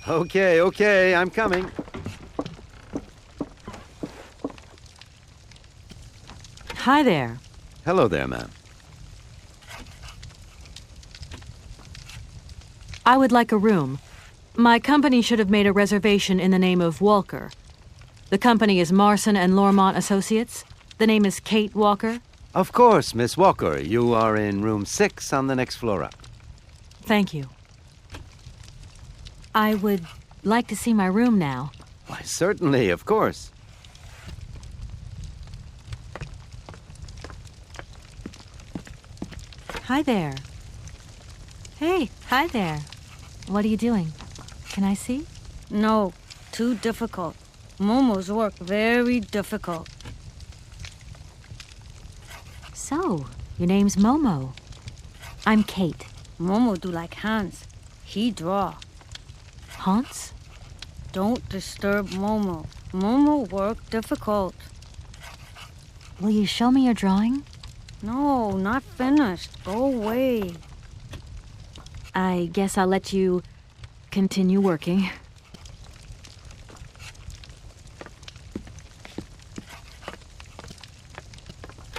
Okay, I'm coming. Hi there. Hello there, ma'am. I would like a room. My company should have made a reservation in the name of Walker. The company is Marson and Lormont Associates. The name is Kate Walker. Of course, Miss Walker. You are in room 6 on the next floor up. Thank you. I would like to see my room now. Why, certainly, of course. Hi there. Hey, hi there. What are you doing? Can I see? No, too difficult. Momo's work very difficult. So, your name's Momo. I'm Kate. Momo do like Hans. He draw. Hans? Don't disturb Momo. Momo work difficult. Will you show me your drawing? No, not finished. Go away. I guess I'll let you continue working.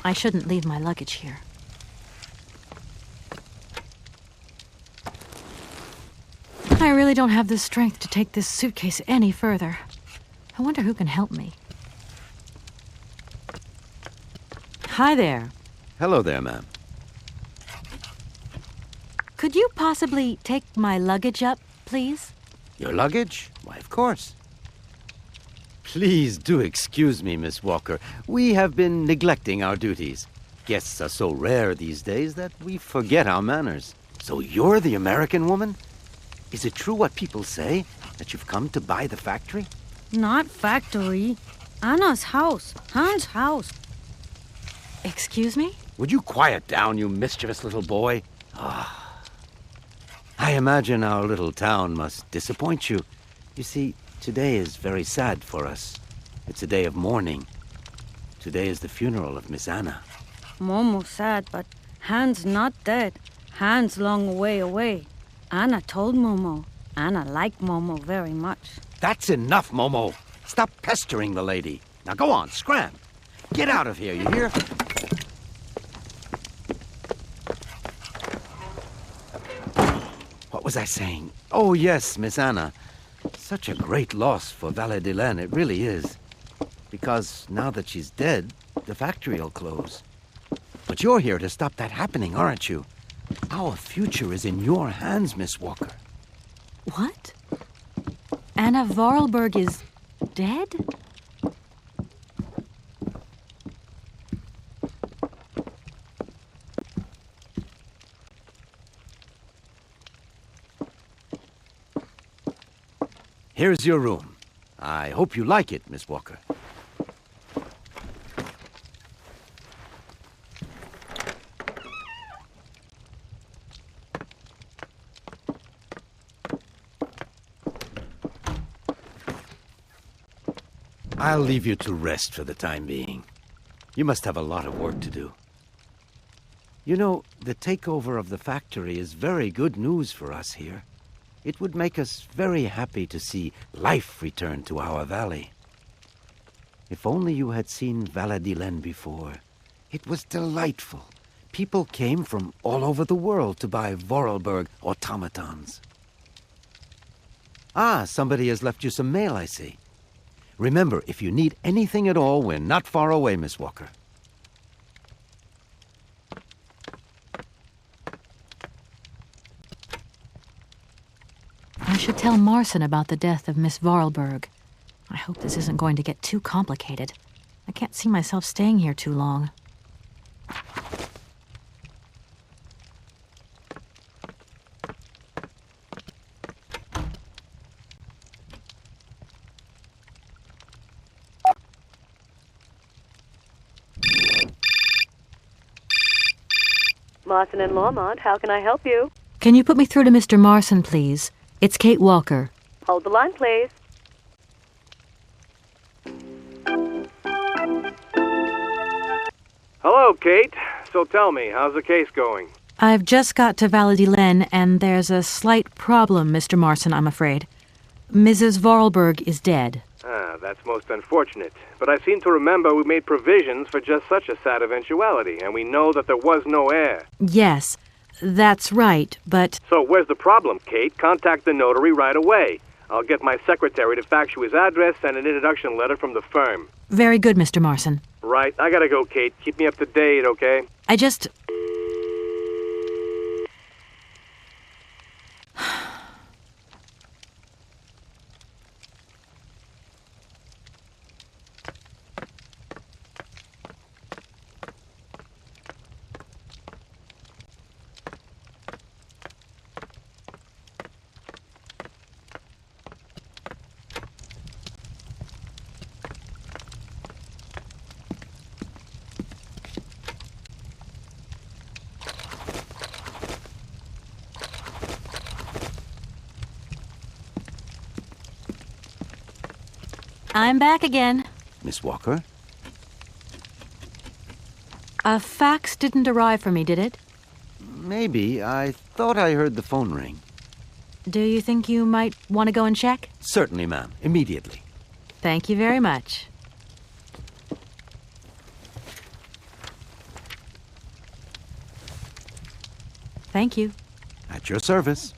I shouldn't leave my luggage here. I really don't have the strength to take this suitcase any further. I wonder who can help me. Hi there. Hello there, ma'am. Could you possibly take my luggage up, please? Your luggage? Why, of course. Please do excuse me, Miss Walker. We have been neglecting our duties. Guests are so rare these days that we forget our manners. So you're the American woman? Is it true what people say, that you've come to buy the factory? Not factory. Anna's house. Hans' house. Excuse me? Would you quiet down, you mischievous little boy? I imagine our little town must disappoint you. You see, today is very sad for us. It's a day of mourning. Today is the funeral of Miss Anna. Momo sad, but Hans not dead. Hans long way away. Anna told Momo. Anna liked Momo very much. That's enough, Momo. Stop pestering the lady. Now go on, scram. Get out of here, you hear? What was I saying? Oh, yes, Miss Anna. Such a great loss for Valadilène, it really is. Because now that she's dead, the factory'll close. But you're here to stop that happening, aren't you? Our future is in your hands, Miss Walker. What? Anna Vorarlberg is dead? Here's your room. I hope you like it, Miss Walker. I'll leave you to rest for the time being. You must have a lot of work to do. You know, the takeover of the factory is very good news for us here. It would make us very happy to see life return to our valley. If only you had seen Valadilène before. It was delightful. People came from all over the world to buy Vorarlberg automatons. Ah, somebody has left you some mail, I see. Remember, if you need anything at all, we're not far away, Miss Walker. I should tell Marson about the death of Miss Vorarlberg. I hope this isn't going to get too complicated. I can't see myself staying here too long. Marson and Lormont, how can I help you? Can you put me through to Mr. Marson, please? It's Kate Walker. Hold the line, please. Hello, Kate. So tell me, how's the case going? I've just got to Valadilène, and there's a slight problem, Mr. Marson, I'm afraid. Mrs. Vorarlberg is dead. Ah, that's most unfortunate. But I seem to remember we made provisions for just such a sad eventuality, and we know that there was no heir. Yes, that's right, but... So where's the problem, Kate? Contact the notary right away. I'll get my secretary to fax you his address and an introduction letter from the firm. Very good, Mr. Marson. Right, I gotta go, Kate. Keep me up to date, okay? I just... I'm back again. Miss Walker? A fax didn't arrive for me, did it? Maybe. I thought I heard the phone ring. Do you think you might want to go and check? Certainly, ma'am. Immediately. Thank you very much. Thank you. At your service.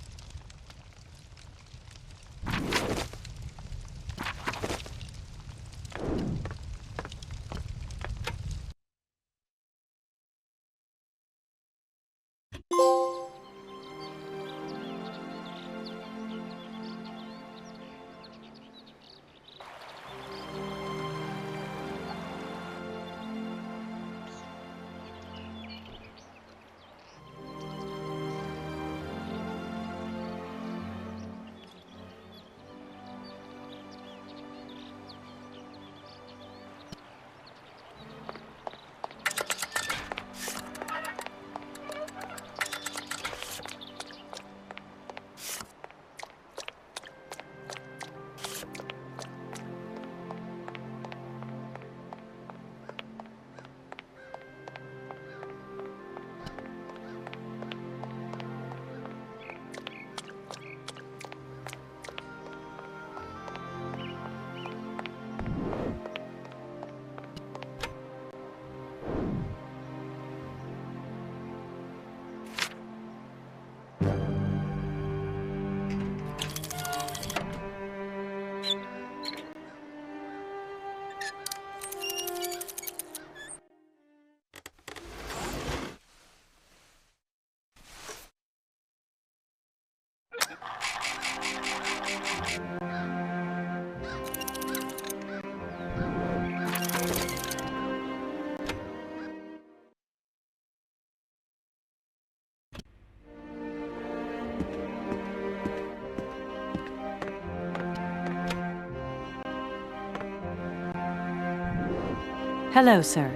Hello, sir.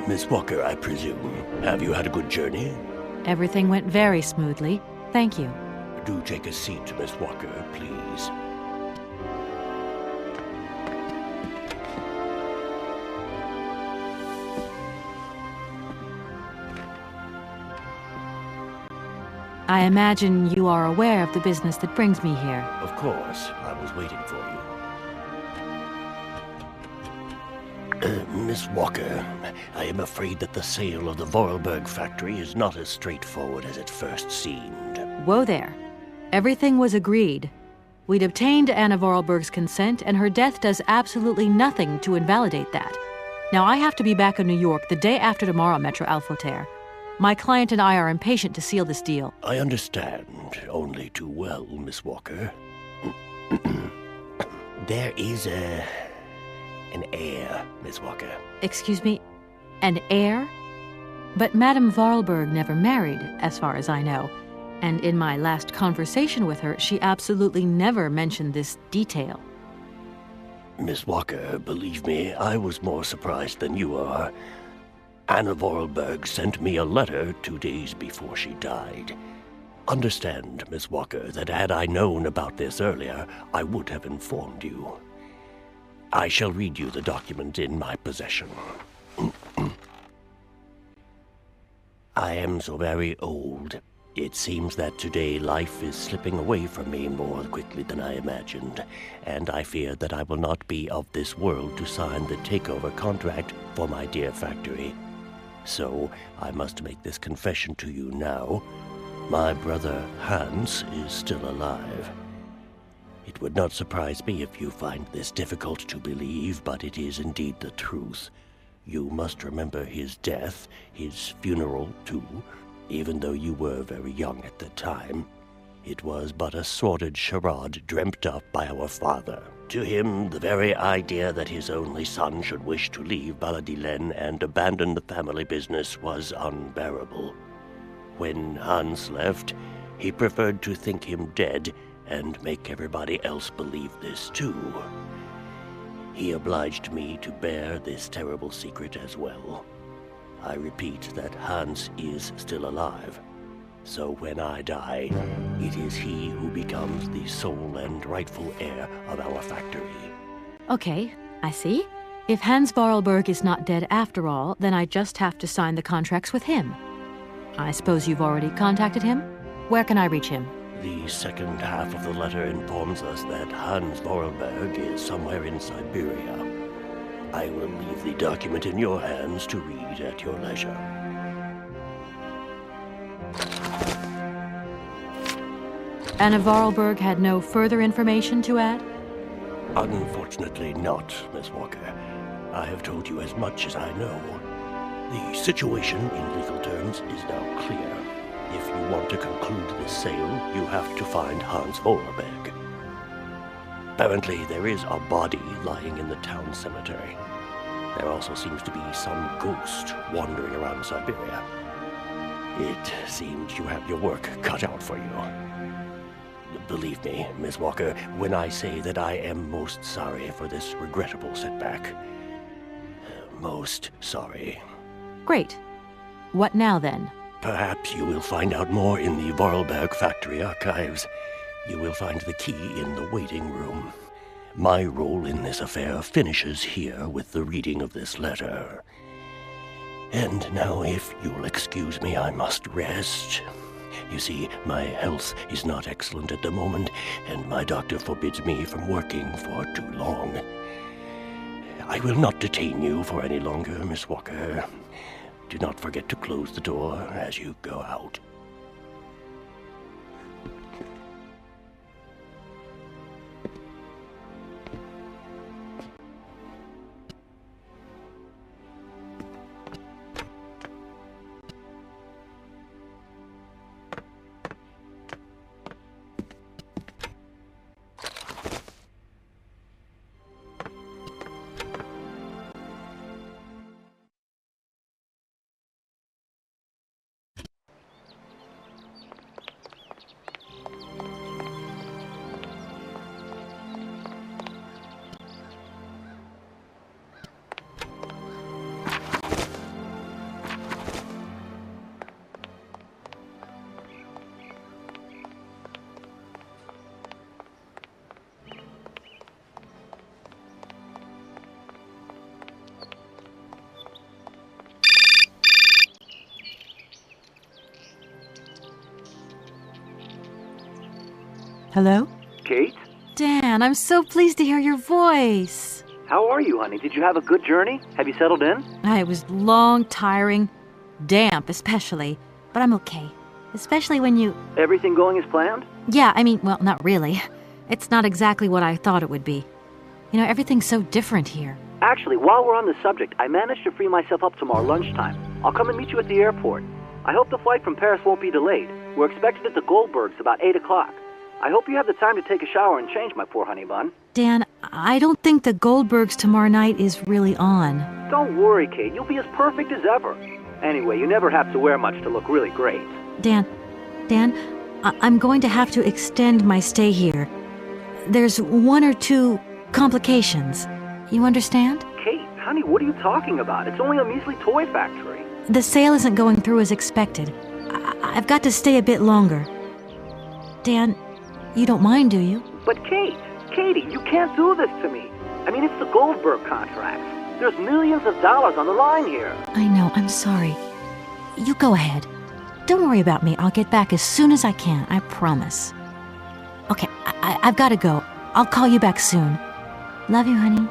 Miss Walker, I presume. Have you had a good journey? Everything went very smoothly. Thank you. Do take a seat, Miss Walker, please. I imagine you are aware of the business that brings me here. Of course. I was waiting for you. Miss Walker, I am afraid that the sale of the Vorarlberg factory is not as straightforward as it first seemed. Whoa there. Everything was agreed. We'd obtained Anna Vorarlberg's consent, and her death does absolutely nothing to invalidate that. Now, I have to be back in New York the day after tomorrow, Maître Alfotaire. My client and I are impatient to seal this deal. I understand only too well, Miss Walker. There is an heir, Miss Walker. Excuse me? An heir? But Madame Vorarlberg never married, as far as I know. And in my last conversation with her, she absolutely never mentioned this detail. Miss Walker, believe me, I was more surprised than you are. Anna Vorarlberg sent me a letter 2 days before she died. Understand, Miss Walker, that had I known about this earlier, I would have informed you. I shall read you the document in my possession. I am so very old. It seems that today life is slipping away from me more quickly than I imagined, and I fear that I will not be of this world to sign the takeover contract for my dear factory. So, I must make this confession to you now. My brother Hans is still alive. It would not surprise me if you find this difficult to believe, but it is indeed the truth. You must remember his death, his funeral too. Even though you were very young at the time, it was but a sordid charade dreamt up by our father. To him, the very idea that his only son should wish to leave Valadilène and abandon the family business was unbearable. When Hans left, he preferred to think him dead and make everybody else believe this too. He obliged me to bear this terrible secret as well. I repeat that Hans is still alive. So when I die, it is he who becomes the sole and rightful heir of our factory. Okay, I see. If Hans Vorarlberg is not dead after all, then I just have to sign the contracts with him. I suppose you've already contacted him? Where can I reach him? The second half of the letter informs us that Hans Vorarlberg is somewhere in Syberia. I will leave the document in your hands to read at your leisure. Anna Vorarlberg had no further information to add? Unfortunately not, Miss Walker. I have told you as much as I know. The situation in legal terms is now clear. If you want to conclude the sale, you have to find Hans Vorarlberg. Apparently, there is a body lying in the town cemetery. There also seems to be some ghost wandering around Syberia. It seems you have your work cut out for you. Believe me, Miss Walker, when I say that I am most sorry for this regrettable setback. Most sorry. Great. What now, then? Perhaps you will find out more in the Vorarlberg factory archives. You will find the key in the waiting room. My role in this affair finishes here with the reading of this letter. And now, if you'll excuse me, I must rest. You see, my health is not excellent at the moment, and my doctor forbids me from working for too long. I will not detain you for any longer, Miss Walker. Do not forget to close the door as you go out. Hello? Kate? Dan, I'm so pleased to hear your voice. How are you, honey? Did you have a good journey? Have you settled in? It was long, tiring, damp especially, but I'm okay. Especially when you... Everything going as planned? Yeah, I mean, well, not really. It's not exactly what I thought it would be. You know, everything's so different here. Actually, while we're on the subject, I managed to free myself up tomorrow lunchtime. I'll come and meet you at the airport. I hope the flight from Paris won't be delayed. We're expected at the Goldbergs about 8 o'clock. I hope you have the time to take a shower and change, my poor honey bun. Dan, I don't think the Goldbergs tomorrow night is really on. Don't worry, Kate. You'll be as perfect as ever. Anyway, you never have to wear much to look really great. Dan, I'm going to have to extend my stay here. There's 1 or 2 complications. You understand? Kate, honey, what are you talking about? It's only a measly toy factory. The sale isn't going through as expected. I've got to stay a bit longer. Dan, you don't mind, do you? But Katie, you can't do this to me. I mean, it's the Goldberg contracts. There's millions of dollars on the line here. I know, I'm sorry. You go ahead. Don't worry about me. I'll get back as soon as I can. I promise. Okay, I've got to go. I'll call you back soon. Love you, honey.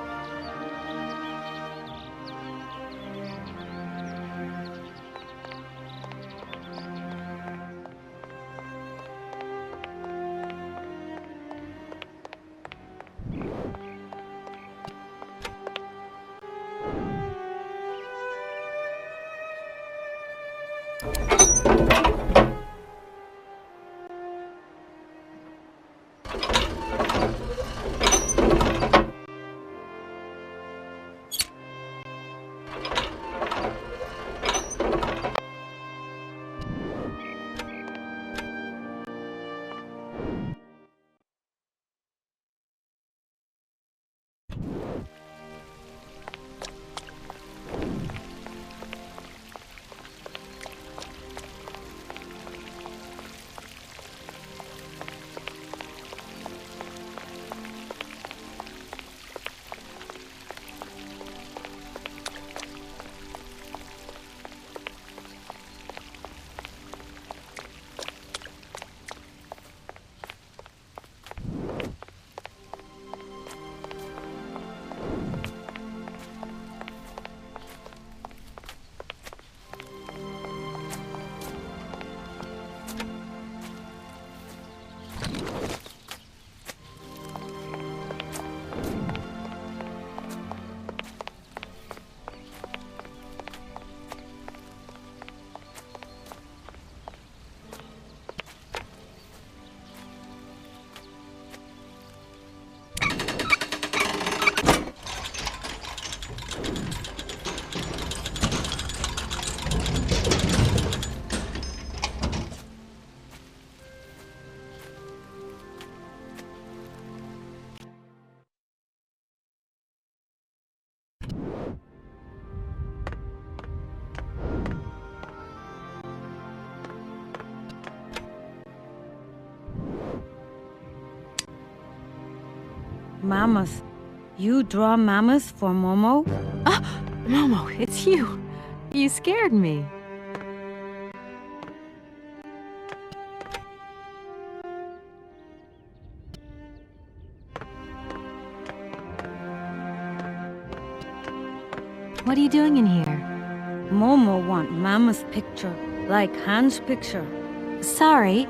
Mammoth. You draw mammoth for Momo? Ah, Momo, it's you. You scared me. What are you doing in here? Momo want mammoth picture, like Hans picture. Sorry,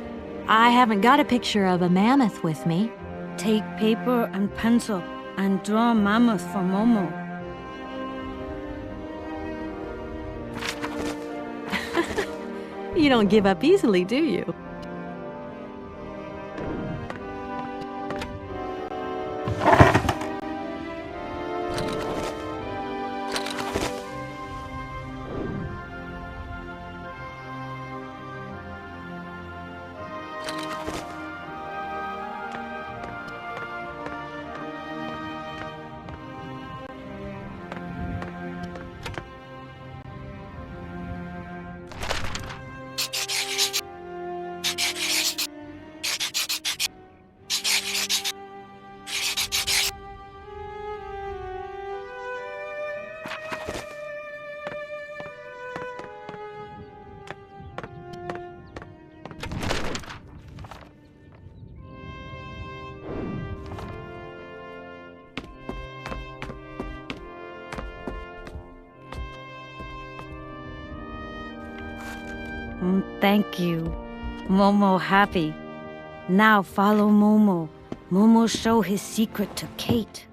I haven't got a picture of a mammoth with me. Take paper and pencil and draw mammoth for Momo. You don't give up easily, do you? Thank you. Momo happy. Now follow Momo. Momo show his secret to Kate.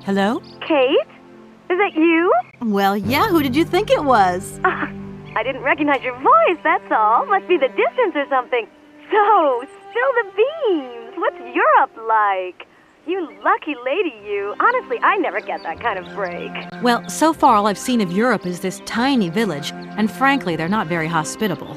Hello? Kate? Is that you? Well, yeah, who did you think it was? I didn't recognize your voice, that's all. Must be the distance or something. So, spill the beans. What's Europe like? You lucky lady, you. Honestly, I never get that kind of break. Well, so far all I've seen of Europe is this tiny village, and frankly, they're not very hospitable.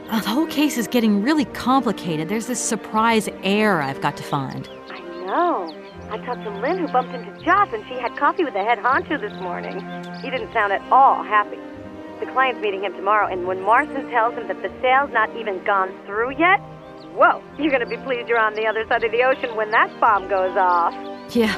The whole case is getting really complicated. There's this surprise heir I've got to find. I know. I talked to Lynn, who bumped into Joss, and she had coffee with the head honcho this morning. He didn't sound at all happy. The client's meeting him tomorrow, and when Marston tells him that the sale's not even gone through yet, whoa, you're gonna be pleased you're on the other side of the ocean when that bomb goes off. Yeah,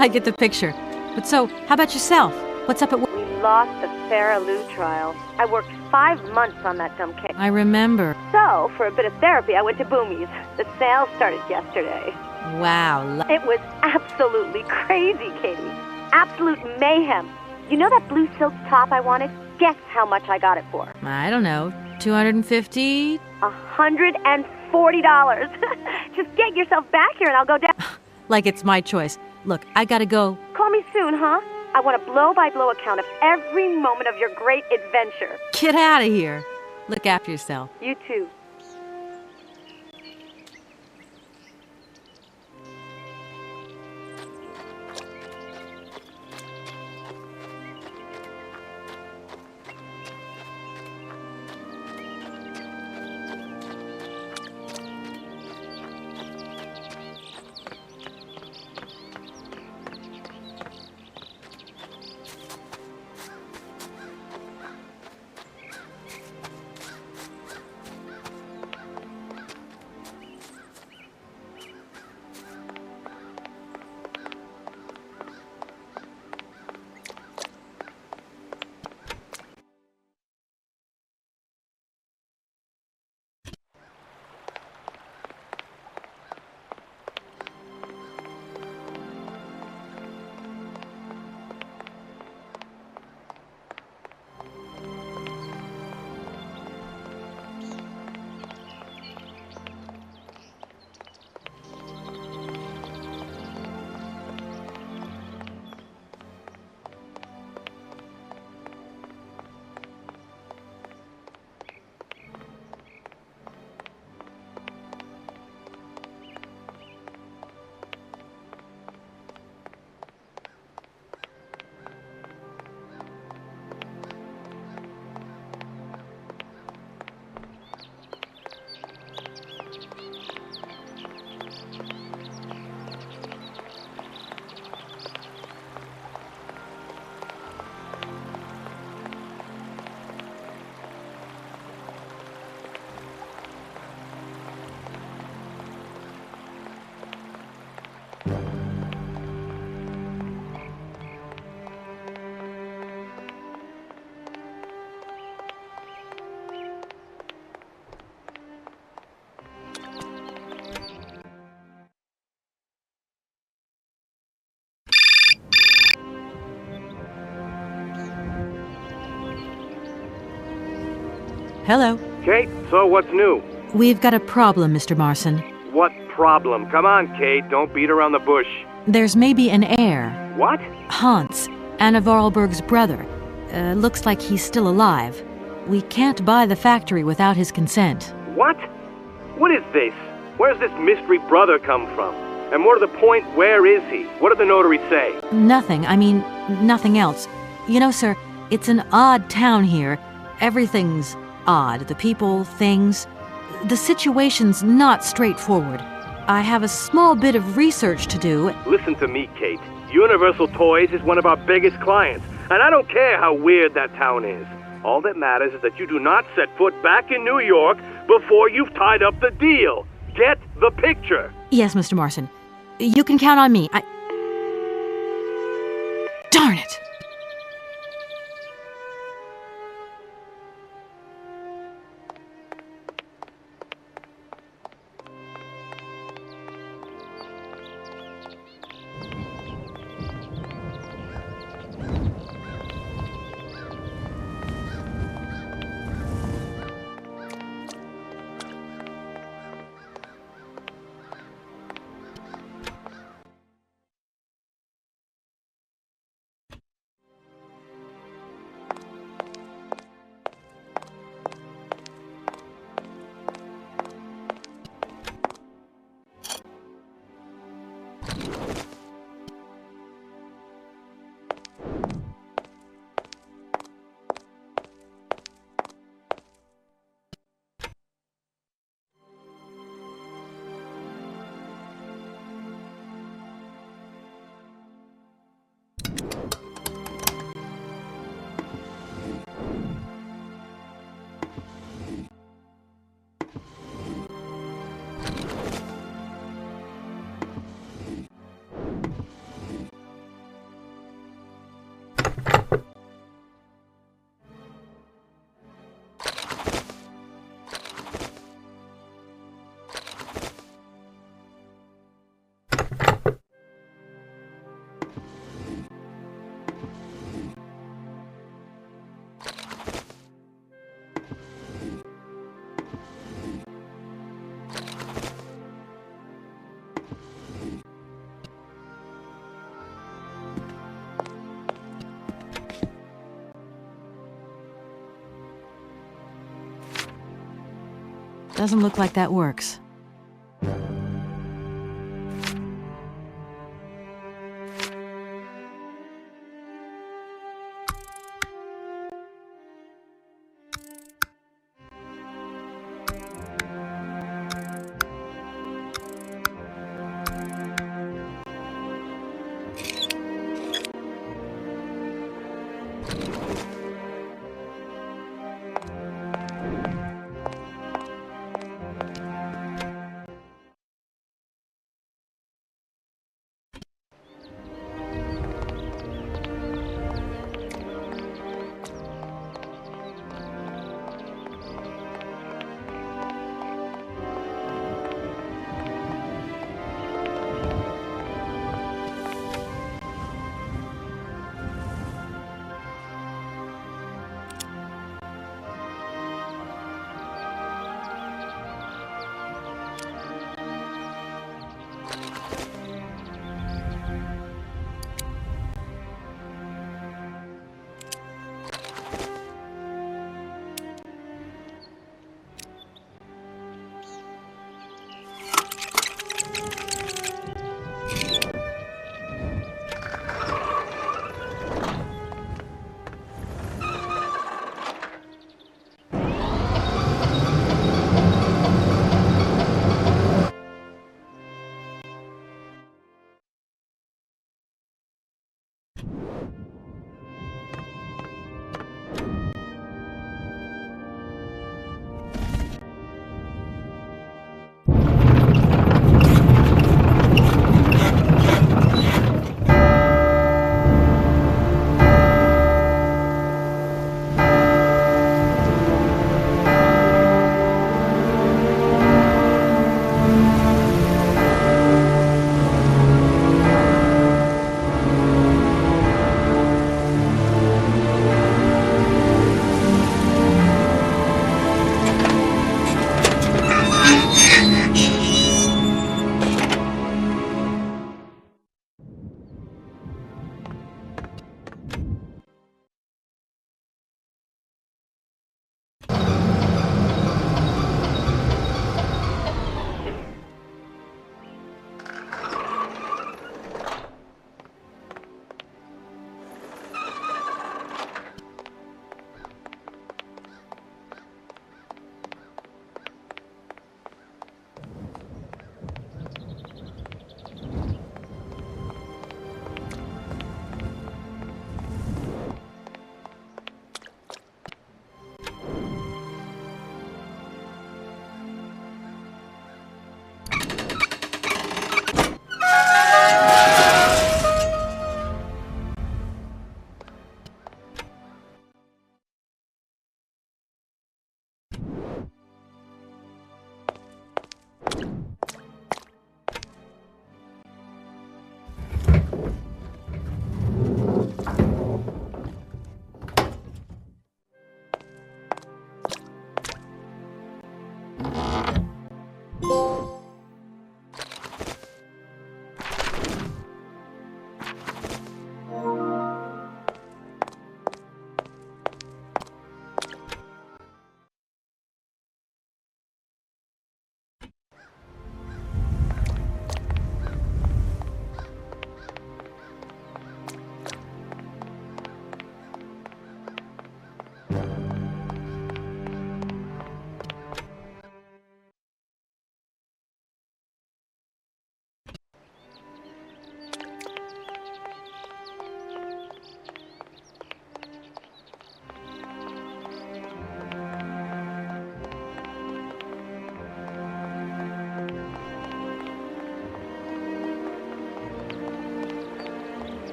I get the picture. But so, how about yourself? What's up at work? We lost the Farah Lou trial. I worked 5 months on that dumb case. I remember. So, for a bit of therapy, I went to Boomy's. The sale started yesterday. Wow. It was absolutely crazy, Katie. Absolute mayhem. You know that blue silk top I wanted? Guess how much I got it for? I don't know, $250? $140. Just get yourself back here and I'll go down. Like it's my choice. Look, I gotta go. Call me soon, huh? I want a blow-by-blow account of every moment of your great adventure. Get out of here. Look after yourself. You too. Hello. Kate, so what's new? We've got a problem, Mr. Marson. What problem? Come on, Kate, don't beat around the bush. There's maybe an heir. What? Hans, Anna Vorarlberg's brother. Looks like he's still alive. We can't buy the factory without his consent. What? What is this? Where's this mystery brother come from? And more to the point, where is he? What did the notary say? Nothing. I mean, nothing else. You know, sir, it's an odd town here. Everything's odd. The people, things. The situation's not straightforward. I have a small bit of research to do. Listen to me, Kate. Universal Toys is one of our biggest clients, and I don't care how weird that town is. All that matters is that you do not set foot back in New York before you've tied up the deal. Get the picture. Yes, Mr. Marson. You can count on me. Darn it! Doesn't look like that works.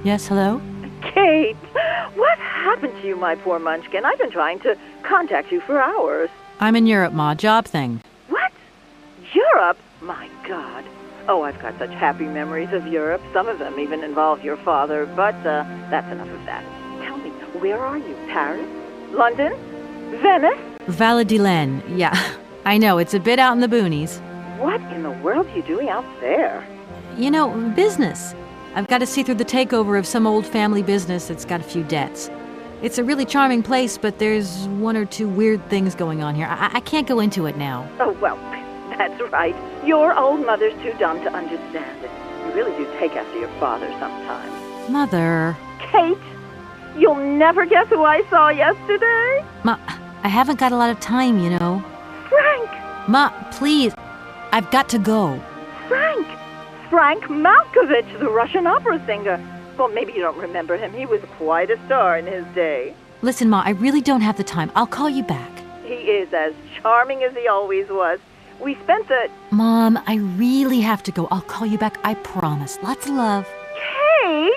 Yes, hello? Kate, what happened to you, my poor munchkin? I've been trying to contact you for hours. I'm in Europe, Ma. Job thing. What? Europe? My God. Oh, I've got such happy memories of Europe. Some of them even involve your father, but that's enough of that. Tell me, where are you? Paris? London? Venice? Valadilène, yeah. I know, it's a bit out in the boonies. What in the world are you doing out there? You know, business. I've got to see through the takeover of some old family business that's got a few debts. It's a really charming place, but there's one or two weird things going on here. I can't go into it now. Oh, well, that's right. Your old mother's too dumb to understand it. You really do take after your father sometimes. Mother. Kate, you'll never guess who I saw yesterday? Ma, I haven't got a lot of time, you know. Frank! Ma, please. I've got to go. Frank Malkovich, the Russian opera singer. Well, maybe you don't remember him. He was quite a star in his day. Listen, Ma, I really don't have the time. I'll call you back. He is as charming as he always was. We spent the... Mom, I really have to go. I'll call you back, I promise. Lots of love. Kate!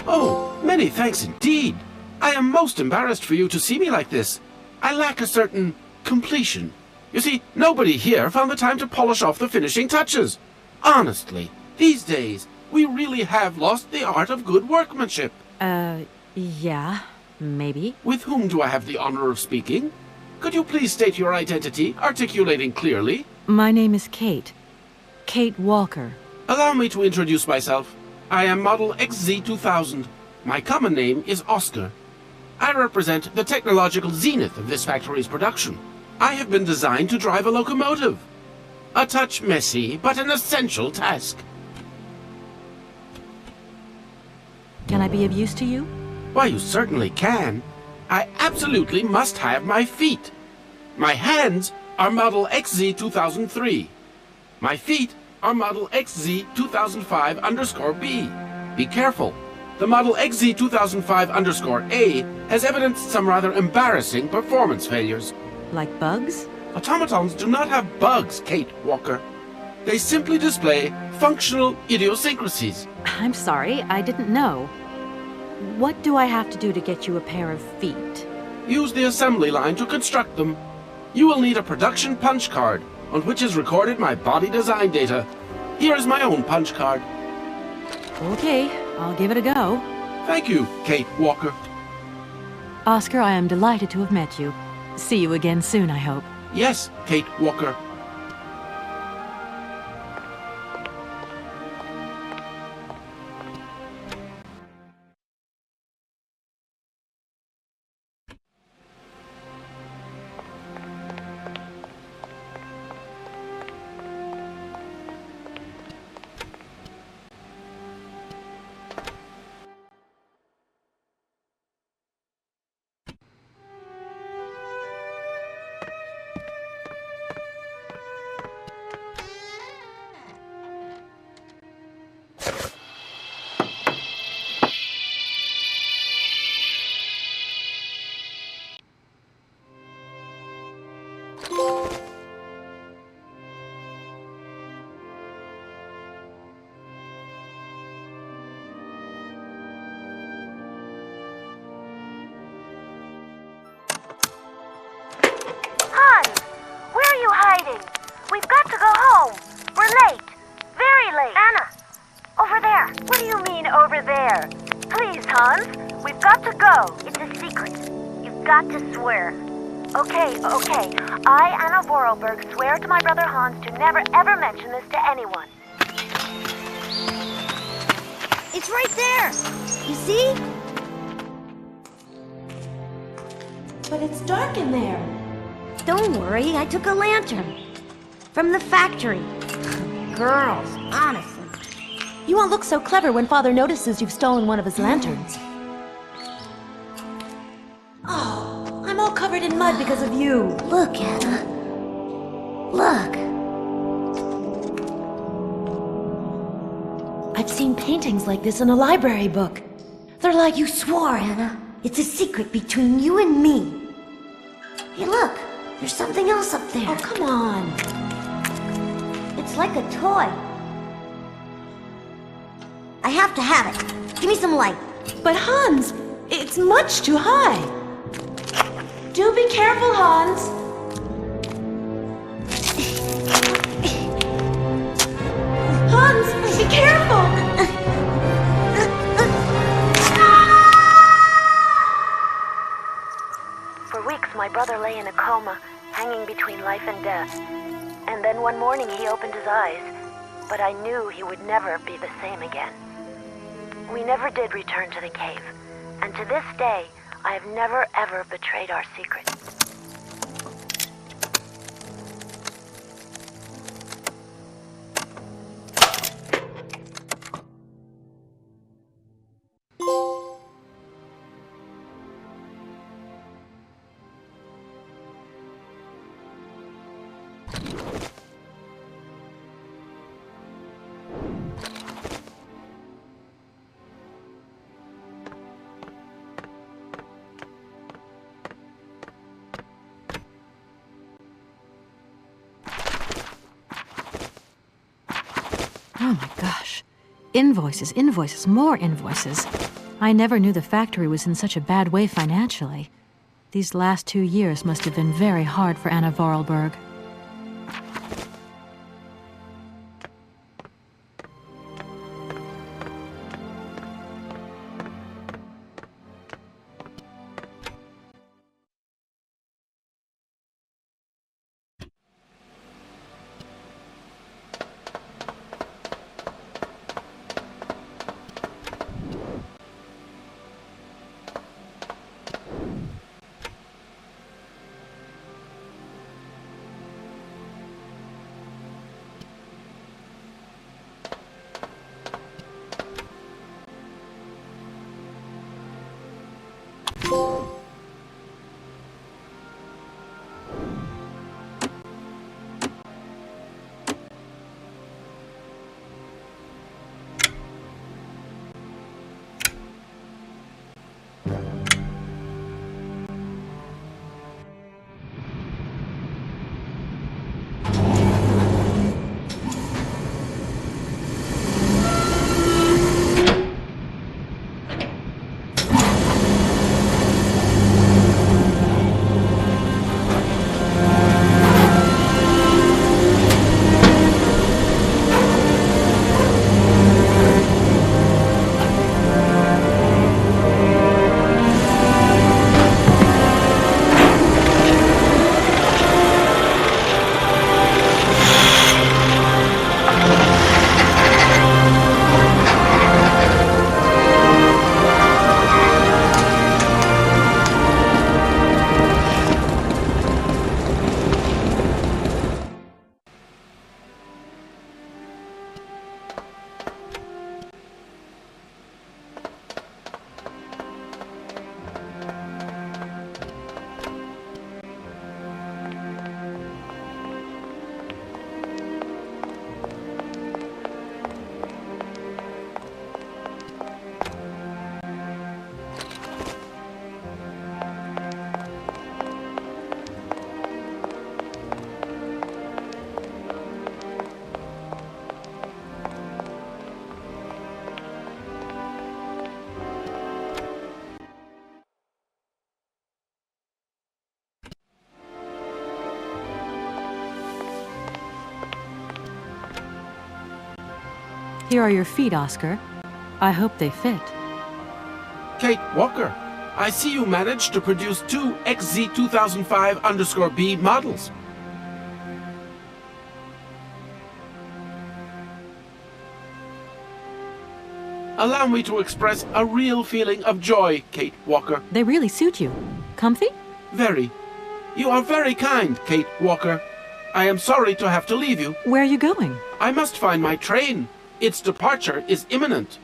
Oh, many thanks indeed. I am most embarrassed for you to see me like this. I lack a certain completion. You see, nobody here found the time to polish off the finishing touches. Honestly, these days, we really have lost the art of good workmanship. Yeah, maybe. With whom do I have the honor of speaking? Could you please state your identity, articulating clearly? My name is Kate. Kate Walker. Allow me to introduce myself. I am Model XZ2000. My common name is Oscar. I represent the technological zenith of this factory's production. I have been designed to drive a locomotive. A touch messy, but an essential task. Can I be of use to you? Why, you certainly can. I absolutely must have my feet. My hands are Model XZ2003. My feet are Model XZ2005_B. Be careful. The Model XZ2005_A has evidenced some rather embarrassing performance failures. Like bugs? Automatons do not have bugs, Kate Walker. They simply display functional idiosyncrasies. I'm sorry, I didn't know. What do I have to do to get you a pair of feet? Use the assembly line to construct them. You will need a production punch card, on which is recorded my body design data. Here is my own punch card. Okay, I'll give it a go. Thank you, Kate Walker. Oscar, I am delighted to have met you. See you again soon, I hope. Yes, Kate Walker. Where? What do you mean, over there? Please, Hans, we've got to go. It's a secret. You've got to swear. Okay. I, Anna Vorarlberg, swear to my brother Hans to never ever mention this to anyone. It's right there! You see? But it's dark in there. Don't worry, I took a lantern. From the factory. Girls, honestly. You won't look so clever when Father notices you've stolen one of his lanterns. Oh, I'm all covered in mud because of you. Look, Anna. Look. I've seen paintings like this in a library book. They're like... You swore, Anna. It's a secret between you and me. Hey, look. There's something else up there. Oh, come on. It's like a toy. I have to have it. Give me some light. But Hans, it's much too high. Do be careful, Hans. Hans, be careful. For weeks, my brother lay in a coma, hanging between life and death. And then one morning he opened his eyes, but I knew he would never be the same again. We never did return to the cave, and to this day, I have never ever betrayed our secret. Oh my gosh. Invoices, more invoices. I never knew the factory was in such a bad way financially. These last 2 years must have been very hard for Anna Vorarlberg. Here are your feet, Oscar. I hope they fit. Kate Walker, I see you managed to produce 2 XZ2005_B models. Allow me to express a real feeling of joy, Kate Walker. They really suit you. Comfy? Very. You are very kind, Kate Walker. I am sorry to have to leave you. Where are you going? I must find my train. Its departure is imminent.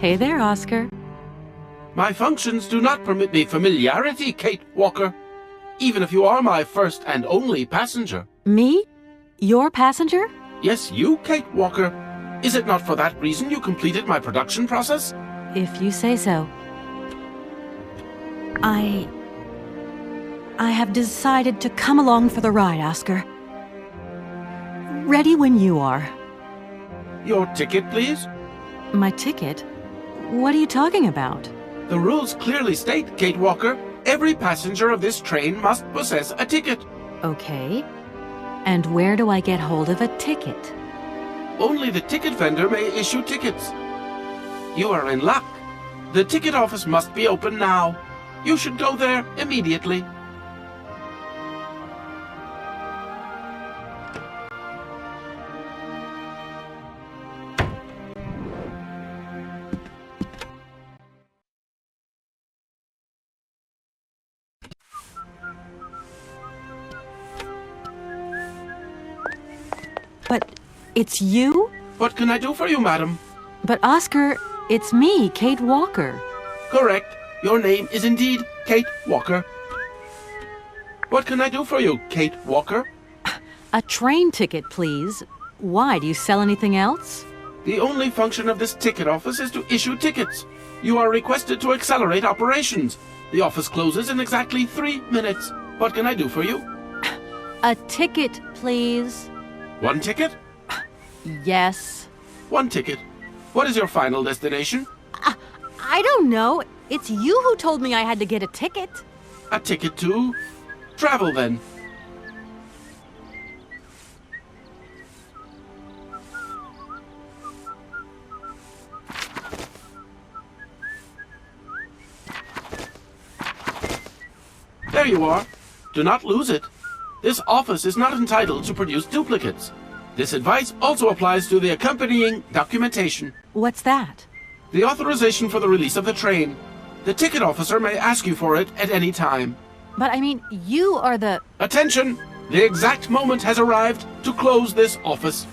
Hey there, Oscar. My functions do not permit me familiarity, Kate Walker. Even if you are my first and only passenger. Me? Your passenger? Yes, you, Kate Walker. Is it not for that reason you completed my production process? If you say so. I have decided to come along for the ride, Oscar. Ready when you are. Your ticket, please? My ticket? What are you talking about? The rules clearly state, Kate Walker, every passenger of this train must possess a ticket. Okay. And where do I get hold of a ticket? Only the ticket vendor may issue tickets. You are in luck. The ticket office must be open now. You should go there immediately. But it's you? What can I do for you, madam? But Oscar, it's me, Kate Walker. Correct. Your name is indeed Kate Walker. What can I do for you, Kate Walker? A train ticket, please. Why, do you sell anything else? The only function of this ticket office is to issue tickets. You are requested to accelerate operations. The office closes in exactly 3 minutes. What can I do for you? A ticket, please. 1 ticket? Yes. 1 ticket. What is your final destination? I don't know. It's you who told me I had to get a ticket. A ticket to travel, then. There you are. Do not lose it. This office is not entitled to produce duplicates. This advice also applies to the accompanying documentation. What's that? The authorization for the release of the train. The ticket officer may ask you for it at any time. But I mean, you are the... Attention! The exact moment has arrived to close this office.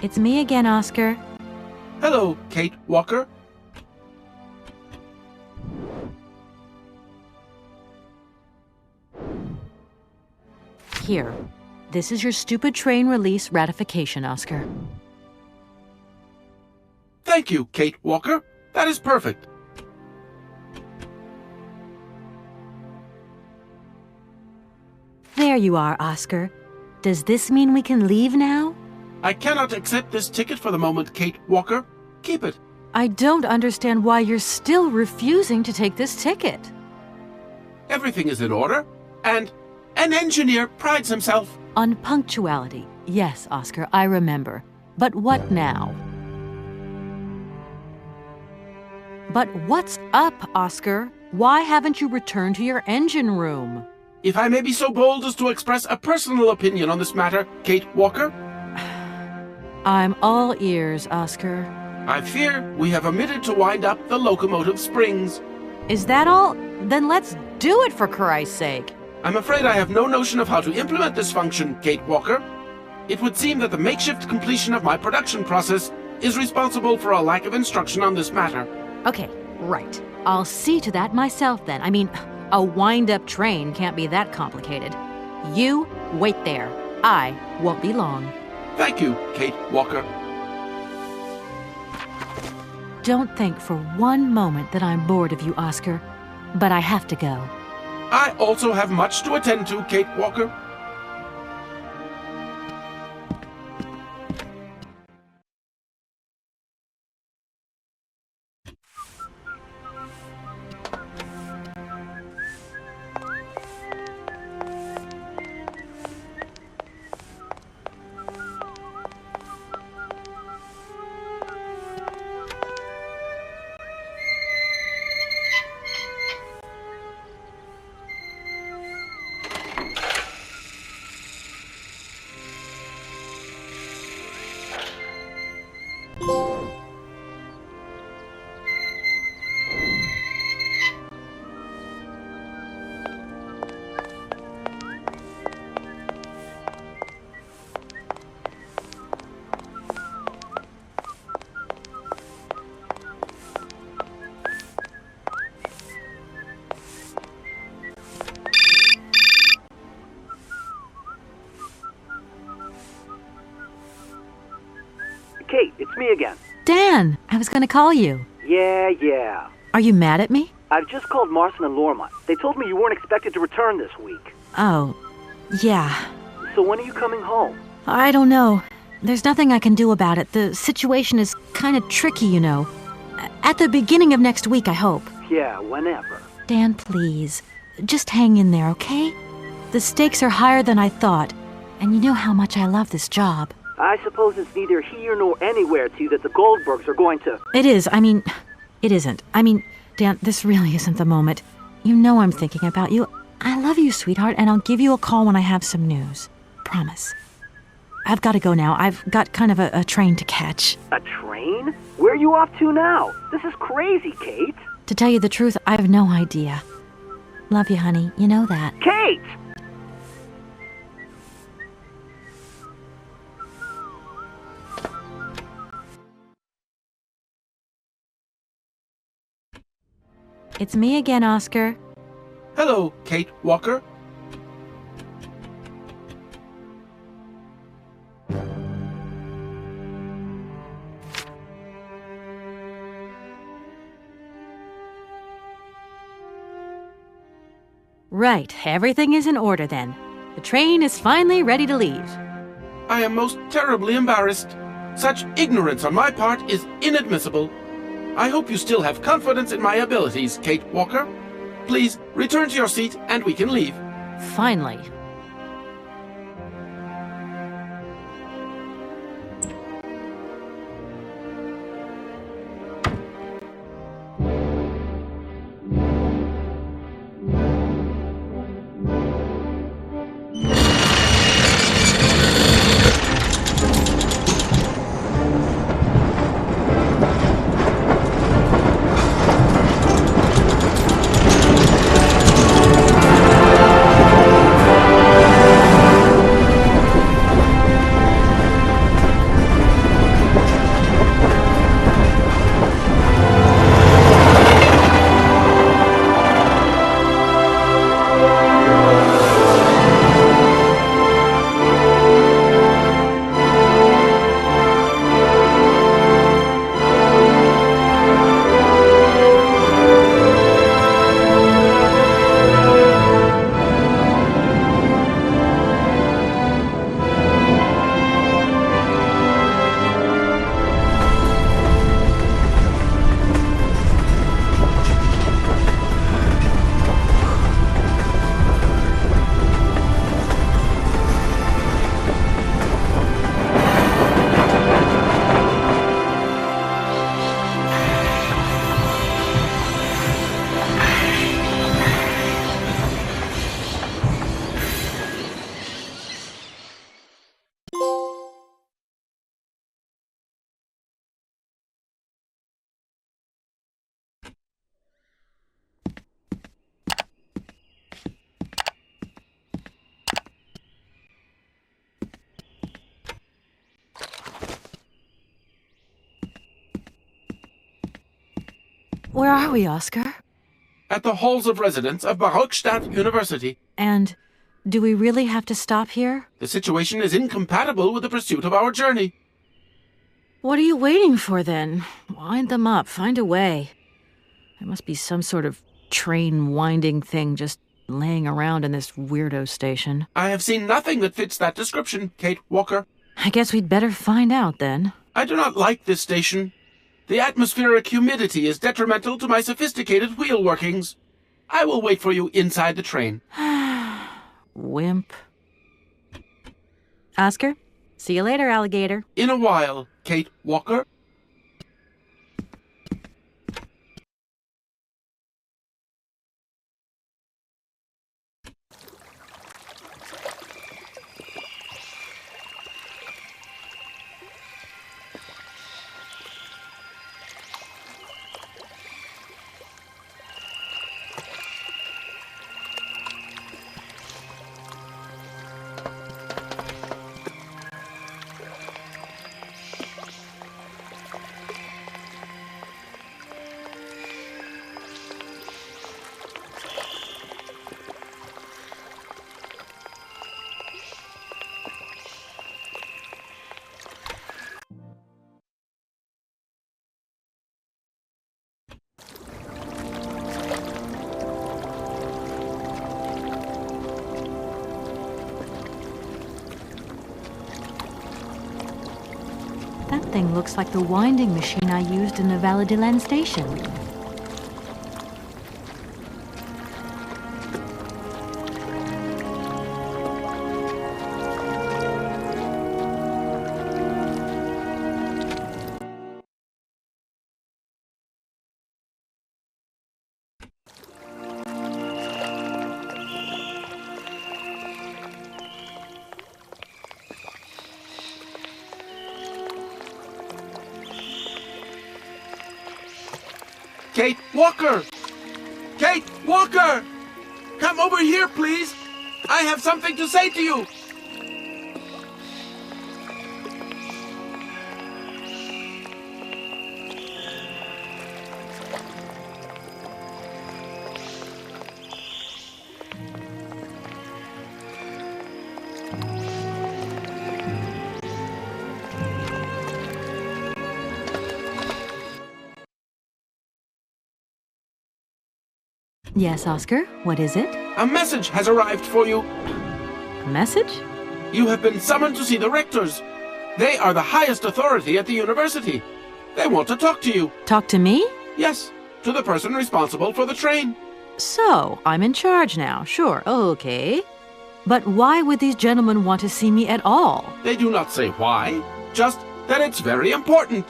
It's me again, Oscar. Hello, Kate Walker. Here. This is your stupid train release ratification, Oscar. Thank you, Kate Walker. That is perfect. There you are, Oscar. Does this mean we can leave now? I cannot accept this ticket for the moment, Kate Walker. Keep it. I don't understand why you're still refusing to take this ticket. Everything is in order, and an engineer prides himself on punctuality. Yes, Oscar, I remember. But what now? But what's up, Oscar? Why haven't you returned to your engine room? If I may be so bold as to express a personal opinion on this matter, Kate Walker. I'm all ears, Oscar. I fear we have omitted to wind up the locomotive springs. Is that all? Then let's do it, for Christ's sake. I'm afraid I have no notion of how to implement this function, Kate Walker. It would seem that the makeshift completion of my production process is responsible for a lack of instruction on this matter. Okay, right. I'll see to that myself then. I mean, a wind-up train can't be that complicated. You wait there. I won't be long. Thank you, Kate Walker. Don't think for one moment that I'm bored of you, Oscar, but I have to go. I also have much to attend to, Kate Walker. Kate, it's me again. Dan, I was going to call you. Yeah. Are you mad at me? I've just called Marson and Lormont. They told me you weren't expected to return this week. Oh, yeah. So when are you coming home? I don't know. There's nothing I can do about it. The situation is kind of tricky, you know. At the beginning of next week, I hope. Yeah, whenever. Dan, please. Just hang in there, okay? The stakes are higher than I thought, and you know how much I love this job. I suppose it's neither here nor anywhere to you that the Goldbergs are going to... It is. It isn't. Dan, this really isn't the moment. You know I'm thinking about you. I love you, sweetheart, and I'll give you a call when I have some news. Promise. I've got to go now. I've got kind of a train to catch. A train? Where are you off to now? This is crazy, Kate. To tell you the truth, I have no idea. Love you, honey. You know that. Kate! It's me again, Oscar. Hello, Kate Walker. Right, everything is in order then. The train is finally ready to leave. I am most terribly embarrassed. Such ignorance on my part is inadmissible. I hope you still have confidence in my abilities, Kate Walker. Please, return to your seat and we can leave. Finally. Where are we, Oscar? At the halls of residence of Barrockstadt University. And do we really have to stop here? The situation is incompatible with the pursuit of our journey. What are you waiting for, then? Wind them up. Find a way. There must be some sort of train-winding thing just laying around in this weirdo station. I have seen nothing that fits that description, Kate Walker. I guess we'd better find out, then. I do not like this station. The atmospheric humidity is detrimental to my sophisticated wheel workings. I will wait for you inside the train. Wimp. Oscar, see you later, alligator. In a while, Kate Walker. That thing looks like the winding machine I used in the Valadilène station. Kate Walker! Kate Walker! Come over here, please! I have something to say to you! Yes, Oscar, what is it? A message has arrived for you. A message? You have been summoned to see the rectors. They are the highest authority at the university. They want to talk to you. Talk to me? Yes, to the person responsible for the train. So, I'm in charge now, sure, okay. But why would these gentlemen want to see me at all? They do not say why, just that it's very important.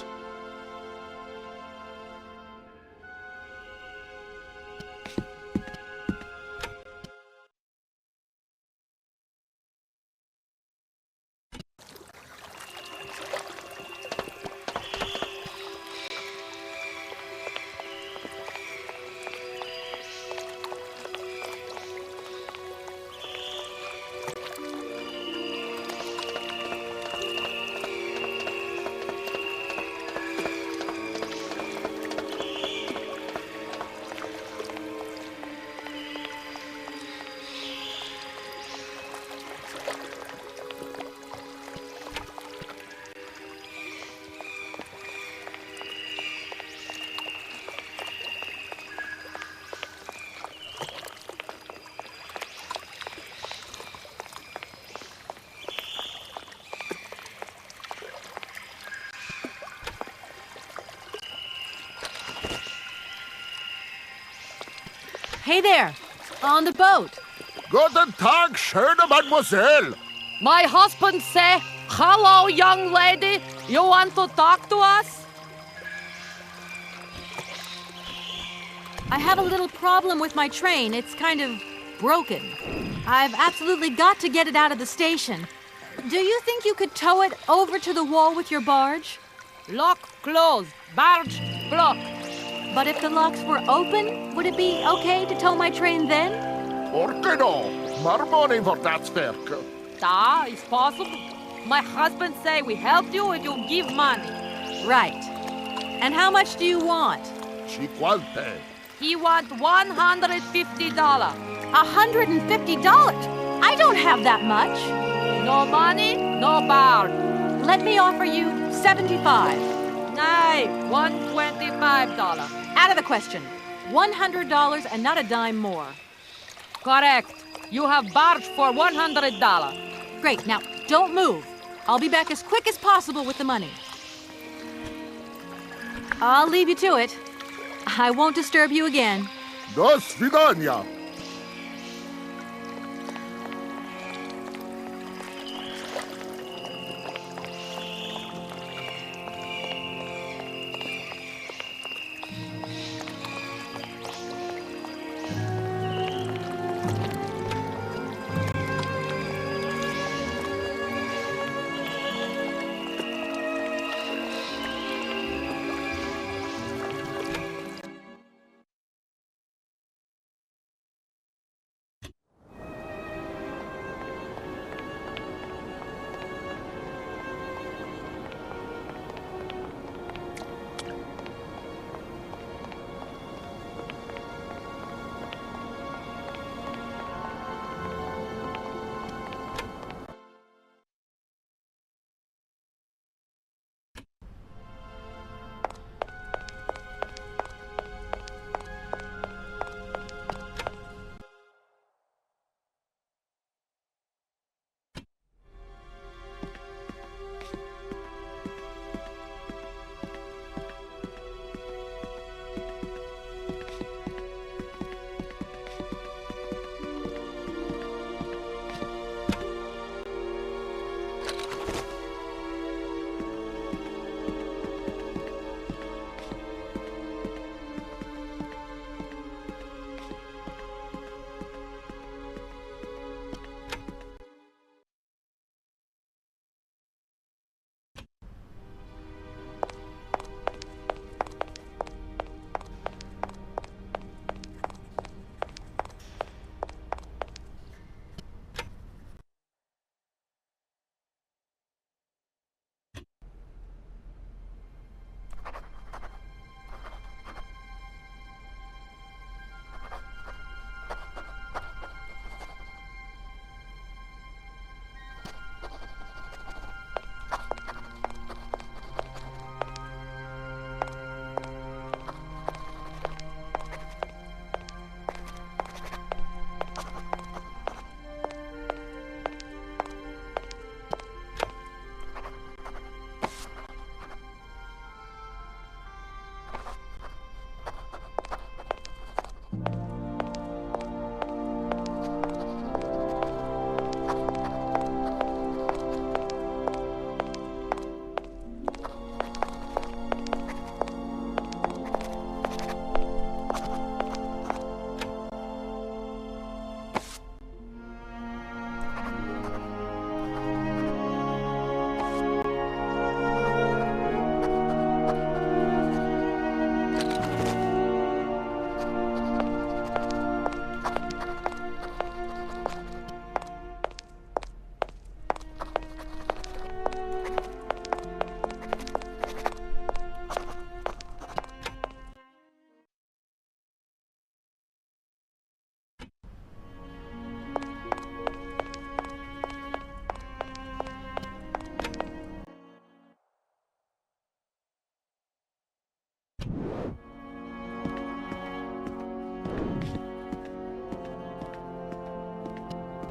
Hey there, on the boat. Guten Tag, schöne Mademoiselle. My husband say, hello, young lady. You want to talk to us? I have a little problem with my train. It's kind of broken. I've absolutely got to get it out of the station. Do you think you could tow it over to the wall with your barge? Lock closed. Barge block. But if the locks were open, would it be okay to tow my train then? Perché no? More money for that work. Da, it's possible. My husband say we help you if you give money. Right. And how much do you want? Ci quante? He want $150. $150? I don't have that much. No money, no bar. Let me offer you $75. Nay, $125. Out of the question. $100 and not a dime more. Correct. You have barged for $100. Great. Now, don't move. I'll be back as quick as possible with the money. I'll leave you to it. I won't disturb you again. До свидания.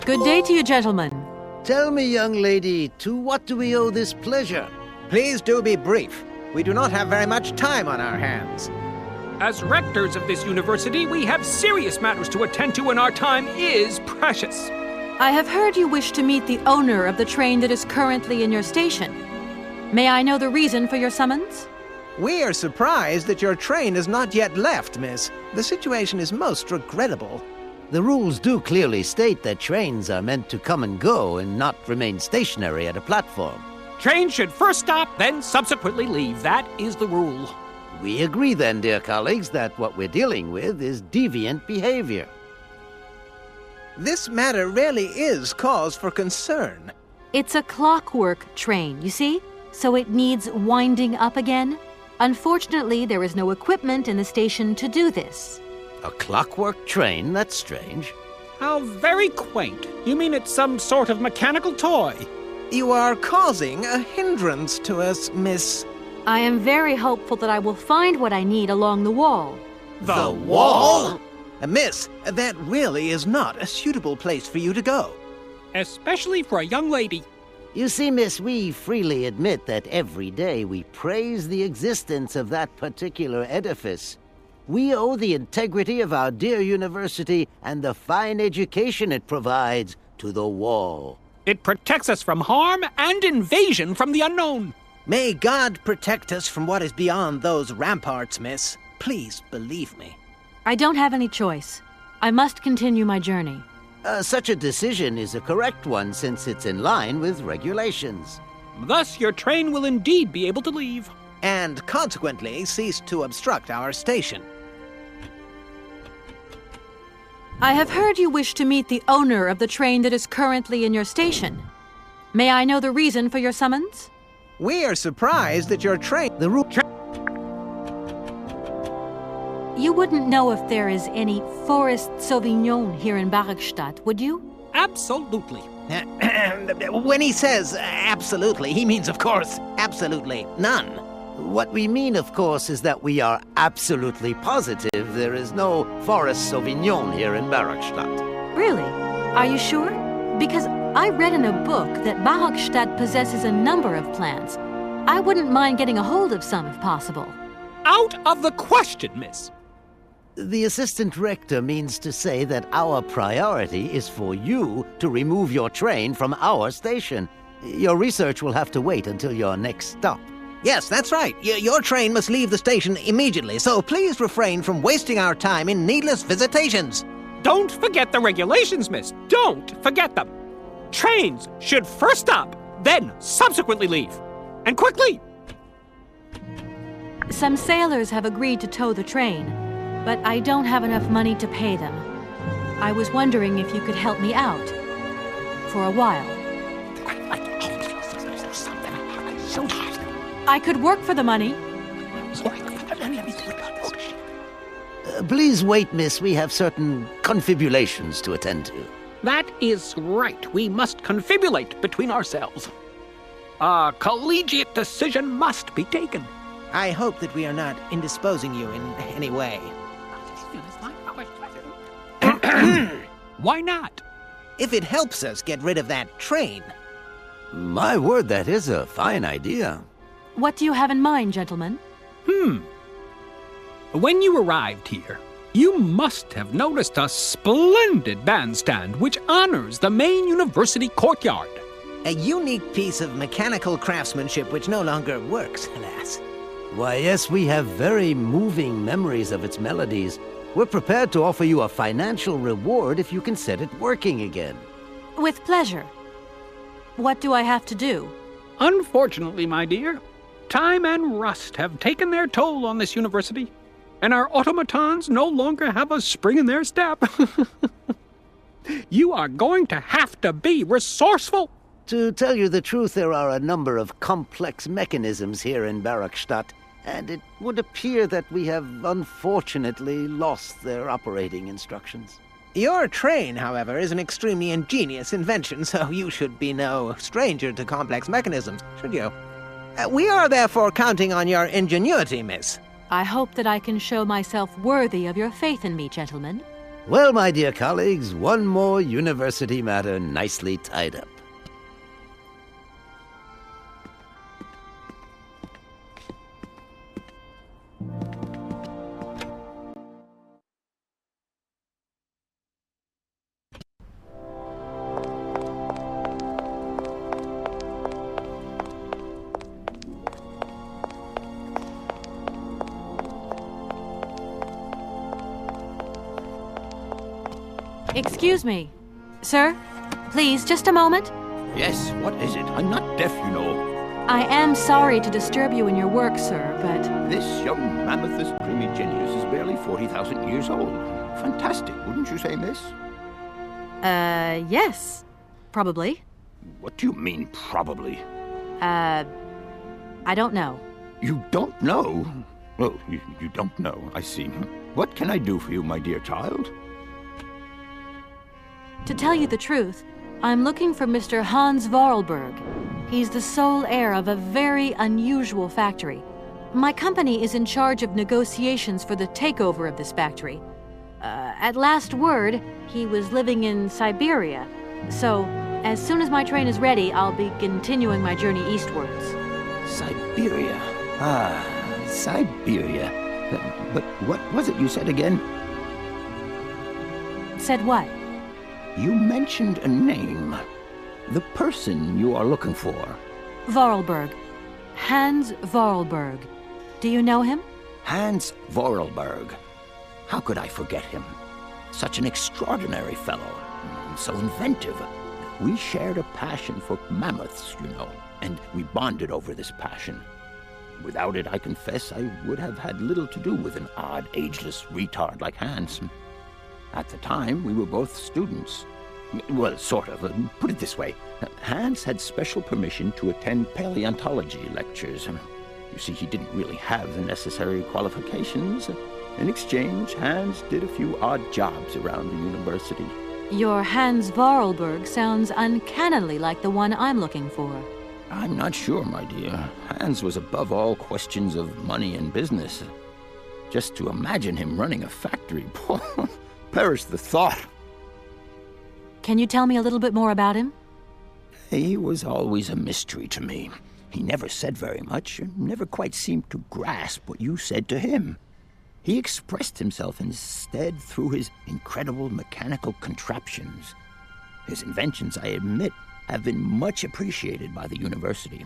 Good day to you, gentlemen. Tell me, young lady, to what do we owe this pleasure? Please do be brief. We do not have very much time on our hands. As rectors of this university, we have serious matters to attend to, and our time is precious. I have heard you wish to meet the owner of the train that is currently in your station. May I know the reason for your summons? We are surprised that your train has not yet left, miss. The situation is most regrettable. The rules do clearly state that trains are meant to come and go and not remain stationary at a platform. Trains should first stop, then subsequently leave. That is the rule. We agree then, dear colleagues, that what we're dealing with is deviant behavior. This matter really is cause for concern. It's a clockwork train, you see? So it needs winding up again. Unfortunately, there is no equipment in the station to do this. A clockwork train? That's strange. How very quaint. You mean it's some sort of mechanical toy? You are causing a hindrance to us, miss. I am very hopeful that I will find what I need along the wall. The wall? Miss, that really is not a suitable place for you to go. Especially for a young lady. You see, miss, we freely admit that every day we praise the existence of that particular edifice. We owe the integrity of our dear university and the fine education it provides to the wall. It protects us from harm and invasion from the unknown. May God protect us from what is beyond those ramparts, miss. Please believe me. I don't have any choice. I must continue my journey. Such a decision is a correct one since it's in line with regulations. Thus, your train will indeed be able to leave. And consequently cease to obstruct our station. I have heard you wish to meet the owner of the train that is currently in your station. May I know the reason for your summons? We are surprised that your train... You wouldn't know if there is any Forest Sauvignon here in Barrockstadt, would you? Absolutely. When he says absolutely, he means, of course, absolutely none. What we mean, of course, is that we are absolutely positive there is no Forest Sauvignon here in Barrockstadt. Really? Are you sure? Because I read in a book that Barrockstadt possesses a number of plants. I wouldn't mind getting a hold of some if possible. Out of the question, miss. The assistant rector means to say that our priority is for you to remove your train from our station. Your research will have to wait until your next stop. Yes, that's right. Your train must leave the station immediately, so please refrain from wasting our time in needless visitations. Don't forget the regulations, miss. Don't forget them. Trains should first stop, then subsequently leave. And quickly! Some sailors have agreed to tow the train, but I don't have enough money to pay them. I was wondering if you could help me out. For a while. I could work for the money. Please wait, miss. We have certain confibulations to attend to. That is right. We must confibulate between ourselves. A collegiate decision must be taken. I hope that we are not indisposing you in any way. Why not? If it helps us get rid of that train. My word, that is a fine idea. What do you have in mind, gentlemen? When you arrived here, you must have noticed a splendid bandstand which honors the main university courtyard. A unique piece of mechanical craftsmanship which no longer works, alas. Why, yes, we have very moving memories of its melodies. We're prepared to offer you a financial reward if you can set it working again. With pleasure. What do I have to do? Unfortunately, my dear, time and rust have taken their toll on this university, and our automatons no longer have a spring in their step. You are going to have to be resourceful. To tell you the truth, there are a number of complex mechanisms here in Barrockstadt, and it would appear that we have unfortunately lost their operating instructions. Your train, however, is an extremely ingenious invention, so you should be no stranger to complex mechanisms, should you? We are therefore counting on your ingenuity, miss. I hope that I can show myself worthy of your faith in me, gentlemen. Well, my dear colleagues, one more university matter nicely tied up. Excuse me. Sir, please, just a moment. Yes, what is it? I'm not deaf, you know. I am sorry to disturb you in your work, sir, but... This young mammothus primigenius is barely 40,000 years old. Fantastic, wouldn't you say, miss? Yes. Probably. What do you mean, probably? I don't know. You don't know? Oh, you don't know, I see. What can I do for you, my dear child? To tell you the truth, I'm looking for Mr. Hans Vorarlberg. He's the sole heir of a very unusual factory. My company is in charge of negotiations for the takeover of this factory. At last word, he was living in Syberia. So, as soon as my train is ready, I'll be continuing my journey eastwards. Syberia. Ah, Syberia. But what was it you said again? Said what? You mentioned a name. The person you are looking for. Vorarlberg. Hans Vorarlberg. Do you know him? Hans Vorarlberg. How could I forget him? Such an extraordinary fellow. So inventive. We shared a passion for mammoths, you know, and we bonded over this passion. Without it, I confess, I would have had little to do with an odd, ageless retard like Hans. At the time, we were both students. Well, sort of. Put it this way. Hans had special permission to attend paleontology lectures. You see, he didn't really have the necessary qualifications. In exchange, Hans did a few odd jobs around the university. Your Hans Vorarlberg sounds uncannily like the one I'm looking for. I'm not sure, my dear. Hans was above all questions of money and business. Just to imagine him running a factory, perish the thought. Can you tell me a little bit more about him? He was always a mystery to me. He never said very much, and never quite seemed to grasp what you said to him. He expressed himself instead through his incredible mechanical contraptions. His inventions, I admit, have been much appreciated by the university.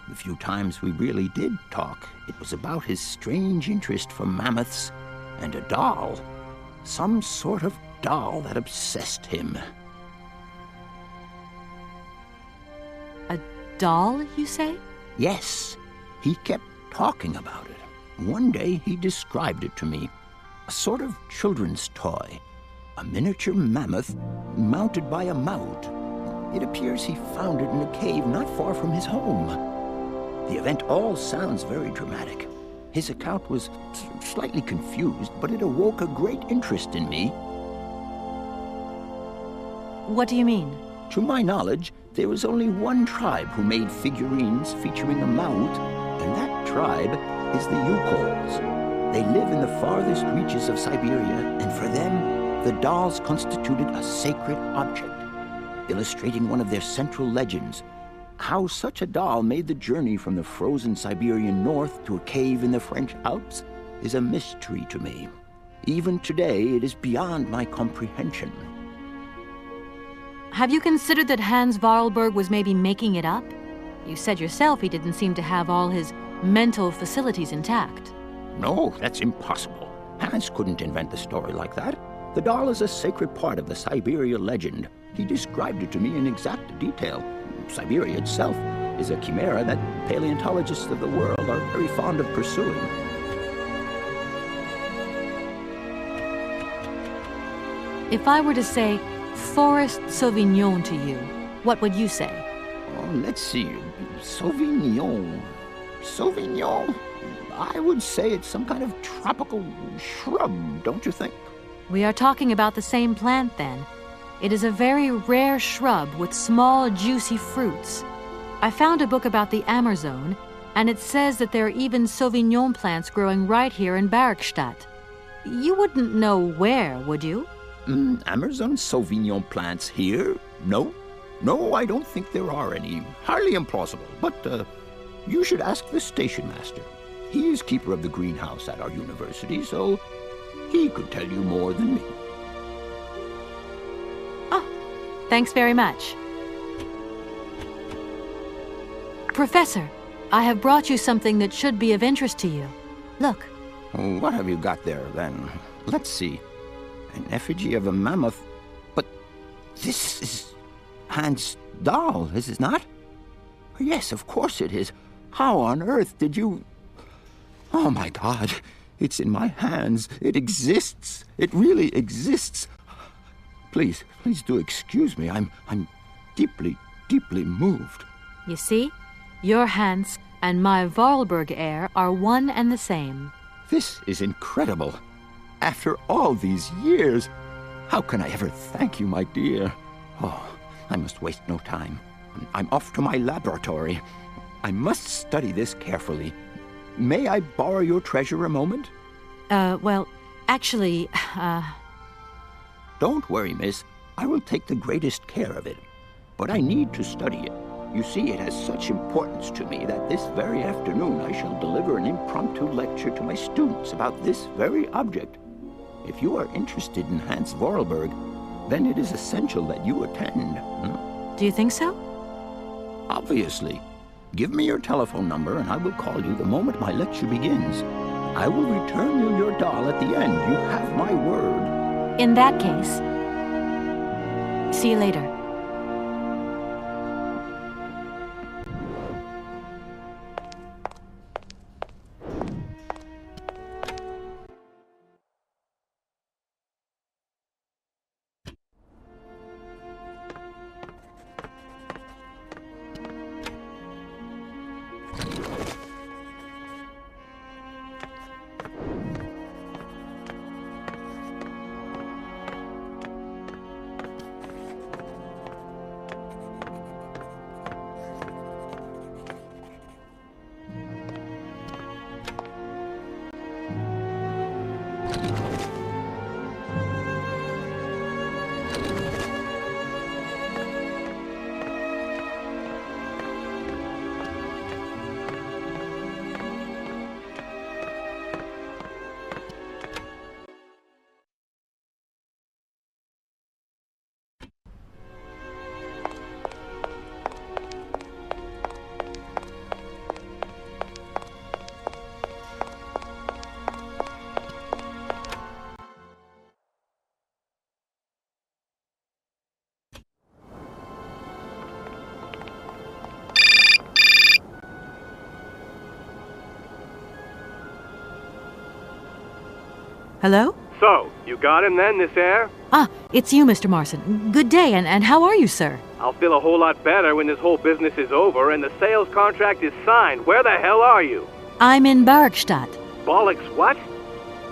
The few times we really did talk, it was about his strange interest for mammoths and a doll. Some sort of doll that obsessed him. A doll, you say? Yes. He kept talking about it. One day he described it to me. A sort of children's toy. A miniature mammoth mounted by a mount. It appears he found it in a cave not far from his home. The event all sounds very dramatic. His account was slightly confused, but it awoke a great interest in me. What do you mean? To my knowledge, there was only one tribe who made figurines featuring a mount, and that tribe is the Yukols. They live in the farthest reaches of Syberia, and for them, the dolls constituted a sacred object, illustrating one of their central legends. How such a doll made the journey from the frozen Siberian north to a cave in the French Alps is a mystery to me. Even today, it is beyond my comprehension. Have you considered that Hans Vorarlberg was maybe making it up? You said yourself he didn't seem to have all his mental facilities intact. No, that's impossible. Hans couldn't invent a story like that. The doll is a sacred part of the Syberia legend. He described it to me in exact detail. Syberia itself is a chimera that paleontologists of the world are very fond of pursuing. If I were to say Forest Sauvignon to you, what would you say? Oh, let's see. Sauvignon. Sauvignon? I would say it's some kind of tropical shrub, don't you think? We are talking about the same plant, then. It is a very rare shrub with small, juicy fruits. I found a book about the Amazon, and it says that there are even Sauvignon plants growing right here in Barrockstadt. You wouldn't know where, would you? Amazon Sauvignon plants here? No. No, I don't think there are any. Highly implausible. But you should ask the station master. He is keeper of the greenhouse at our university, so he could tell you more than me. Oh, thanks very much. Professor, I have brought you something that should be of interest to you. Look. What have you got there, then? Let's see. An effigy of a mammoth. But this is Hans' doll, is it not? Yes, of course it is. How on earth did you... Oh, my God. It's in my hands. It exists. It really exists. Please do excuse me. I'm deeply, deeply moved. You see? Your Hans and my Vorarlberg heir are one and the same. This is incredible. After all these years, how can I ever thank you, my dear? Oh, I must waste no time. I'm off to my laboratory. I must study this carefully. May I borrow your treasure a moment? Well, actually, Don't worry, miss. I will take the greatest care of it. But I need to study it. You see, it has such importance to me that this very afternoon I shall deliver an impromptu lecture to my students about this very object. If you are interested in Hans Vorarlberg, then it is essential that you attend. Do you think so? Obviously. Give me your telephone number and I will call you the moment my lecture begins. I will return you your doll at the end. You have my word. In that case, see you later. Hello? So, you got him then, this heir? Ah, it's you, Mr. Marson. Good day, and how are you, sir? I'll feel a whole lot better when this whole business is over and the sales contract is signed. Where the hell are you? I'm in Barrockstadt. Bollocks what?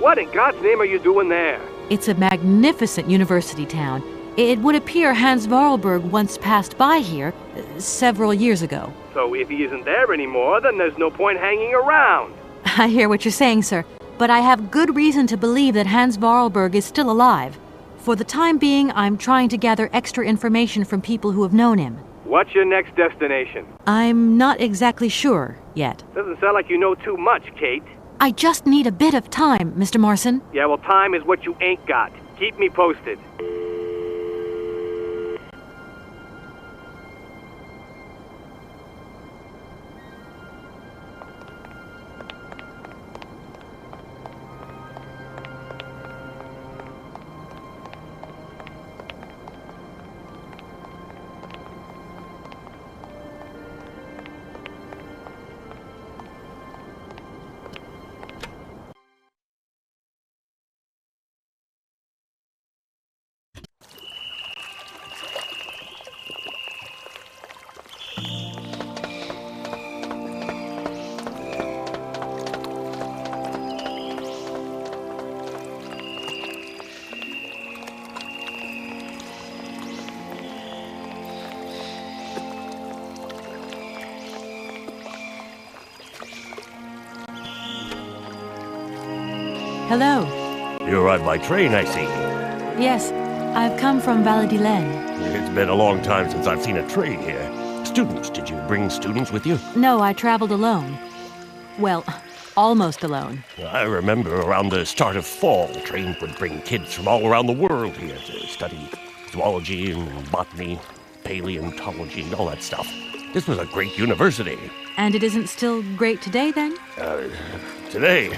What in God's name are you doing there? It's a magnificent university town. It would appear Hans Vorarlberg once passed by here several years ago. So if he isn't there anymore, then there's no point hanging around. I hear what you're saying, sir. But I have good reason to believe that Hans Vorarlberg is still alive. For the time being, I'm trying to gather extra information from people who have known him. What's your next destination? I'm not exactly sure yet. Doesn't sound like you know too much, Kate. I just need a bit of time, Mr. Marson. Yeah, well, time is what you ain't got. Keep me posted. Hello. You arrived by train, I see. Yes, I've come from Valadilène. It's been a long time since I've seen a train here. Students, did you bring students with you? No, I traveled alone. Well, almost alone. I remember around the start of fall, trains would bring kids from all around the world here to study zoology and botany, paleontology, and all that stuff. This was a great university. And it isn't still great today, then? Today?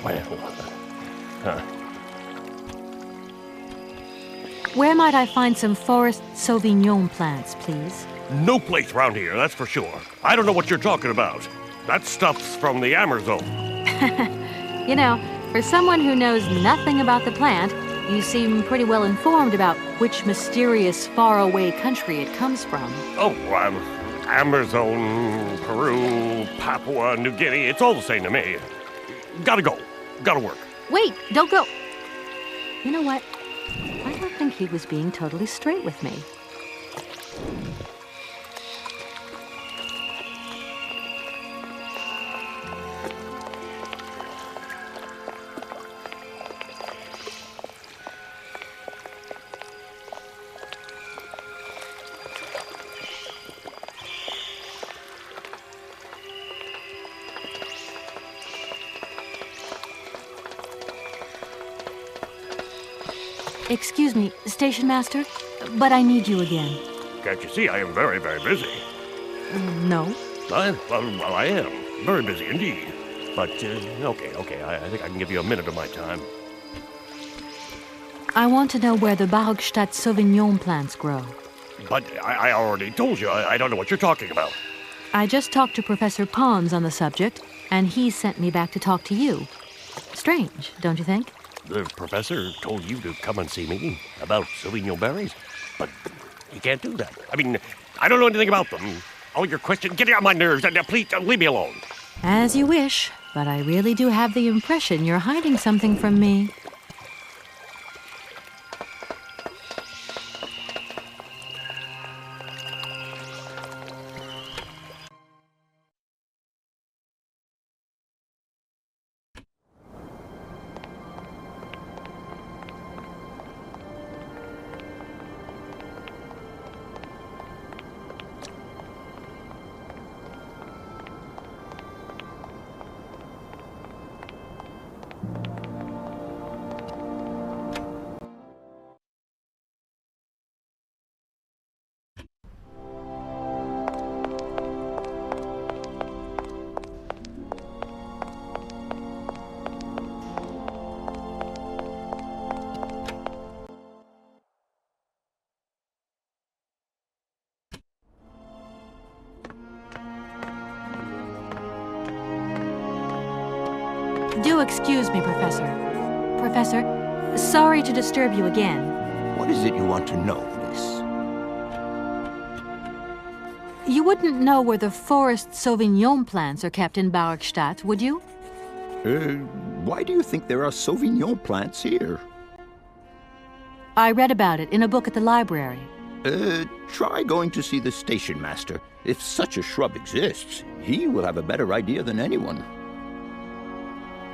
Well, Where might I find some forest Sauvignon plants, please? no place around here, that's for sure. I don't know what you're talking about. That stuff's from the Amazon. You know, for someone who knows nothing about the plant, you seem pretty well informed about which mysterious faraway country it comes from. Oh, Amazon, Peru, Papua New Guinea, it's all the same to me. Gotta go. Gotta work. Wait, don't go. You know what? I don't think he was being totally straight with me. Excuse me, Station Master, but I need you again. Can't you see I am very, very busy? No. Well, I am. Very busy indeed. But, okay, I think I can give you a minute of my time. I want to know where the Barrockstadt Sauvignon plants grow. But I already told you, I don't know what you're talking about. I just talked to Professor Pons on the subject, and he sent me back to talk to you. Strange, don't you think? The professor told you to come and see me about Sauvignon berries, but you can't do that. I mean, I don't know anything about them. All your questions, get on my nerves, and please leave me alone. As you wish, but I really do have the impression you're hiding something from me. Do excuse me, Professor. Professor, sorry to disturb you again. What is it you want to know, Miss? You wouldn't know where the forest Sauvignon plants are kept in Barrockstadt, would you? Why do you think there are Sauvignon plants here? I read about it in a book at the library. Try going to see the station master. If such a shrub exists, he will have a better idea than anyone.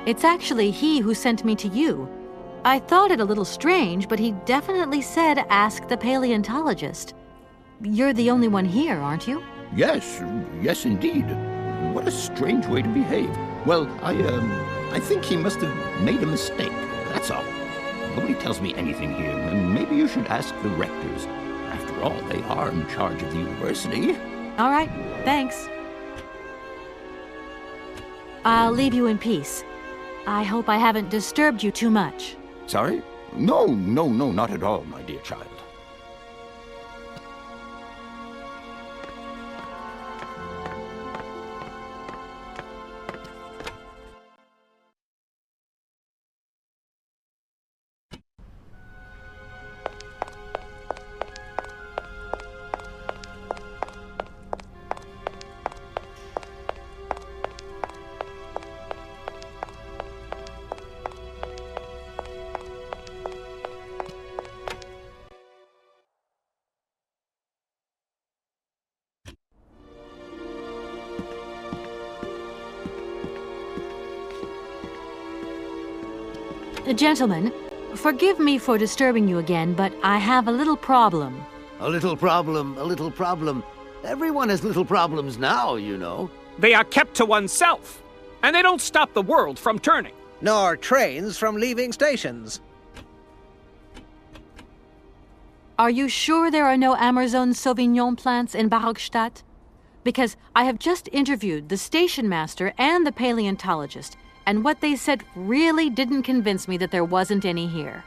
It's actually he who sent me to you. I thought it a little strange, but he definitely said ask the paleontologist. You're the only one here, aren't you? Yes indeed. What a strange way to behave. Well, I think he must have made a mistake, that's all. Nobody tells me anything here, and maybe you should ask the rectors. After all, they are in charge of the university. All right, thanks. I'll leave you in peace. I hope I haven't disturbed you too much. Sorry? No, not at all, my dear child. Gentlemen, forgive me for disturbing you again, but I have a little problem. A little problem. Everyone has little problems now, you know. They are kept to oneself, and they don't stop the world from turning. Nor trains from leaving stations. Are you sure there are no Amazon Sauvignon plants in Barrockstadt? Because I have just interviewed the station master and the paleontologist, and what they said really didn't convince me that there wasn't any here.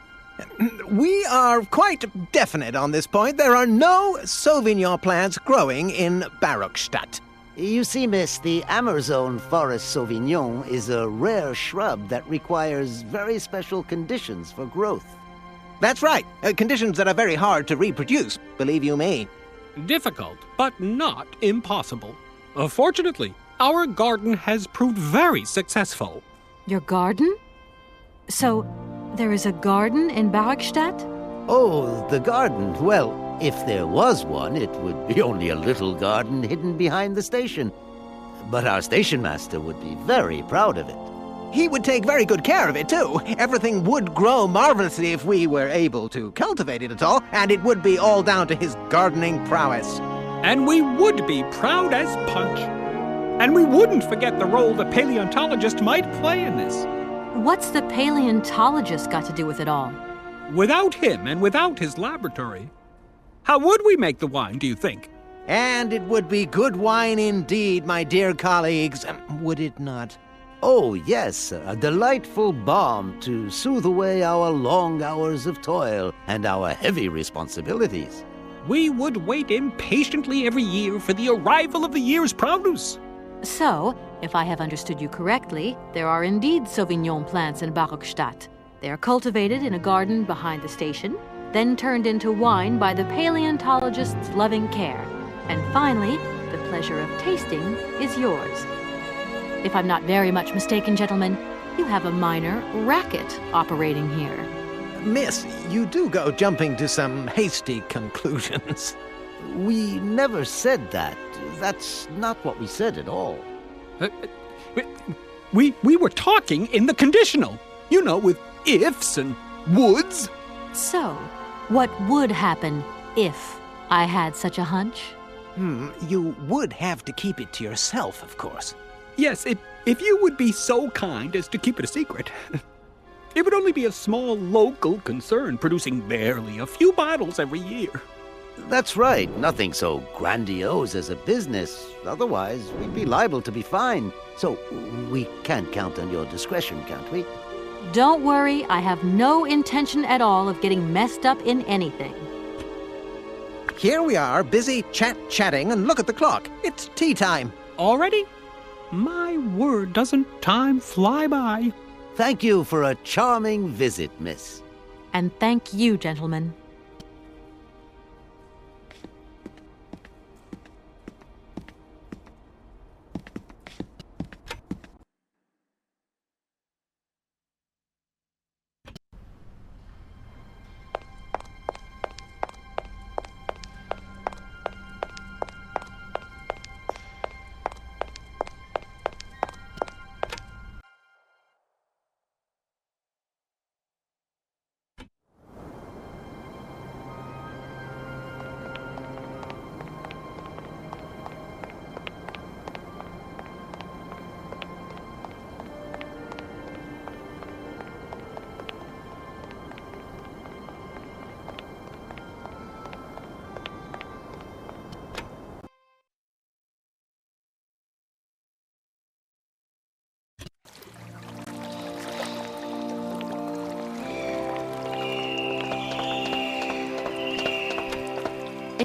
We are quite definite on this point. There are no Sauvignon plants growing in Barrockstadt. You see, miss, the Amazon Forest Sauvignon is a rare shrub that requires very special conditions for growth. That's right. Conditions that are very hard to reproduce, believe you me. Difficult, but not impossible. Fortunately, our garden has proved very successful. Your garden? So, there is a garden in Barrockstadt? Oh, the garden. Well, if there was one, it would be only a little garden hidden behind the station. But our station master would be very proud of it. He would take very good care of it, too. Everything would grow marvelously if we were able to cultivate it at all, and it would be all down to his gardening prowess. And we would be proud as punch. And we wouldn't forget the role the paleontologist might play in this. What's the paleontologist got to do with it all? Without him and without his laboratory, how would we make the wine, do you think? And it would be good wine indeed, my dear colleagues, would it not? Oh, yes, a delightful balm to soothe away our long hours of toil and our heavy responsibilities. We would wait impatiently every year for the arrival of the year's produce. So, if I have understood you correctly, there are indeed Sauvignon plants in Barrockstadt. They are cultivated in a garden behind the station, then turned into wine by the paleontologist's loving care. And finally, the pleasure of tasting is yours. If I'm not very much mistaken, gentlemen, you have a minor racket operating here. Miss, you do go jumping to some hasty conclusions. We never said that. That's not what we said at all. We were talking in the conditional. You know, with ifs and woulds. So, what would happen if I had such a hunch? You would have to keep it to yourself, of course. Yes, if you would be so kind as to keep it a secret. It would only be a small local concern, producing barely a few bottles every year. That's right. Nothing so grandiose as a business. Otherwise, we'd be liable to be fined. So, we can't count on your discretion, can't we? Don't worry, I have no intention at all of getting messed up in anything. Here we are, busy chatting, and look at the clock. It's tea time. Already? My word, doesn't time fly by? Thank you for a charming visit, miss. And thank you, gentlemen.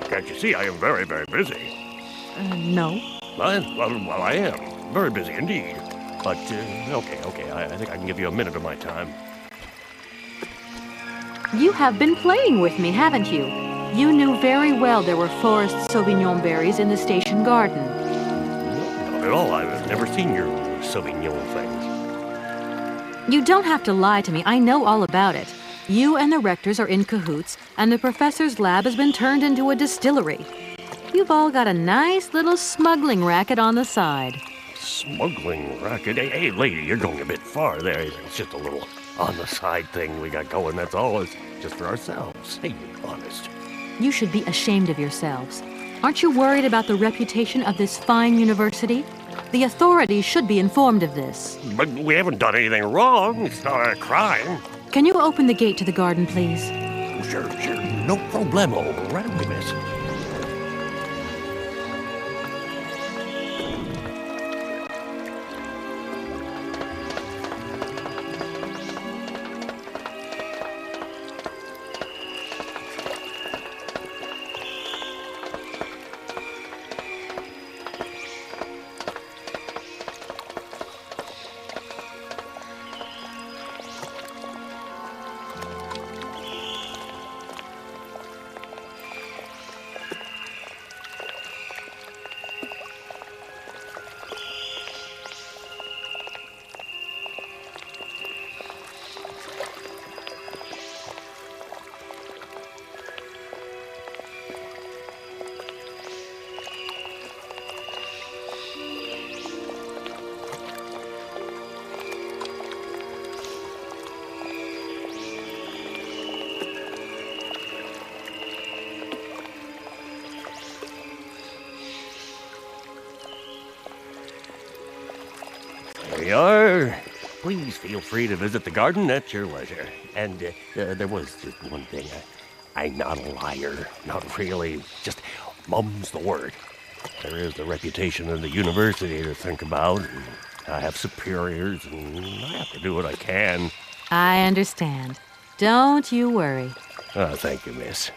Can't you see I am very, very busy? No. Well, I am. Very busy indeed. But, okay, I think I can give you a minute of my time. You have been playing with me, haven't you? You knew very well there were forest Sauvignon berries in the station garden. Not at all. I've never seen your Sauvignon things. You don't have to lie to me. I know all about it. You and the rectors are in cahoots, and the professor's lab has been turned into a distillery. You've all got a nice little smuggling racket on the side. Smuggling racket? Hey, lady, you're going a bit far there. It's just a little on-the-side thing we got going, that's all. It's just for ourselves. Hey, honest. You should be ashamed of yourselves. Aren't you worried about the reputation of this fine university? The authorities should be informed of this. But we haven't done anything wrong. It's not a crime. Can you open the gate to the garden, please? Sure. No problemo. Right away, miss. There you are. Please feel free to visit the garden at your leisure. And there was just one thing. I'm not a liar. Not really. Just mum's the word. There is the reputation of the university to think about. And I have superiors, and I have to do what I can. I understand. Don't you worry. Oh, thank you, miss.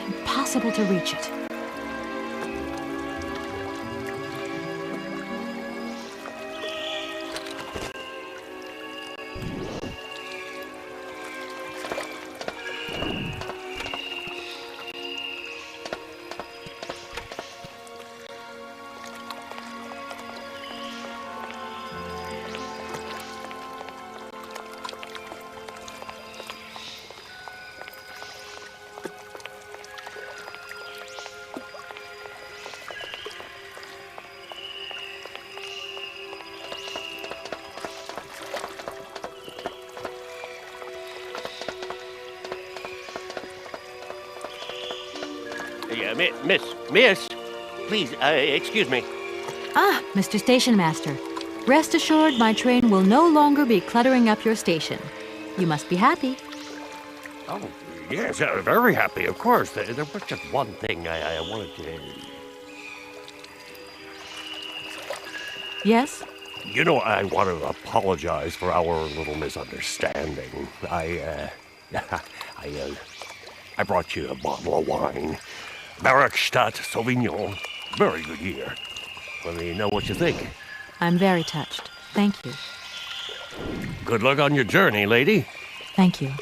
Impossible to reach it. Miss, please, excuse me. Ah, Mr. Station Master. Rest assured my train will no longer be cluttering up your station. You must be happy. Oh, yes, very happy, of course. There was just one thing I wanted to... Yes? You know, I want to apologize for our little misunderstanding. I brought you a bottle of wine. Barrockstadt Sauvignon. Very good year. Let me know what you think. I'm very touched. Thank you. Good luck on your journey, lady. Thank you.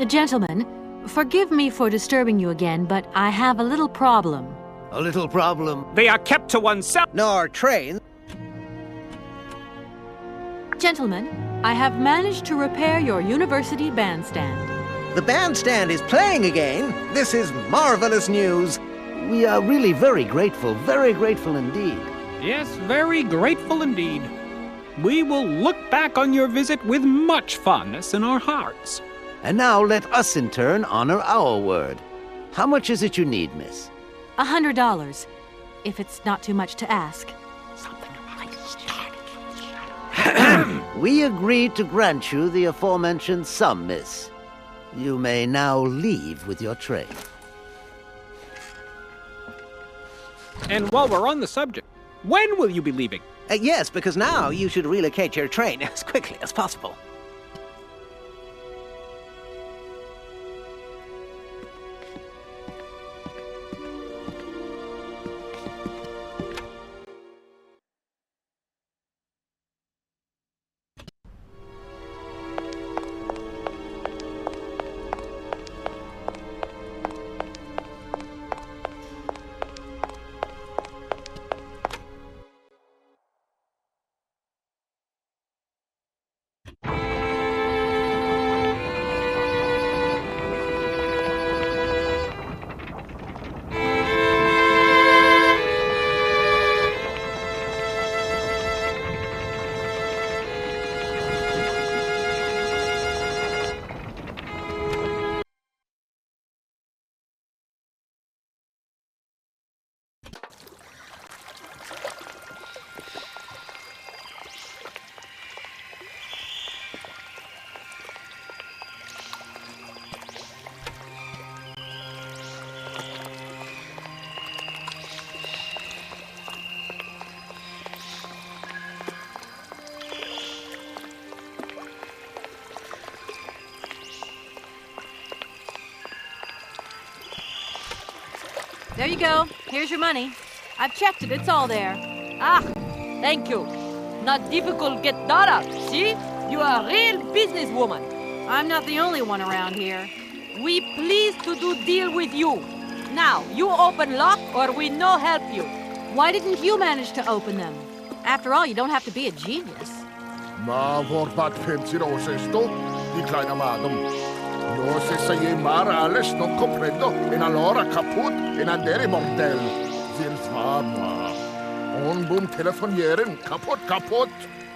Gentlemen, forgive me for disturbing you again, but I have a little problem. A little problem? They are kept to oneself. Nor trained. Gentlemen, I have managed to repair your university bandstand. The bandstand is playing again. This is marvelous news. We are really very grateful indeed. Yes, very grateful indeed. We will look back on your visit with much fondness in our hearts. And now let us in turn honor our word. How much is it you need, miss? $100, if it's not too much to ask. We agree to grant you the aforementioned sum, miss. You may now leave with your train. And while we're on the subject, when will you be leaving? Yes, because now you should relocate your train as quickly as possible. There you go. Here's your money. I've checked it. It's all there. Ah, thank you. Not difficult get data. See? You are a real businesswoman. I'm not the only one around here. We pleased to do deal with you. Now, you open lock or we no help you. Why didn't you manage to open them? After all, you don't have to be a genius. Ma vorbat 50 esto, di kleiner madam. No se sei marales non comprendo, en allora kaput, en andere mortel. Vil svama. On boom telefonieren, kaput.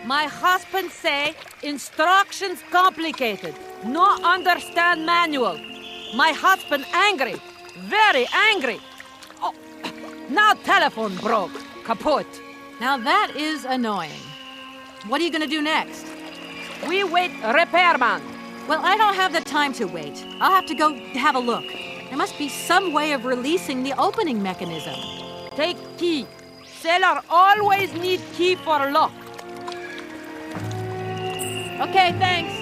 My husband say instructions complicated. No understand manual. My husband angry. Very angry. Oh, now telephone broke. Kaput. Now that is annoying. What are you gonna do next? We wait repairman. Well, I don't have the time to wait. I'll have to go have a look. There must be some way of releasing the opening mechanism. Take key. Sailor always need key for lock. Okay, thanks.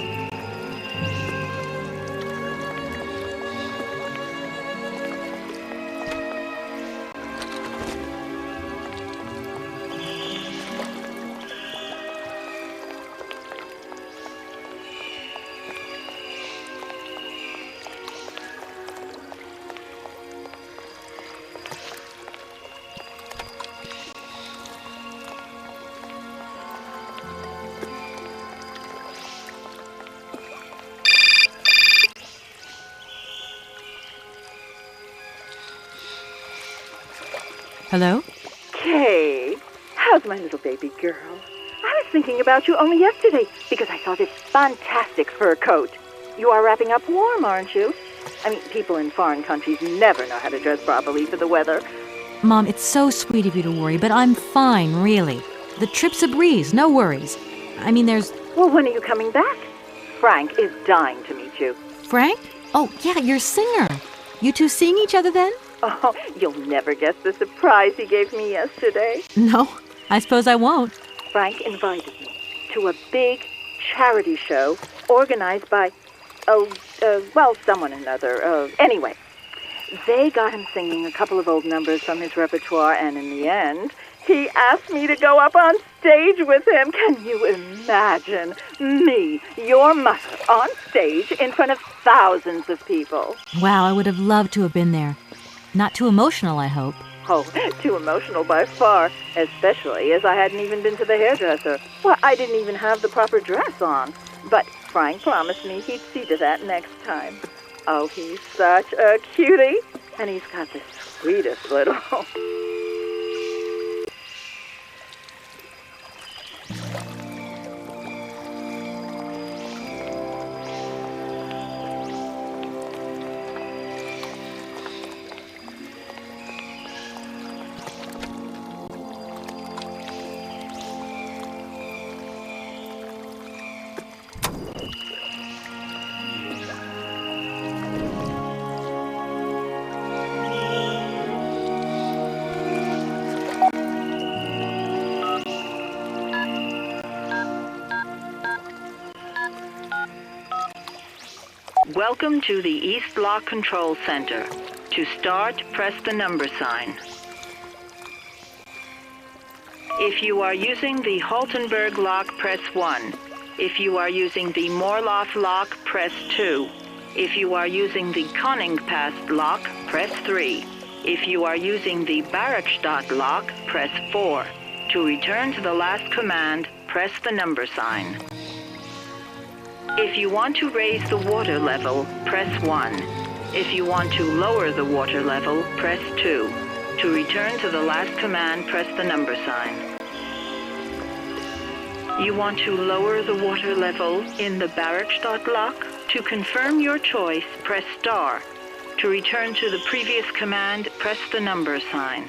Hello? Kay, how's my little baby girl? I was thinking about you only yesterday because I saw this fantastic fur coat. You are wrapping up warm, aren't you? I mean, people in foreign countries never know how to dress properly for the weather. Mom, it's so sweet of you to worry, but I'm fine, really. The trip's a breeze, no worries. I mean, there's... Well, when are you coming back? Frank is dying to meet you. Frank? Oh, yeah, your singer. You two seeing each other then? Oh, you'll never guess the surprise he gave me yesterday. No, I suppose I won't. Frank invited me to a big charity show organized by, someone or another. Anyway, they got him singing a couple of old numbers from his repertoire, and in the end, he asked me to go up on stage with him. Can you imagine me, your mother, on stage in front of thousands of people? Wow, I would have loved to have been there. Not too emotional, I hope. Oh, too emotional by far, especially as I hadn't even been to the hairdresser. Well, I didn't even have the proper dress on. But Frank promised me he'd see to that next time. Oh, he's such a cutie. And he's got the sweetest little... Welcome to the East Lock Control Center. To start, press the number sign. If you are using the Haltenberg lock, press 1. If you are using the Morloff lock, press 2. If you are using the Koningpass lock, press 3. If you are using the Barrockstadt lock, press 4. To return to the last command, press the number sign. If you want to raise the water level, press 1. If you want to lower the water level, press 2. To return to the last command, press the number sign. You want to lower the water level in the Barrockstadt lock? To confirm your choice, press star. To return to the previous command, press the number sign.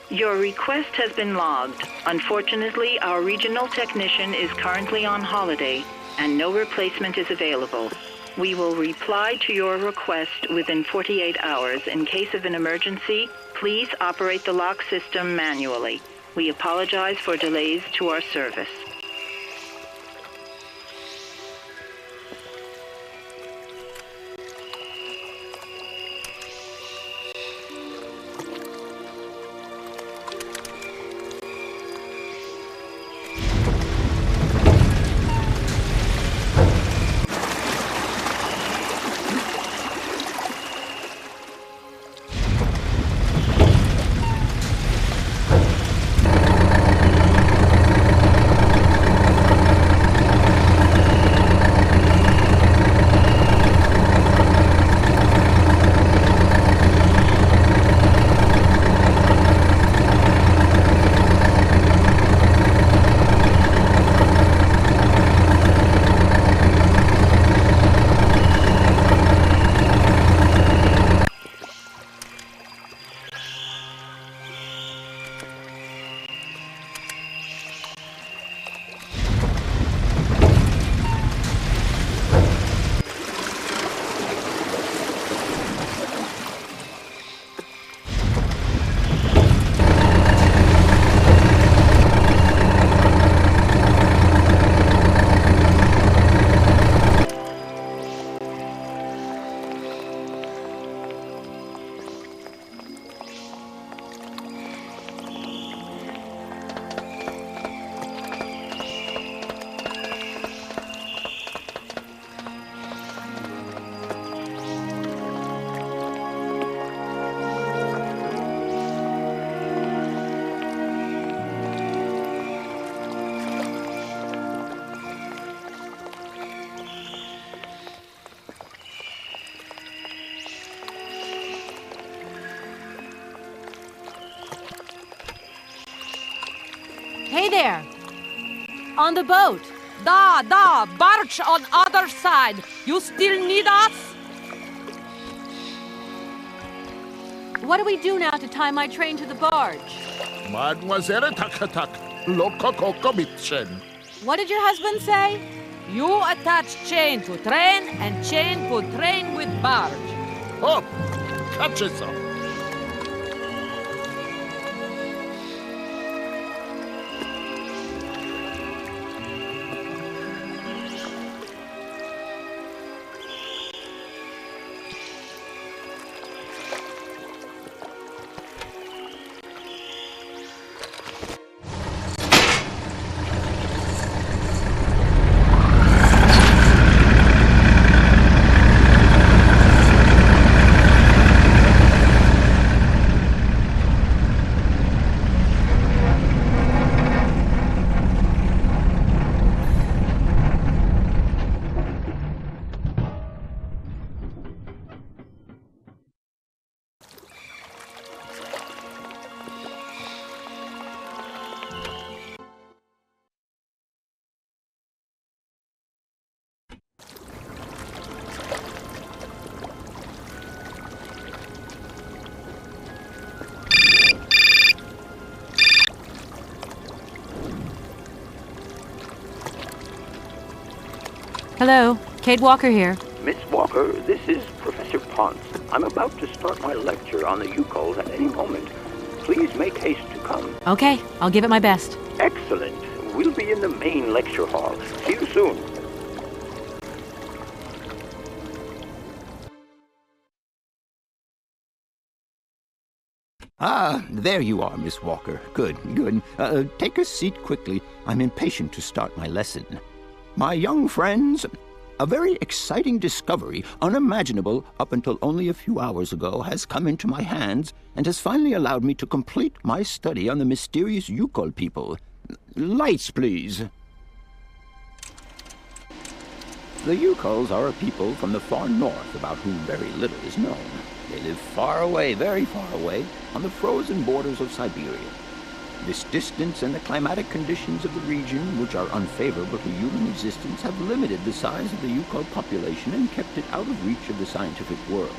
Your request has been logged. Unfortunately, our regional technician is currently on holiday, and no replacement is available. We will reply to your request within 48 hours. In case of an emergency, please operate the lock system manually. We apologize for delays to our service. Hey there! On the boat! Barge on other side! You still need us? What do we do now to tie my train to the barge? Mademoiselle Takatak, Lokokoko Mitchen. What did your husband say? You attach chain to train and chain to train with barge. Hop! Catch it up. Hello, Kate Walker here. Miss Walker, this is Professor Ponce. I'm about to start my lecture on the Yukols at any moment. Please make haste to come. Okay, I'll give it my best. Excellent. We'll be in the main lecture hall. See you soon. Ah, there you are, Miss Walker. Good, good. Take a seat quickly. I'm impatient to start my lesson. My young friends, a very exciting discovery, unimaginable up until only a few hours ago, has come into my hands and has finally allowed me to complete my study on the mysterious Yukol people. Lights, please. The Yukols are a people from the far north about whom very little is known. They live far away, very far away, on the frozen borders of Syberia. This distance and the climatic conditions of the region, which are unfavorable to human existence, have limited the size of the Yukol population and kept it out of reach of the scientific world.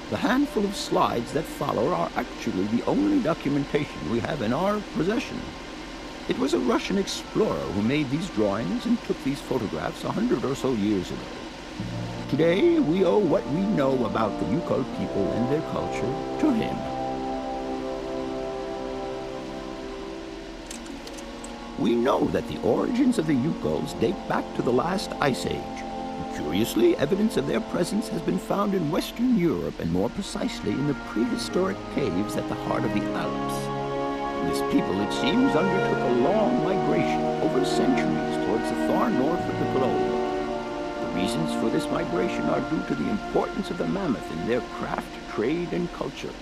The handful of slides that follow are actually the only documentation we have in our possession. It was a Russian explorer who made these drawings and took these photographs 100 or so years ago. Today, we owe what we know about the Yukol people and their culture to him. We know that the origins of the Yukols date back to the last Ice Age. Curiously, evidence of their presence has been found in Western Europe, and more precisely in the prehistoric caves at the heart of the Alps. This people, it seems, undertook a long migration over centuries towards the far north of the globe. The reasons for this migration are due to the importance of the mammoth in their craft, trade, and culture.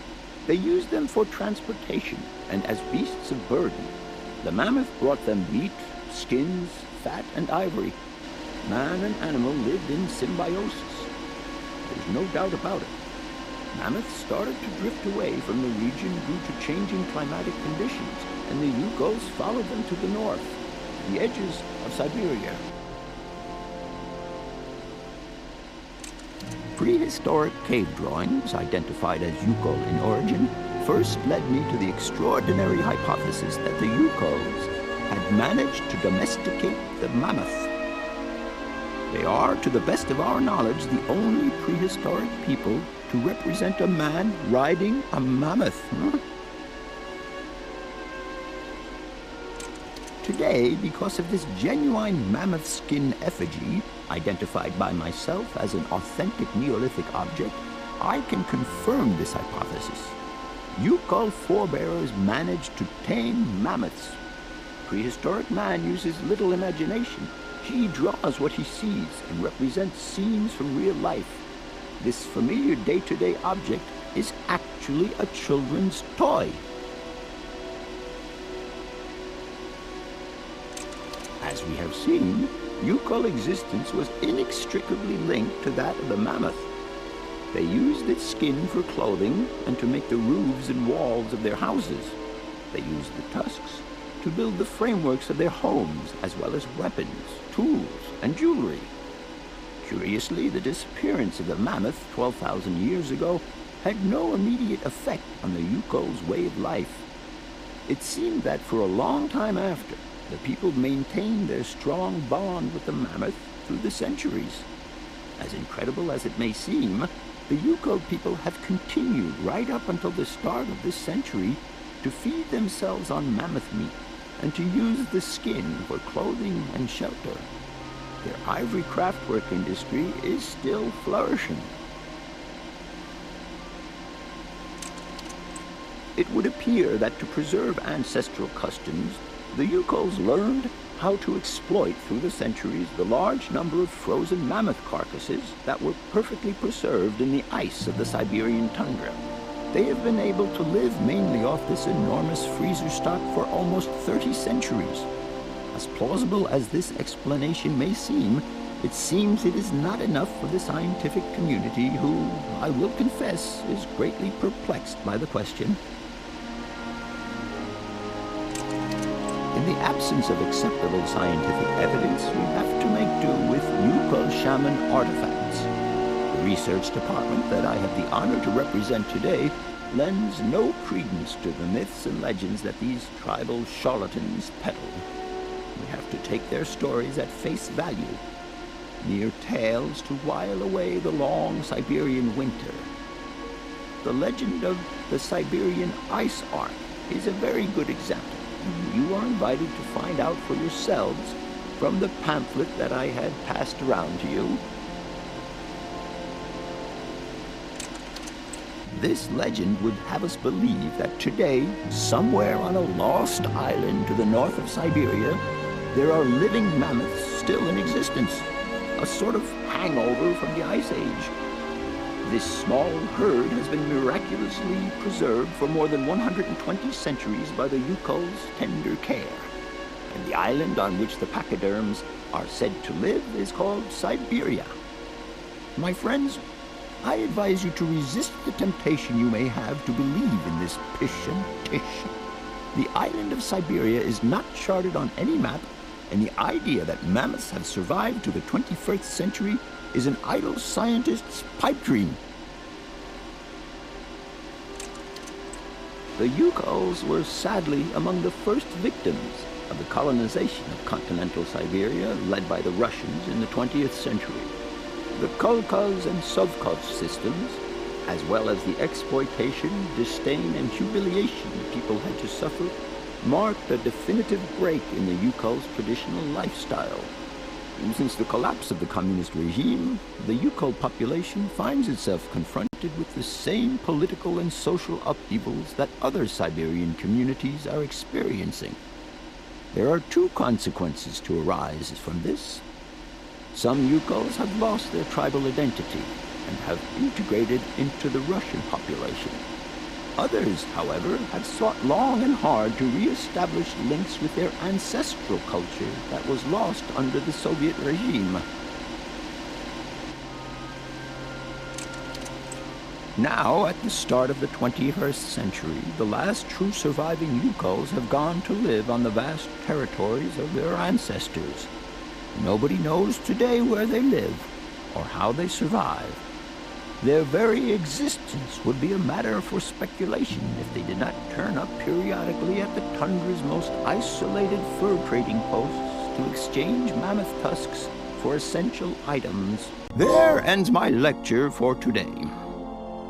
They used them for transportation and as beasts of burden. The mammoth brought them meat, skins, fat, and ivory. Man and animal lived in symbiosis. There's no doubt about it. Mammoths started to drift away from the region due to changing climatic conditions, and the Yukols followed them to the north, to the edges of Syberia. Prehistoric cave drawings, identified as Yukol in origin, first led me to the extraordinary hypothesis that the Yukols had managed to domesticate the mammoth. They are, to the best of our knowledge, the only prehistoric people to represent a man riding a mammoth. Today, because of this genuine mammoth skin effigy, identified by myself as an authentic Neolithic object, I can confirm this hypothesis. Yukol forebears managed to tame mammoths. Prehistoric man uses little imagination. He draws what he sees and represents scenes from real life. This familiar day-to-day object is actually a children's toy. As we have seen, Yukol existence was inextricably linked to that of the mammoth. They used its skin for clothing and to make the roofs and walls of their houses. They used the tusks to build the frameworks of their homes, as well as weapons, tools, and jewelry. Curiously, the disappearance of the mammoth 12,000 years ago had no immediate effect on the Yukol's way of life. It seemed that for a long time after, the people maintained their strong bond with the mammoth through the centuries. As incredible as it may seem, the Yukol people have continued right up until the start of this century to feed themselves on mammoth meat and to use the skin for clothing and shelter. Their ivory craftwork industry is still flourishing. It would appear that to preserve ancestral customs, the Yukols learned how to exploit through the centuries the large number of frozen mammoth carcasses that were perfectly preserved in the ice of the Siberian tundra. They have been able to live mainly off this enormous freezer stock for almost 30 centuries. As plausible as this explanation may seem, it seems it is not enough for the scientific community who, I will confess, is greatly perplexed by the question. In the absence of acceptable scientific evidence, we have to make do with Yukol shaman artifacts. The research department that I have the honor to represent today lends no credence to the myths and legends that these tribal charlatans peddle. We have to take their stories at face value, mere tales to while away the long Siberian winter. The legend of the Siberian Ice Ark is a very good example. You are invited to find out for yourselves from the pamphlet that I had passed around to you. This legend would have us believe that today, somewhere on a lost island to the north of Syberia, there are living mammoths still in existence, a sort of hangover from the Ice Age. This small herd has been miraculously preserved for more than 120 centuries by the Yukol's tender care. And the island on which the pachyderms are said to live is called Syberia. My friends, I advise you to resist the temptation you may have to believe in this pish and tish. The island of Syberia is not charted on any map, and the idea that mammoths have survived to the 21st century is an idle scientist's pipe dream. The Yukols were sadly among the first victims of the colonization of continental Syberia led by the Russians in the 20th century. The kolkhoz and sovkhoz systems, as well as the exploitation, disdain, and humiliation people had to suffer, marked a definitive break in the Yukol's traditional lifestyle. Since the collapse of the communist regime, the Yukol population finds itself confronted with the same political and social upheavals that other Siberian communities are experiencing. There are two consequences to arise from this. Some Yukols have lost their tribal identity and have integrated into the Russian population. Others, however, have sought long and hard to re-establish links with their ancestral culture that was lost under the Soviet regime. Now, at the start of the 21st century, the last true surviving Yukols have gone to live on the vast territories of their ancestors. Nobody knows today where they live or how they survive. Their very existence would be a matter for speculation if they did not turn up periodically at the tundra's most isolated fur trading posts to exchange mammoth tusks for essential items. There ends my lecture for today.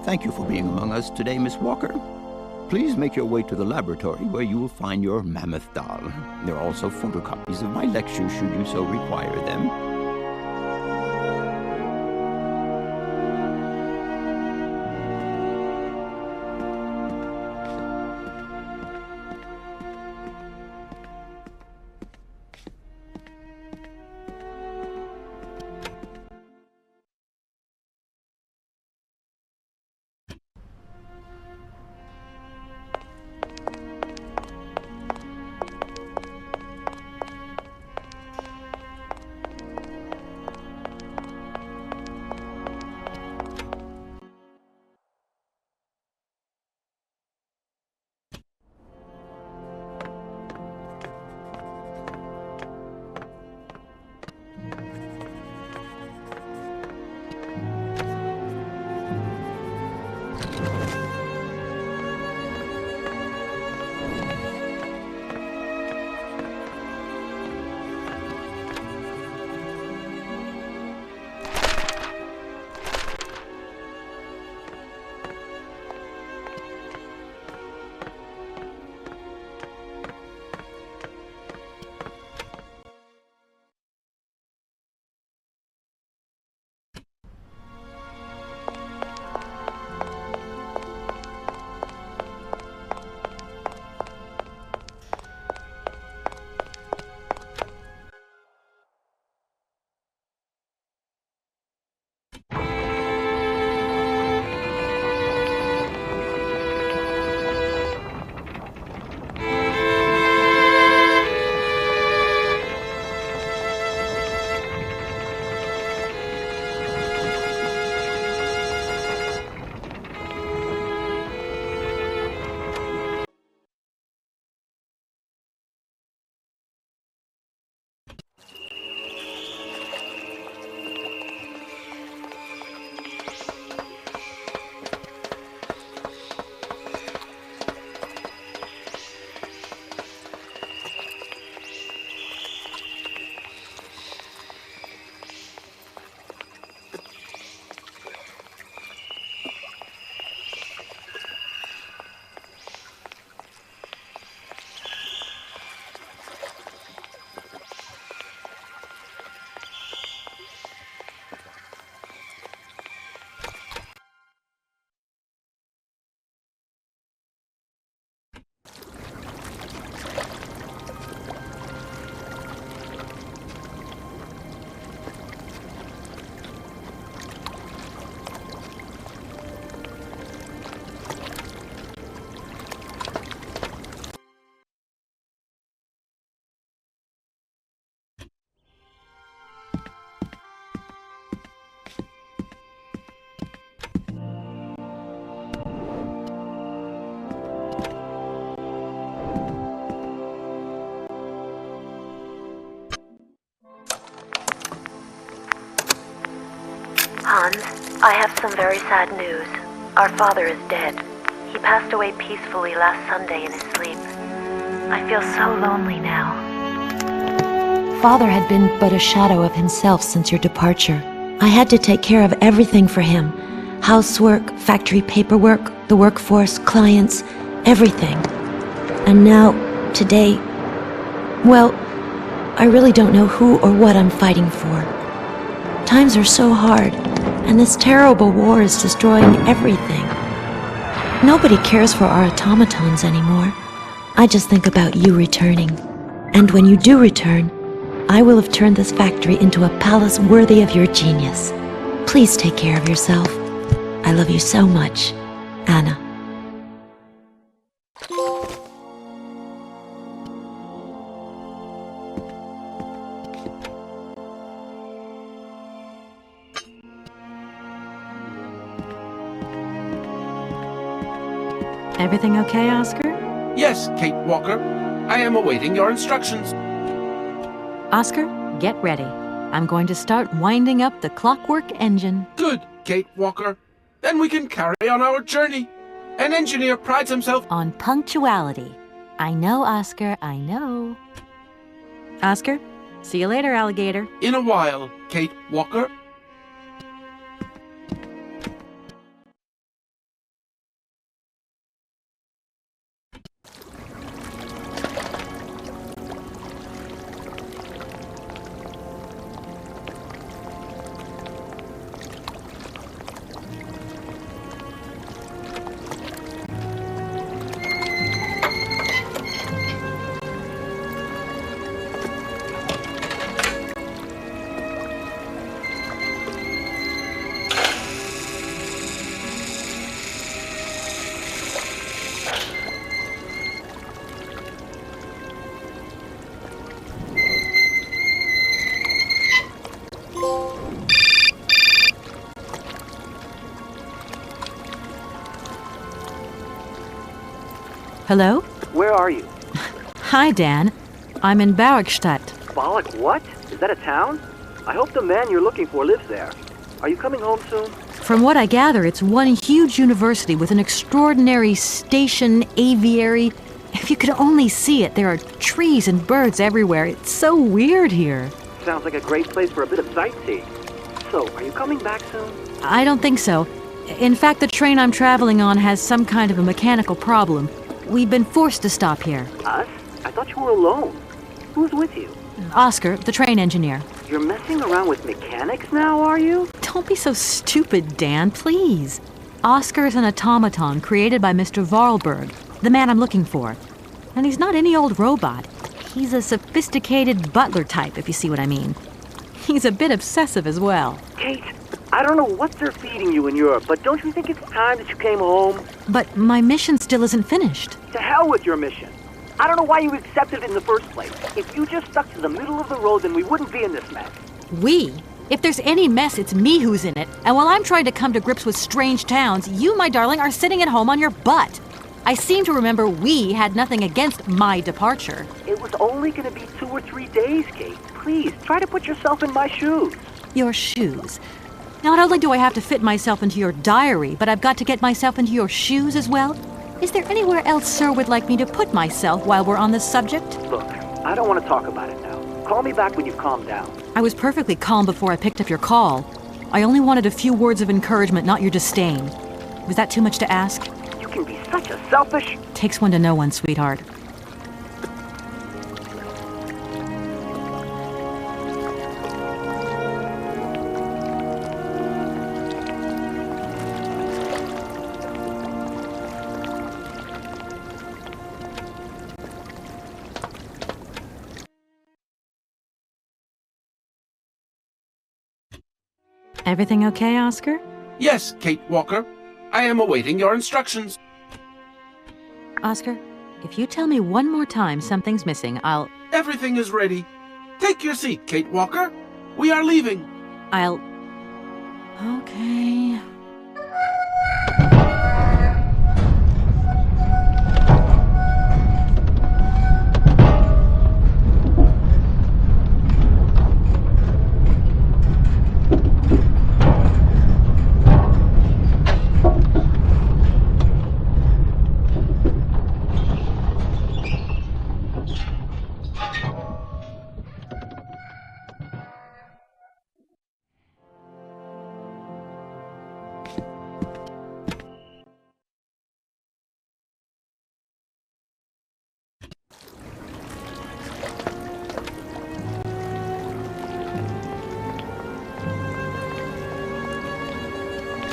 Thank you for being among us today, Miss Walker. Please make your way to the laboratory where you will find your mammoth doll. There are also photocopies of my lectures should you so require them. Hans, I have some very sad news. Our father is dead. He passed away peacefully last Sunday in his sleep. I feel so lonely now. Father had been but a shadow of himself since your departure. I had to take care of everything for him. Housework, factory paperwork, the workforce, clients, everything. And now, today, well, I really don't know who or what I'm fighting for. Times are so hard, and this terrible war is destroying everything. Nobody cares for our automatons anymore. I just think about you returning. And when you do return, I will have turned this factory into a palace worthy of your genius. Please take care of yourself. I love you so much, Anna. Everything okay, Oscar? Yes, Kate Walker. I am awaiting your instructions. Oscar, get ready. I'm going to start winding up the clockwork engine. Good, Kate Walker. Then we can carry on our journey. An engineer prides himself on punctuality. I know, Oscar, I know. Oscar, see you later, alligator. In a while, Kate Walker. Hello? Where are you? Hi, Dan. I'm in Barrockstadt. What? Is that a town? I hope the man you're looking for lives there. Are you coming home soon? From what I gather, it's one huge university with an extraordinary station aviary. If you could only see it, there are trees and birds everywhere. It's so weird here. Sounds like a great place for a bit of sightseeing. So, are you coming back soon? I don't think so. In fact, the train I'm traveling on has some kind of a mechanical problem. We've been forced to stop here. Us? I thought you were alone. Who's with you? Oscar, the train engineer. You're messing around with mechanics now, are you? Don't be so stupid, Dan, please. Oscar is an automaton created by Mr. Vorarlberg, the man I'm looking for. And he's not any old robot. He's a sophisticated butler type, if you see what I mean. He's a bit obsessive as well. Kate, I don't know what they're feeding you in Europe, but don't you think it's time that you came home? But my mission still isn't finished. To hell with your mission. I don't know why you accepted it in the first place. If you just stuck to the middle of the road, then we wouldn't be in this mess. We? If there's any mess, it's me who's in it. And while I'm trying to come to grips with strange towns, you, my darling, are sitting at home on your butt. I seem to remember we had nothing against my departure. It was only going to be 2 or 3 days, Kate. Please, try to put yourself in my shoes. Your shoes. Not only do I have to fit myself into your diary, but I've got to get myself into your shoes as well? Is there anywhere else Sir would like me to put myself while we're on this subject? Look, I don't want to talk about it now. Call me back when you've calmed down. I was perfectly calm before I picked up your call. I only wanted a few words of encouragement, not your disdain. Was that too much to ask? You can be such a selfish... Takes one to know one, sweetheart. Everything okay, Oscar? Yes, Kate Walker. I am awaiting your instructions. Oscar, if you tell me one more time something's missing, I'll... Everything is ready. Take your seat, Kate Walker. We are leaving. I'll... Okay...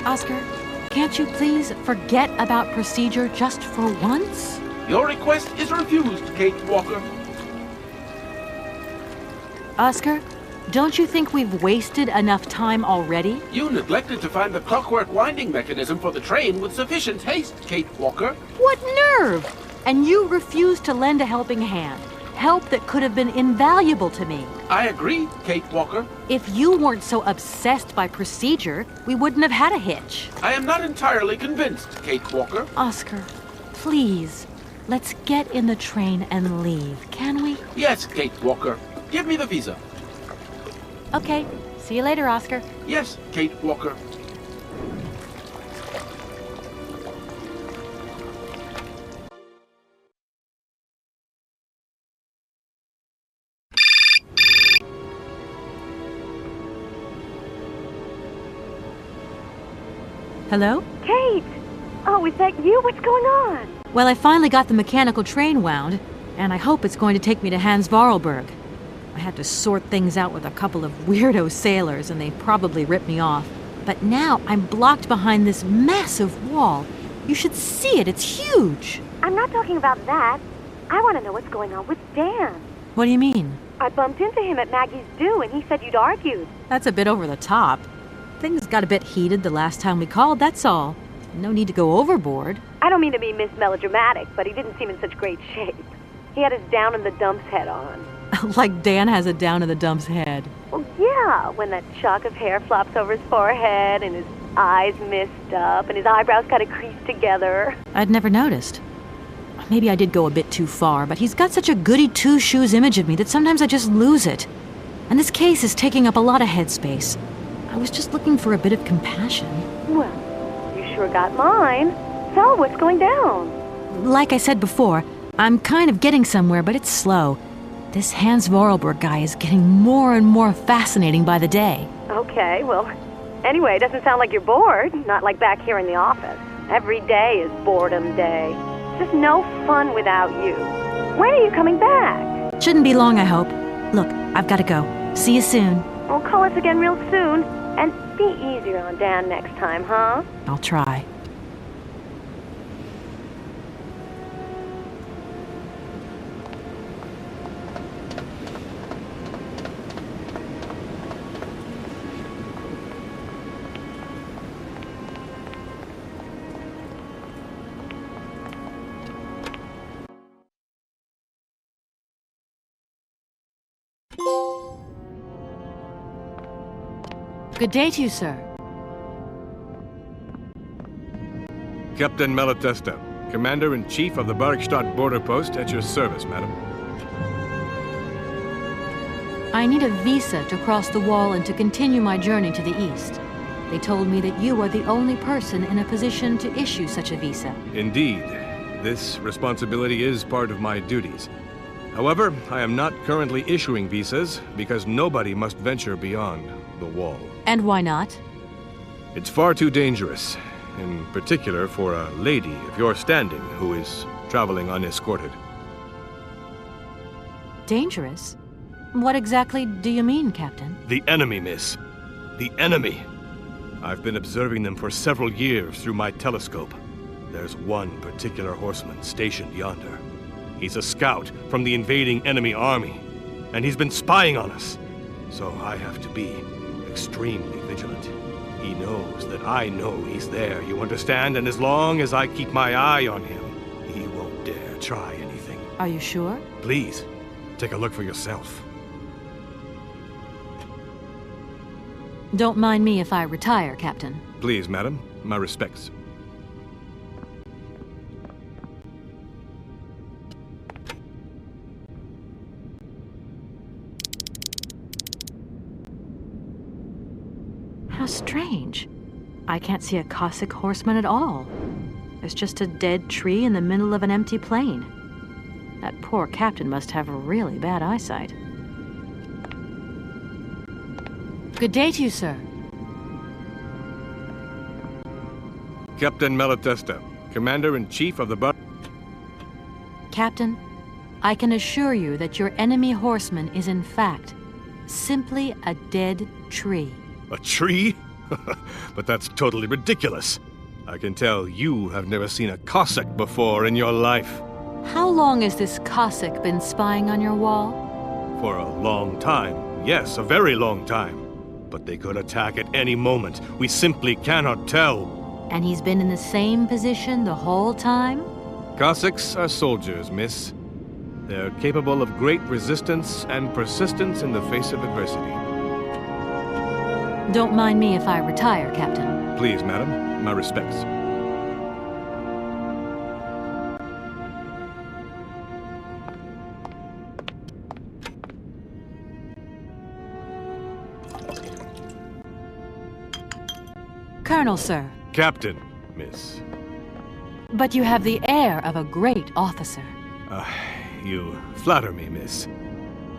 Oscar, can't you please forget about procedure just for once? Your request is refused, Kate Walker. Oscar, don't you think we've wasted enough time already? You neglected to find the clockwork winding mechanism for the train with sufficient haste, Kate Walker. What nerve! And you refused to lend a helping hand. Help that could have been invaluable to me. I agree, Kate Walker. If you weren't so obsessed by procedure, we wouldn't have had a hitch. I am not entirely convinced, Kate Walker. Oscar, please, let's get in the train and leave, can we? Yes, Kate Walker. Give me the visa. Okay. See you later, Oscar. Yes, Kate Walker. Hello? Kate! Oh, is that you? What's going on? Well, I finally got the mechanical train wound, and I hope it's going to take me to Hans Vorarlberg. I had to sort things out with a couple of weirdo sailors, and they probably ripped me off. But now I'm blocked behind this massive wall. You should see it. It's huge. I'm not talking about that. I want to know what's going on with Dan. What do you mean? I bumped into him at Maggie's do, and he said you'd argued. That's a bit over the top. Things got a bit heated the last time we called, that's all. No need to go overboard. I don't mean to be Miss Melodramatic, but he didn't seem in such great shape. He had his down-in-the-dumps head on. Like Dan has a down-in-the-dumps head. Well, yeah, when that shock of hair flops over his forehead and his eyes mist up and his eyebrows kind of creased together. I'd never noticed. Maybe I did go a bit too far, but he's got such a goody two-shoes image of me that sometimes I just lose it. And this case is taking up a lot of headspace. I was just looking for a bit of compassion. Well, you sure got mine. So, what's going down? Like I said before, I'm kind of getting somewhere, but it's slow. This Hans Vorarlberg guy is getting more and more fascinating by the day. Okay, well, anyway, it doesn't sound like you're bored. Not like back here in the office. Every day is boredom day. It's just no fun without you. When are you coming back? Shouldn't be long, I hope. Look, I've got to go. See you soon. Well, call us again real soon. And be easier on Dan next time, huh? I'll try. Good day to you, sir. Captain Malatesta, Commander-in-Chief of the Barrockstadt border post, at your service, madam. I need a visa to cross the wall and to continue my journey to the east. They told me that you are the only person in a position to issue such a visa. Indeed. This responsibility is part of my duties. However, I am not currently issuing visas because nobody must venture beyond the wall. And why not? It's far too dangerous, in particular for a lady of your standing who is traveling unescorted. Dangerous? What exactly do you mean, Captain? The enemy, miss. The enemy. I've been observing them for several years through my telescope. There's one particular horseman stationed yonder. He's a scout from the invading enemy army, and he's been spying on us. So I have to be extremely vigilant. He knows that I know he's there, you understand? And as long as I keep my eye on him, he won't dare try anything. Are you sure? Please, take a look for yourself. Don't mind me if I retire, Captain. Please, madam. My respects. How strange. I can't see a Cossack horseman at all. There's just a dead tree in the middle of an empty plain. That poor captain must have really bad eyesight. Good day to you, sir. Captain Malatesta, Commander-in-Chief of the Captain, I can assure you that your enemy horseman is in fact simply a dead tree. A tree? But that's totally ridiculous. I can tell you have never seen a Cossack before in your life. How long has this Cossack been spying on your wall? For a long time. Yes, a very long time. But they could attack at any moment. We simply cannot tell. And he's been in the same position the whole time? Cossacks are soldiers, miss. They're capable of great resistance and persistence in the face of adversity. Don't mind me if I retire, Captain. Please, madam. My respects. Colonel, sir. Captain, miss. But you have the air of a great officer. You flatter me, miss.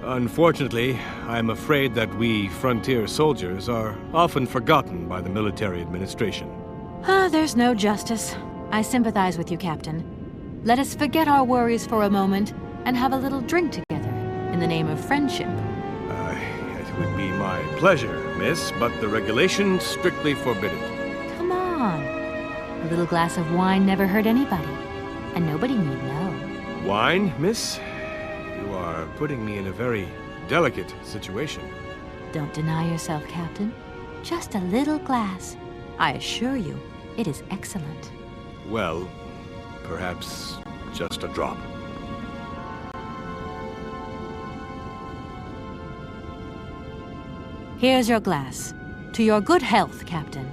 Unfortunately, I'm afraid that we frontier soldiers are often forgotten by the military administration. There's no justice. I sympathize with you, Captain. Let us forget our worries for a moment and have a little drink together in the name of friendship. It would be my pleasure, miss, but the regulations strictly forbid it. Come on. A little glass of wine never hurt anybody, and nobody need know. Wine, miss? You are putting me in a very delicate situation. Don't deny yourself, Captain. Just a little glass. I assure you, it is excellent. Well, perhaps just a drop. Here's your glass. To your good health, Captain.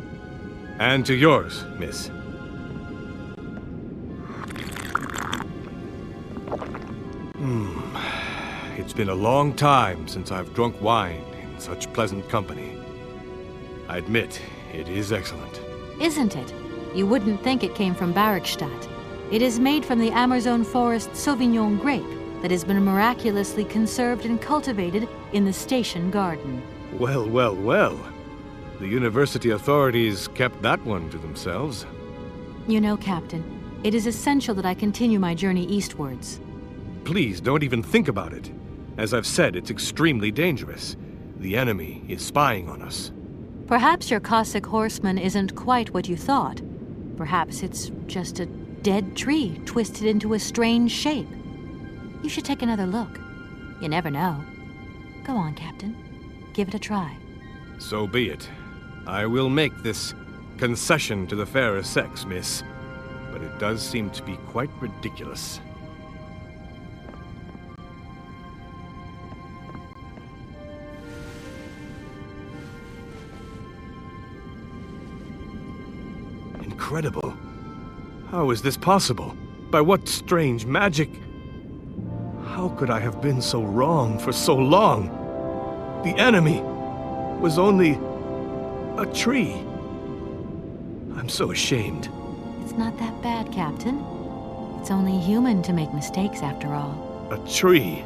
And to yours, miss. It's been a long time since I've drunk wine in such pleasant company. I admit, it is excellent. Isn't it? You wouldn't think it came from Barrockstadt. It is made from the Amazon forest Sauvignon grape that has been miraculously conserved and cultivated in the station garden. Well, well, well. The university authorities kept that one to themselves. You know, Captain, it is essential that I continue my journey eastwards. Please, don't even think about it. As I've said, it's extremely dangerous. The enemy is spying on us. Perhaps your Cossack horseman isn't quite what you thought. Perhaps it's just a dead tree twisted into a strange shape. You should take another look. You never know. Go on, Captain. Give it a try. So be it. I will make this concession to the fairer sex, miss. But it does seem to be quite ridiculous. Incredible. How is this possible? By what strange magic? How could I have been so wrong for so long? The enemy was only a tree. I'm so ashamed. It's not that bad, Captain. It's only human to make mistakes, after all. A tree.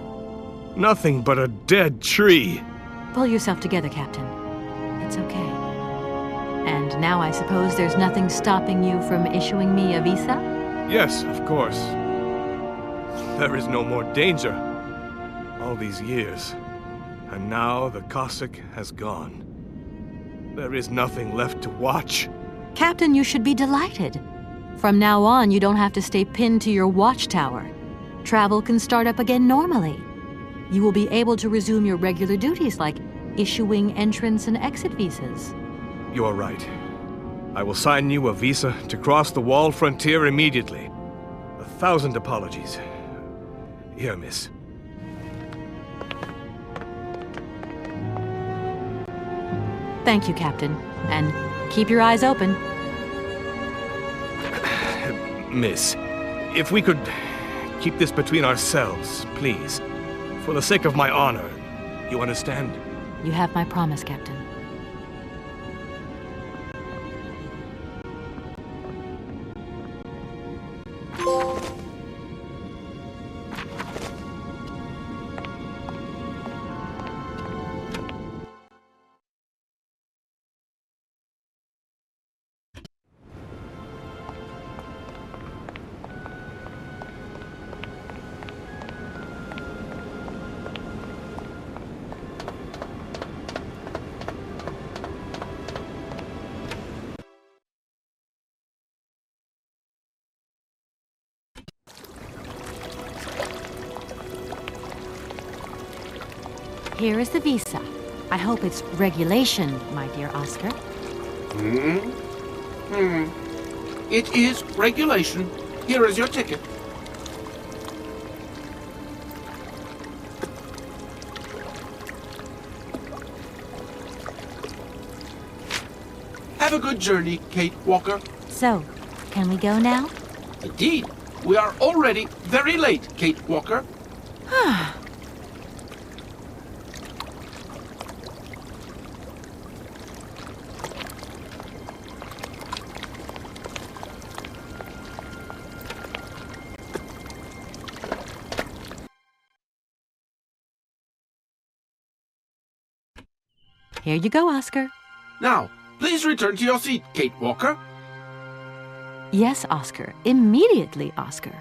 Nothing but a dead tree. Pull yourself together, Captain. It's okay. And now I suppose there's nothing stopping you from issuing me a visa? Yes, of course. There is no more danger. All these years. And now the Cossack has gone. There is nothing left to watch. Captain, you should be delighted. From now on, you don't have to stay pinned to your watchtower. Travel can start up again normally. You will be able to resume your regular duties like issuing entrance and exit visas. You're right. I will sign you a visa to cross the wall frontier immediately. 1,000 apologies. Here, miss. Thank you, Captain. And keep your eyes open. Miss, if we could keep this between ourselves, please. For the sake of my honor. You understand? You have my promise, Captain. Here is the visa. I hope it's regulation, my dear Oscar. It is regulation. Here is your ticket. Have a good journey, Kate Walker. So, can we go now? Indeed. We are already very late, Kate Walker. Here you go, Oscar. Now, please return to your seat, Kate Walker. Yes, Oscar. Immediately, Oscar.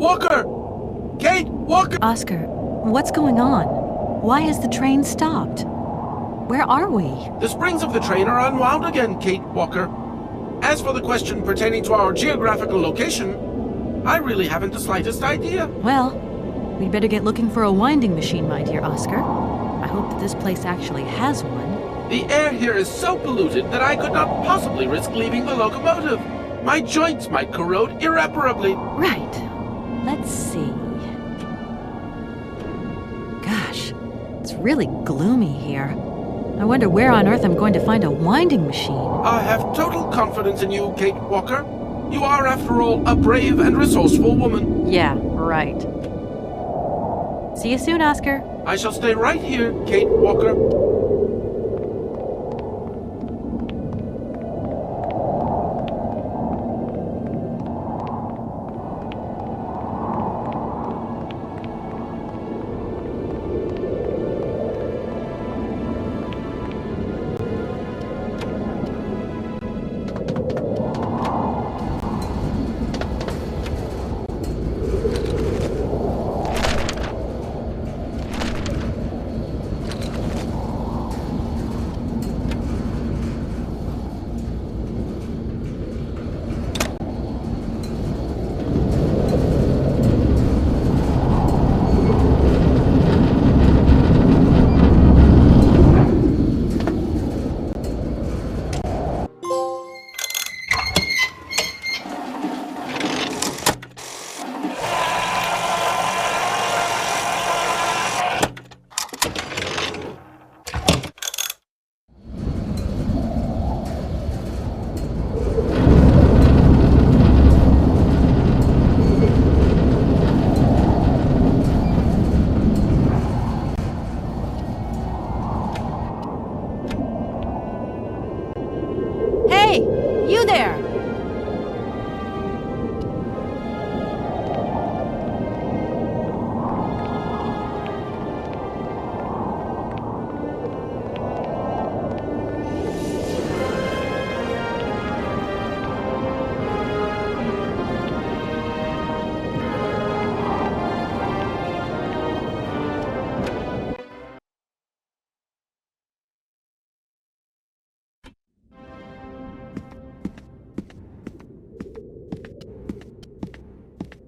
Walker! Kate Walker! Oscar, what's going on? Why has the train stopped? Where are we? The springs of the train are unwound again, Kate Walker. As for the question pertaining to our geographical location, I really haven't the slightest idea. Well, we'd better get looking for a winding machine, my dear Oscar. I hope that this place actually has one. The air here is so polluted that I could not possibly risk leaving the locomotive. My joints might corrode irreparably. Right. Let's see. Gosh, it's really gloomy here. I wonder where on earth I'm going to find a winding machine. I have total confidence in you, Kate Walker. You are, after all, a brave and resourceful woman. Yeah, right. See you soon, Oscar. I shall stay right here, Kate Walker.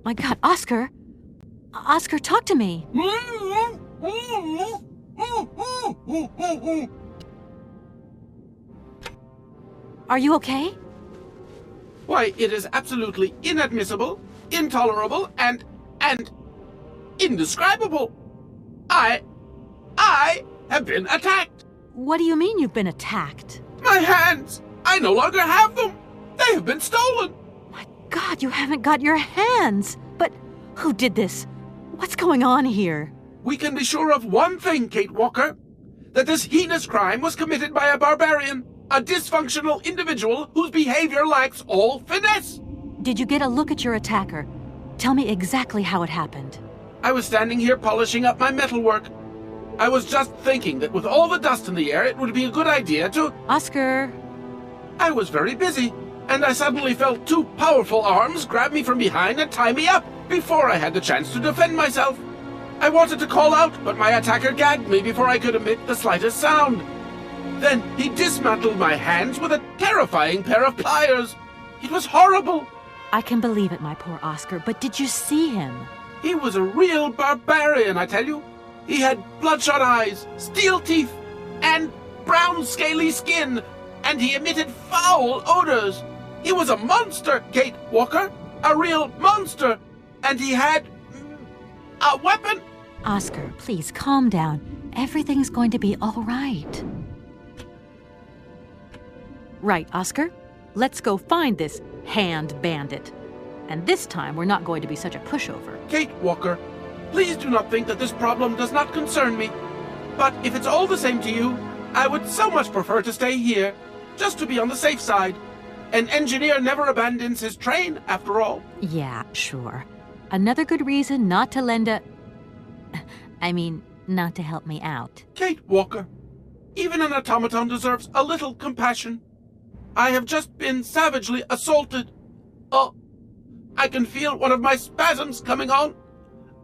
My God, Oscar! Oscar, talk to me! Are you okay? Why, it is absolutely inadmissible, intolerable, and indescribable. I have been attacked. What do you mean you've been attacked? My hands! I no longer have them! They have been stolen! God, you haven't got your hands! But who did this? What's going on here? We can be sure of one thing, Kate Walker. That this heinous crime was committed by a barbarian. A dysfunctional individual whose behavior lacks all finesse. Did you get a look at your attacker? Tell me exactly how it happened. I was standing here polishing up my metalwork. I was just thinking that with all the dust in the air, it would be a good idea to... Oscar! I was very busy, and I suddenly felt two powerful arms grab me from behind and tie me up before I had the chance to defend myself. I wanted to call out, but my attacker gagged me before I could emit the slightest sound. Then he dismantled my hands with a terrifying pair of pliers. It was horrible. I can believe it, my poor Oscar, but did you see him? He was a real barbarian, I tell you. He had bloodshot eyes, steel teeth, and brown scaly skin, and he emitted foul odors. He was a monster, Kate Walker, a real monster, and he had a weapon. Oscar, please calm down. Everything's going to be all right. Right, Oscar. Let's go find this hand bandit. And this time, we're not going to be such a pushover. Kate Walker, please do not think that this problem does not concern me. But if it's all the same to you, I would so much prefer to stay here, just to be on the safe side. An engineer never abandons his train, after all. Yeah, sure. Another good reason not to lend a... not to help me out. Kate Walker, even an automaton deserves a little compassion. I have just been savagely assaulted. I can feel one of my spasms coming on.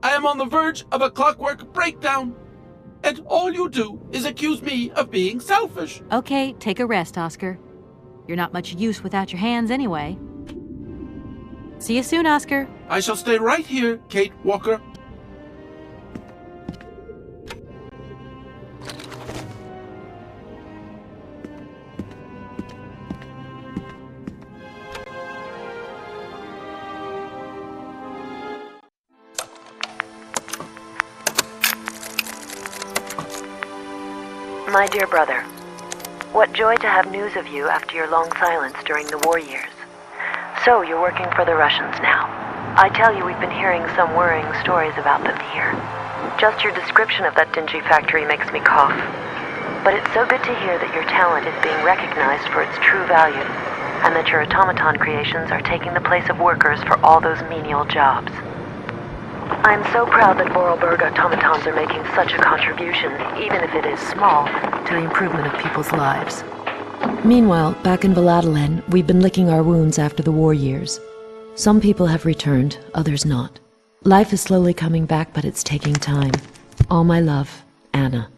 I am on the verge of a clockwork breakdown. And all you do is accuse me of being selfish. Okay, take a rest, Oscar. You're not much use without your hands anyway. See you soon, Oscar. I shall stay right here, Kate Walker. My dear brother, what joy to have news of you after your long silence during the war years. So, you're working for the Russians now. I tell you, we've been hearing some worrying stories about them here. Just your description of that dingy factory makes me cough. But it's so good to hear that your talent is being recognized for its true value, and that your automaton creations are taking the place of workers for all those menial jobs. I'm so proud that Vorarlberg automatons are making such a contribution, even if it is small, to the improvement of people's lives. Meanwhile, back in Valadilène, we've been licking our wounds after the war years. Some people have returned, others not. Life is slowly coming back, but it's taking time. All my love, Anna.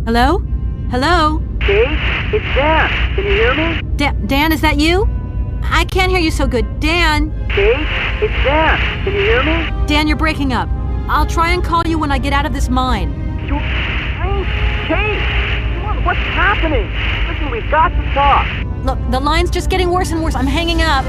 Hello? Hello? Kate? It's Dan. Can you hear me? Dan, is that you? I can't hear you so good. Dan? Kate? It's Dan. Can you hear me? Dan, you're breaking up. I'll try and call you when I get out of this mine. Kate! Come on, what's happening? Listen, we've got to talk. Look, the line's just getting worse and worse. I'm hanging up.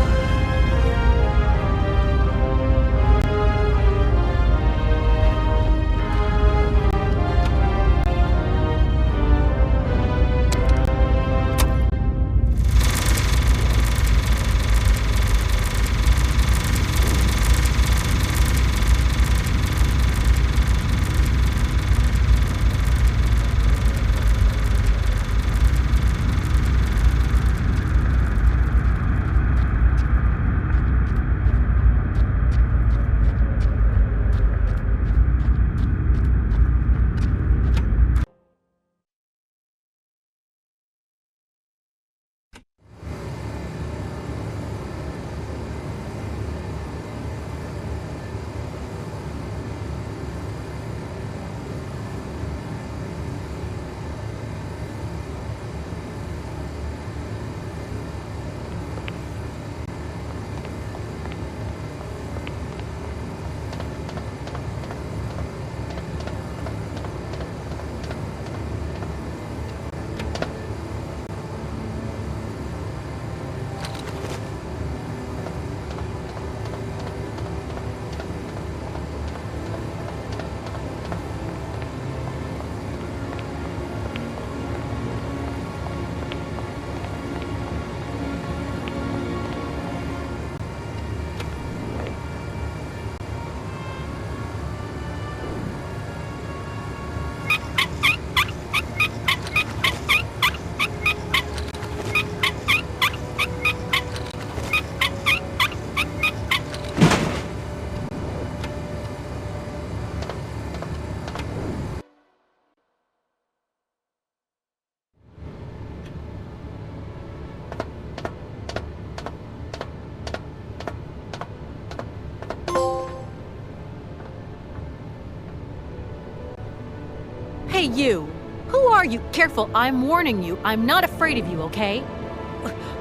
Hey, you! Who are you? Careful, I'm warning you. I'm not afraid of you, okay?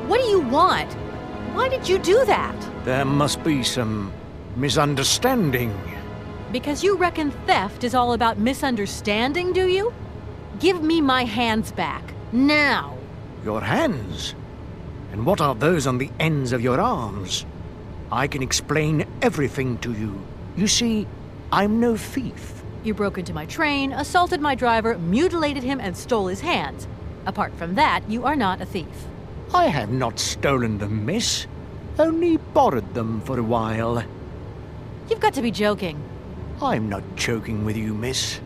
What do you want? Why did you do that? There must be some misunderstanding. Because you reckon theft is all about misunderstanding, do you? Give me my hands back. Now! Your hands? And what are those on the ends of your arms? I can explain everything to you. You see, I'm no thief. You broke into my train, assaulted my driver, mutilated him, and stole his hands. Apart from that, you are not a thief. I have not stolen them, miss. Only borrowed them for a while. You've got to be joking. I'm not joking with you, miss.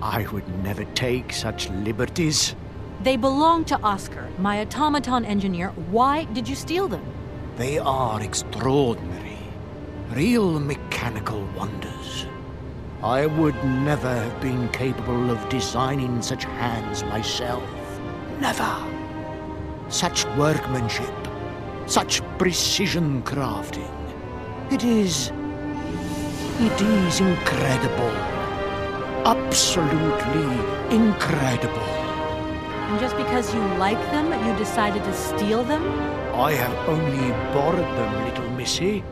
I would never take such liberties. They belong to Oscar, my automaton engineer. Why did you steal them? They are extraordinary. Real mechanical wonders. I would never have been capable of designing such hands myself. Never. Such workmanship. Such precision crafting. It is incredible. Absolutely incredible. And just because you like them, you decided to steal them? I have only borrowed them, little missy.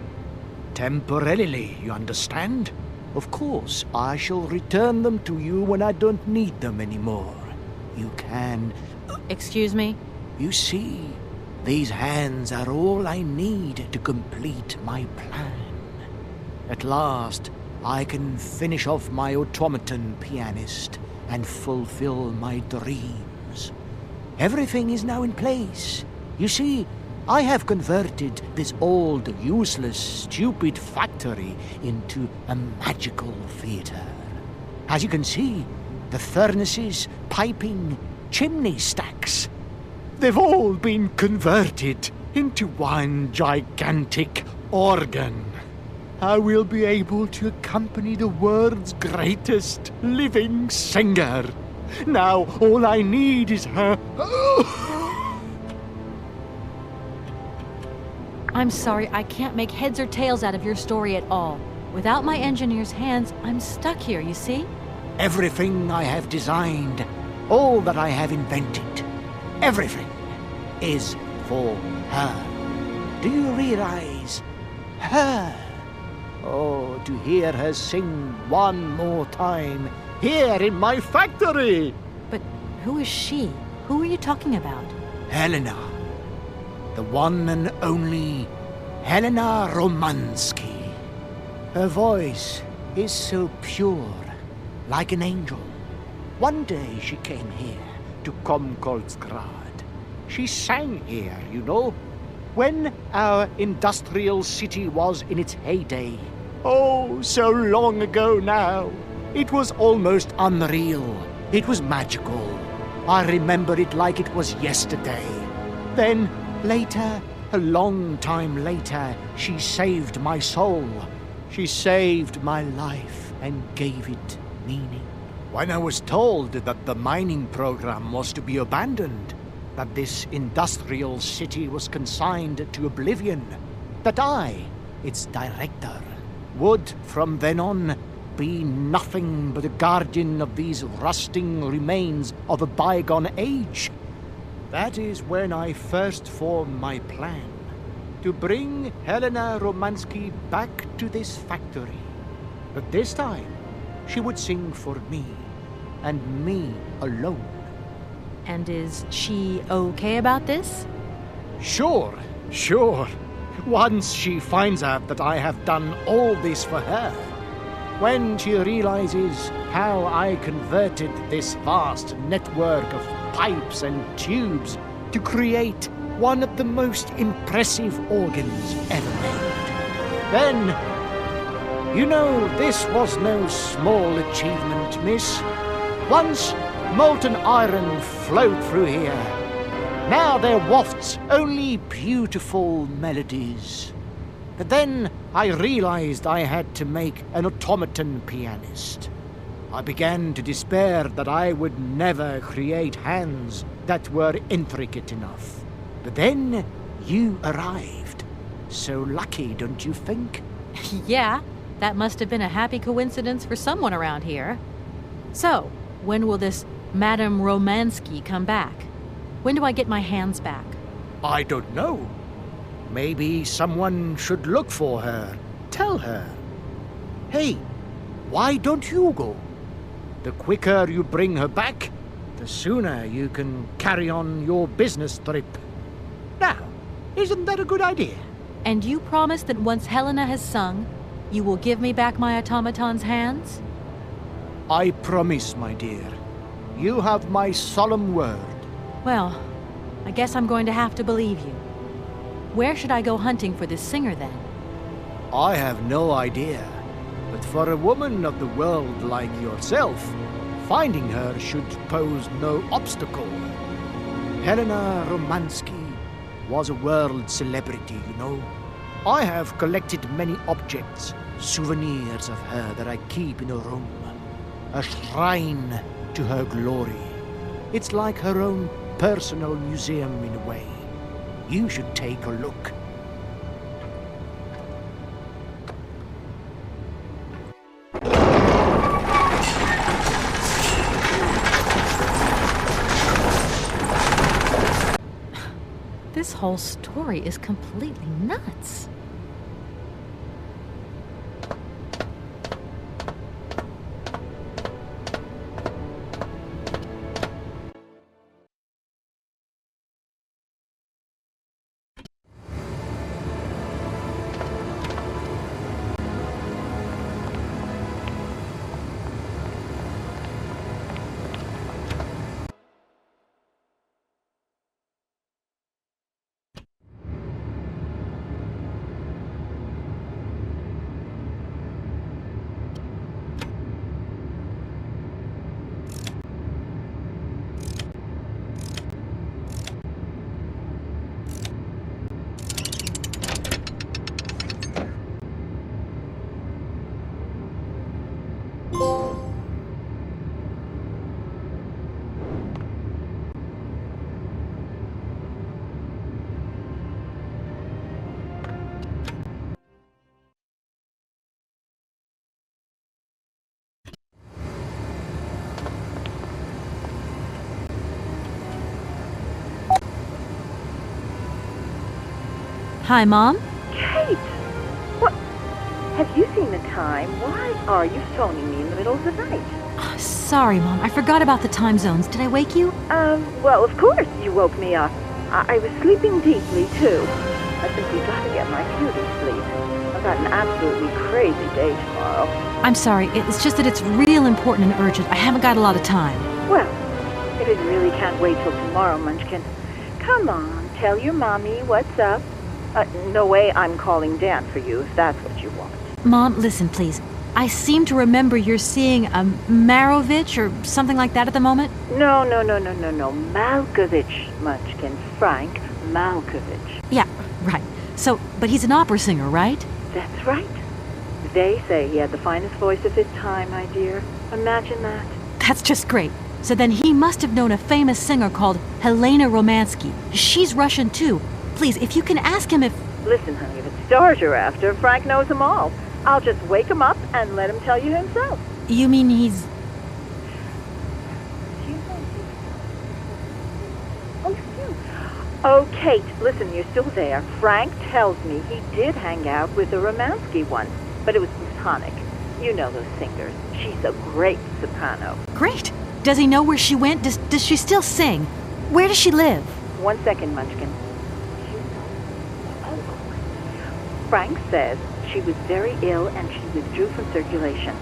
Temporarily, you understand? Of course, I shall return them to you when I don't need them anymore. You can... Excuse me? You see, these hands are all I need to complete my plan. At last, I can finish off my automaton pianist and fulfill my dreams. Everything is now in place. You see, I have converted this old, useless, stupid factory into a magical theater. As you can see, the furnaces, piping, chimney stacks, they've all been converted into one gigantic organ. I will be able to accompany the world's greatest living singer. Now, all I need is her... I'm sorry, I can't make heads or tails out of your story at all. Without my engineer's hands, I'm stuck here, you see? Everything I have designed, all that I have invented, everything is for her. Do you realize? Her. Oh, to hear her sing one more time, here in my factory! But who is she? Who are you talking about? Helena. The one and only Helena Romansky. Her voice is so pure, like an angel. One day she came here to Komkolzgrad. She sang here, you know, when our industrial city was in its heyday. Oh, so long ago now. It was almost unreal. It was magical. I remember it like it was yesterday. Then, later, a long time later, she saved my soul. She saved my life and gave it meaning. When I was told that the mining program was to be abandoned, that this industrial city was consigned to oblivion, that I, its director, would from then on be nothing but a guardian of these rusting remains of a bygone age, that is when I first formed my plan to bring Helena Romansky back to this factory. But this time, she would sing for me, and me alone. And is she okay about this? Sure. Once she finds out that I have done all this for her, when she realizes how I converted this vast network of pipes and tubes to create one of the most impressive organs ever made, then, you know, this was no small achievement, miss. Once molten iron flowed through here. Now there wafts only beautiful melodies. But then I realized I had to make an automaton pianist. I began to despair that I would never create hands that were intricate enough. But then you arrived. So lucky, don't you think? Yeah, that must have been a happy coincidence for someone around here. So, When will this Madame Romansky come back? When do I get my hands back? I don't know. Maybe someone should look for her. Tell her. Hey, why don't you go? The quicker you bring her back, the sooner you can carry on your business trip. Now, isn't that a good idea? And you promise that once Helena has sung, you will give me back my automaton's hands? I promise, my dear. You have my solemn word. Well, I guess I'm going to have to believe you. Where should I go hunting for this singer, then? I have no idea. But for a woman of the world like yourself, finding her should pose no obstacle. Helena Romansky was a world celebrity, you know. I have collected many objects, souvenirs of her that I keep in a room. A shrine to her glory. It's like her own personal museum in a way. You should take a look. This whole story is completely nuts. Hi, Mom? Kate! What? Have you seen the time? Why are you phoning me in the middle of the night? Sorry, Mom. I forgot about the time zones. Did I wake you? Well, of course you woke me up. I was sleeping deeply, too. I simply got to get my beauty sleep. I've got an absolutely crazy day tomorrow. I'm sorry. It's just that it's real important and urgent. I haven't got a lot of time. Well, if it really can't wait till tomorrow, Munchkin, come on, tell your mommy what's up. No way I'm calling Dan for you, if that's what you want. Mom, listen, please. I seem to remember you're seeing a Marovich or something like that at the moment. No. Malkovich, Munchkin. Frank Malkovich. Yeah, right. So, but he's an opera singer, right? That's right. They say he had the finest voice of his time, my dear. Imagine that. That's just great. So then he must have known a famous singer called Helena Romansky. She's Russian, too. Please, if you can ask him if... Listen, honey, if it's stars you're after, Frank knows them all. I'll just wake him up and let him tell you himself. You mean he's... Oh, Kate, listen, you're still there. Frank tells me he did hang out with the Romansky once, but it was platonic. You know those singers. She's a great soprano. Great. Does he know where she went? Does she still sing? Where does she live? 1 second, Munchkin. Frank says she was very ill and she withdrew from circulation.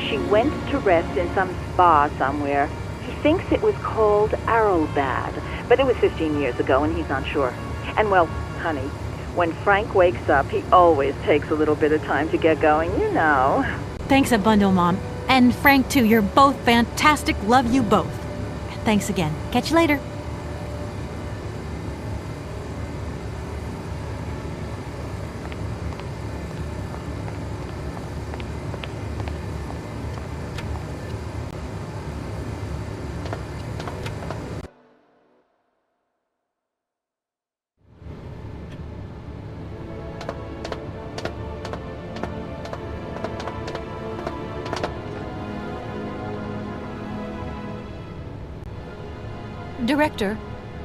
She went to rest in some spa somewhere. He thinks it was called Aralbad, but it was 15 years ago and he's not sure. And well, honey, when Frank wakes up, he always takes a little bit of time to get going, you know. Thanks a bundle, Mom. And Frank, too. You're both fantastic. Love you both. Thanks again. Catch you later. Director.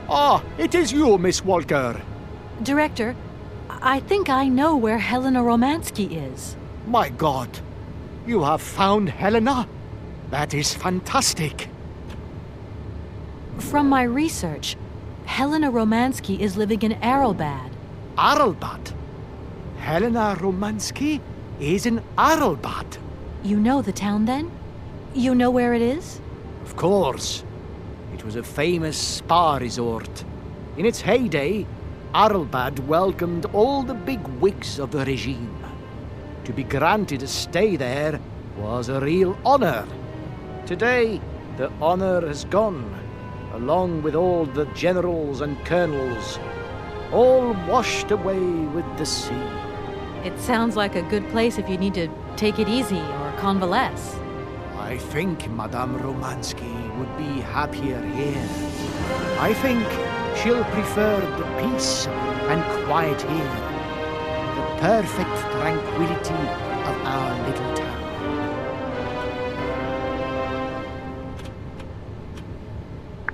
Ah, it is you, Miss Walker. Director, I think I know where Helena Romansky is. My God, you have found Helena? That is fantastic. From my research, Helena Romansky is living in Aralbad. Aralbad? Helena Romansky is in Aralbad. You know the town, then? You know where it is? Of course. It was a famous spa resort. In its heyday, Aralbad welcomed all the big wigs of the regime. To be granted a stay there was a real honor. Today, the honor has gone, along with all the generals and colonels, all washed away with the sea. It sounds like a good place if you need to take it easy or convalesce. I think Madame Romansky would be happier here. I think she'll prefer the peace and quiet here, the perfect tranquility of our little town.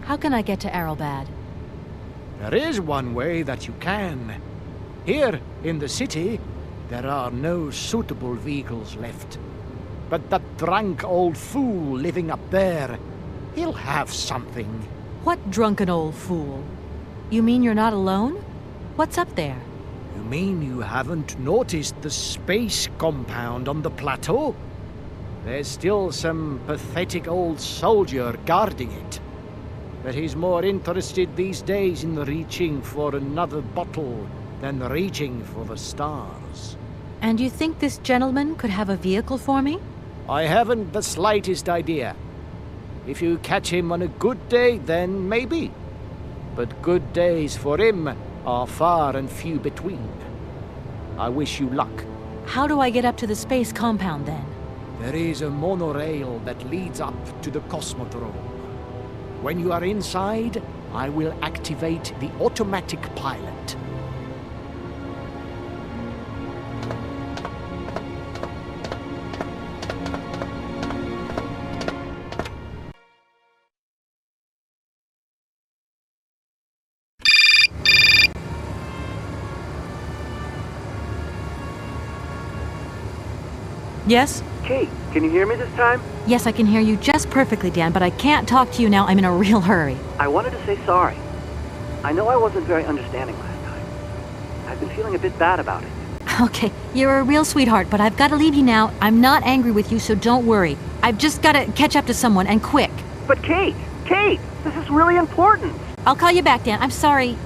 How can I get to Aralbad? There is one way that you can. Here in the city, there are no suitable vehicles left. But that drunk old fool living up there, he'll have something. What drunken old fool? You mean you're not alone? What's up there? You mean you haven't noticed the space compound on the plateau? There's still some pathetic old soldier guarding it. But he's more interested these days in reaching for another bottle than reaching for the stars. And you think this gentleman could have a vehicle for me? I haven't the slightest idea. If you catch him on a good day, then maybe. But good days for him are far and few between. I wish you luck. How do I get up to the space compound, then? There is a monorail that leads up to the Cosmodrome. When you are inside, I will activate the automatic pilot. Yes? Kate, can you hear me this time? Yes, I can hear you just perfectly, Dan, but I can't talk to you now. I'm in a real hurry. I wanted to say sorry. I know I wasn't very understanding last time. I've been feeling a bit bad about it. Okay, you're a real sweetheart, but I've got to leave you now. I'm not angry with you, so don't worry. I've just got to catch up to someone, and quick. But Kate, this is really important. I'll call you back, Dan. I'm sorry.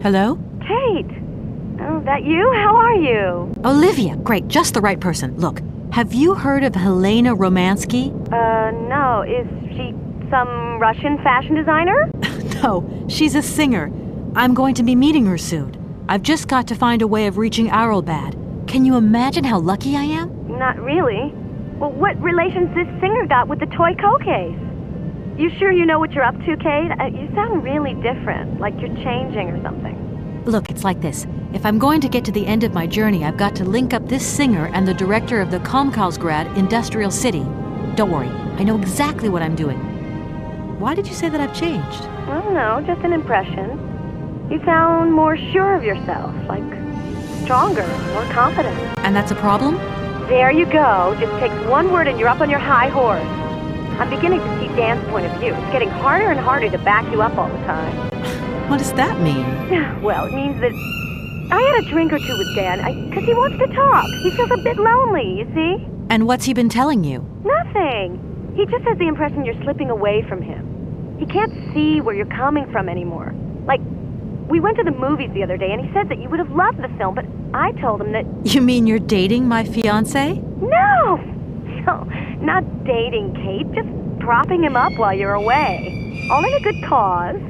Hello? Kate! Oh, that you? How are you? Olivia, great, just the right person. Look, have you heard of Helena Romansky? No. Is she some Russian fashion designer? No, she's a singer. I'm going to be meeting her soon. I've just got to find a way of reaching Aralbad. Can you imagine how lucky I am? Not really. Well, what relation's this singer got with the toy case? You sure you know what you're up to, Kate? You sound really different, like you're changing or something. Look, it's like this. If I'm going to get to the end of my journey, I've got to link up this singer and the director of the Komkolzgrad Industrial City. Don't worry, I know exactly what I'm doing. Why did you say that I've changed? I don't know, just an impression. You sound more sure of yourself, like stronger, more confident. And that's a problem? There you go. Just takes one word and you're up on your high horse. I'm beginning to see Dan's point of view. It's getting harder and harder to back you up all the time. What does that mean? Well, it means that I had a drink or two with Dan, because he wants to talk. He feels a bit lonely, you see? And what's he been telling you? Nothing. He just has the impression you're slipping away from him. He can't see where you're coming from anymore. Like, we went to the movies the other day, and he said that you would have loved the film, but I told him that... You mean you're dating my fiancé? No! No, not dating, Kate. Just propping him up while you're away. All in a good cause.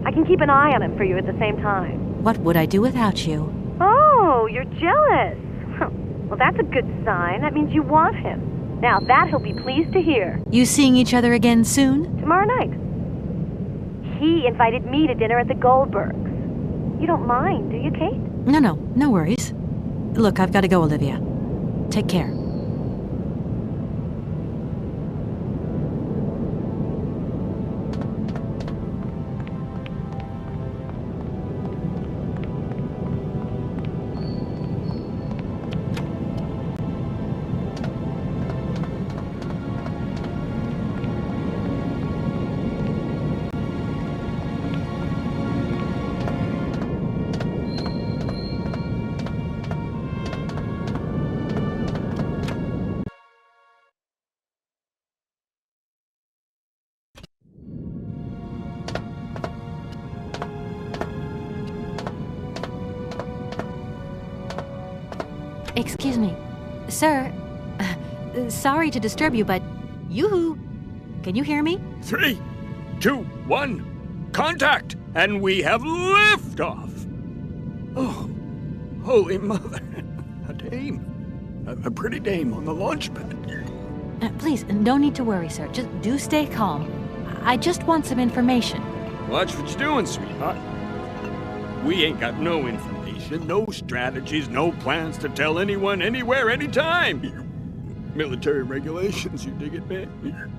I can keep an eye on him for you at the same time. What would I do without you? Oh, you're jealous. Well, that's a good sign. That means you want him. Now, that he'll be pleased to hear. You seeing each other again soon? Tomorrow night. He invited me to dinner at the Goldbergs. You don't mind, do you, Kate? No worries. Look, I've got to go, Olivia. Take care. Excuse me. Sir, sorry to disturb you, but yoo-hoo! Can you hear me? 3, 2, 1, contact! And we have liftoff! Oh, holy mother. A dame. A pretty dame on the launch pad. Please, no need to worry, sir. Just do stay calm. I just want some information. Watch what you're doing, sweetheart. We ain't got no information, no strategies, no plans to tell anyone, anywhere, anytime. Military regulations, you dig it, man?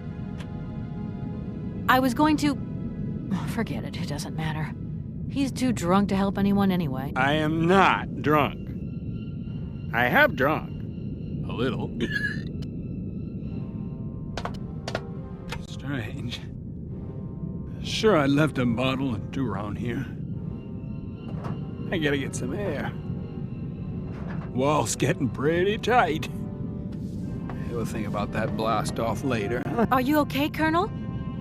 I was going to... Forget it doesn't matter. He's too drunk to help anyone anyway. I am not drunk. I have drunk. A little. Strange. Sure, I left a bottle or two around here. I gotta get some air. Wall's getting pretty tight. We'll think about that blast off later. Are you okay, Colonel?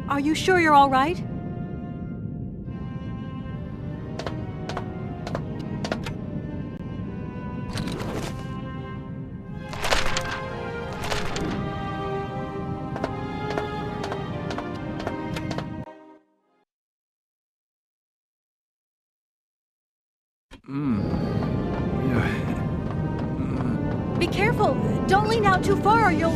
Are you sure you're all right? Be careful! Don't lean out too far or you'll...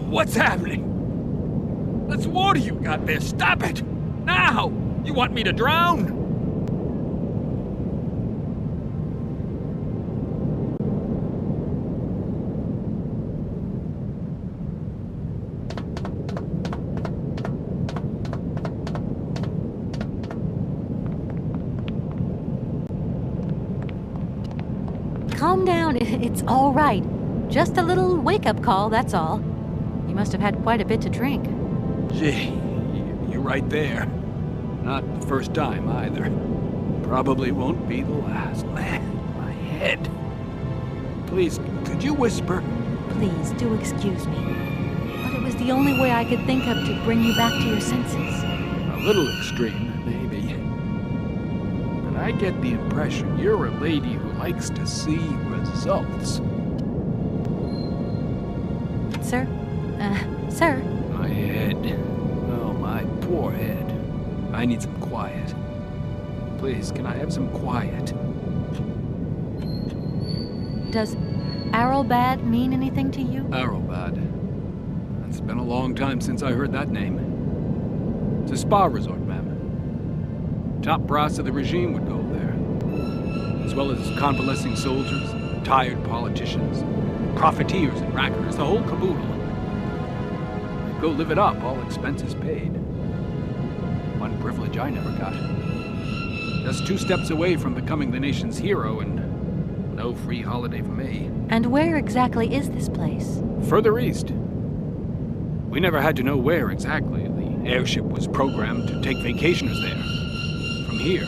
What's happening? That's water you got there. Stop it! Now! You want me to drown? Calm down. It's all right. Just a little wake-up call, that's all. You must have had quite a bit to drink. Gee, you're right there. Not the first time, either. Probably won't be the last. Man, my head. Please, could you whisper? Please, do excuse me. But it was the only way I could think of to bring you back to your senses. A little extreme, maybe. But I get the impression you're a lady who likes to see results. Sir? Sir? My head. Oh, my poor head. I need some quiet. Please, can I have some quiet? Does Aralbad mean anything to you? Aralbad. It's been a long time since I heard that name. It's a spa resort, ma'am. Top brass of the regime would go there. As well as convalescing soldiers, tired politicians, profiteers and rackers, the whole caboodle. Go live it up, all expenses paid. One privilege I never got. Just 2 steps away from becoming the nation's hero, and no free holiday for me. And where exactly is this place? Further east. We never had to know where exactly. The airship was programmed to take vacationers there. From here.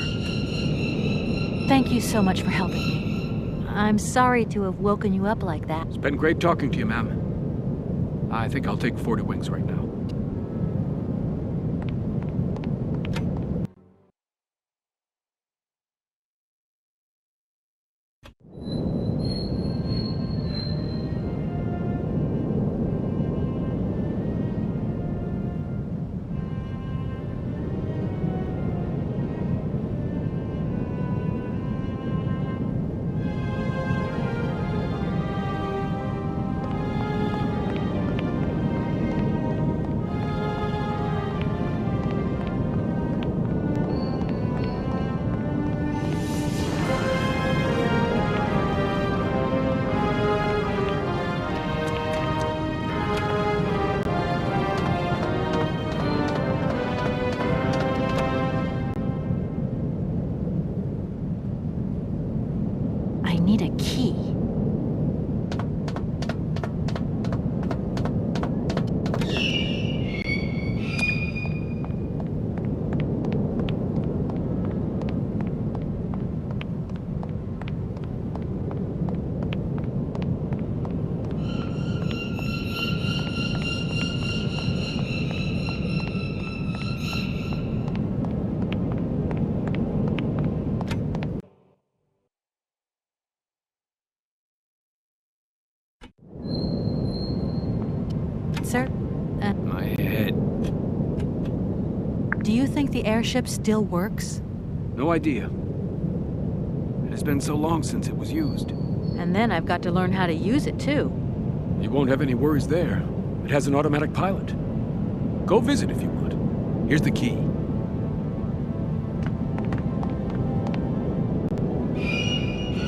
Thank you so much for helping me. I'm sorry to have woken you up like that. It's been great talking to you, ma'am. I think I'll take 40 wings right now. Need a key. Sir? My head. Do you think the airship still works? No idea. It has been so long since it was used. And then I've got to learn how to use it, too. You won't have any worries there. It has an automatic pilot. Go visit if you want. Here's the key.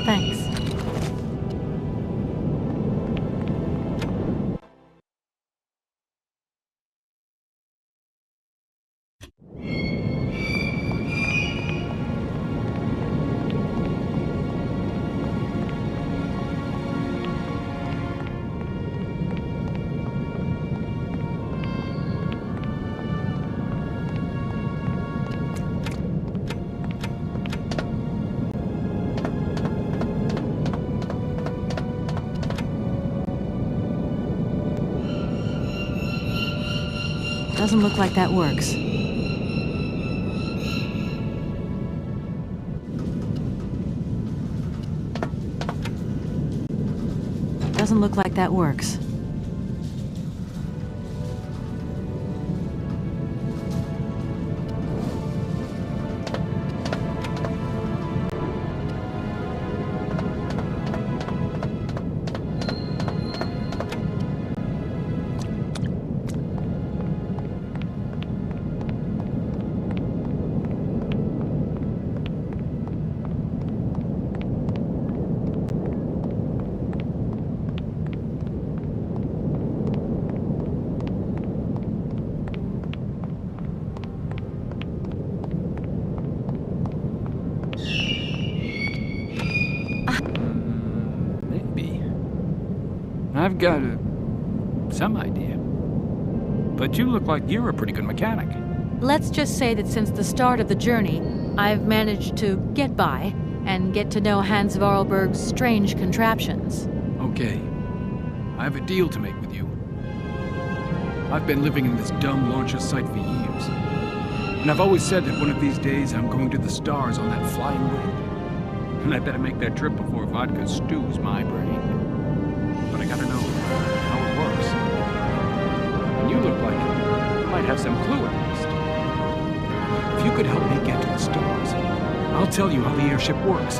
Thanks. Doesn't look like that works. Doesn't look like that works. I've got some idea. But you look like you're a pretty good mechanic. Let's just say that since the start of the journey, I've managed to get by and get to know Hans Vorarlberg's strange contraptions. Okay. I have a deal to make with you. I've been living in this dumb launcher site for years. And I've always said that one of these days I'm going to the stars on that flying wing. And I better make that trip before vodka stews my brain. But I gotta know how it works. And you look like you might have some clue at least. If you could help me get to the stars, I'll tell you how the airship works.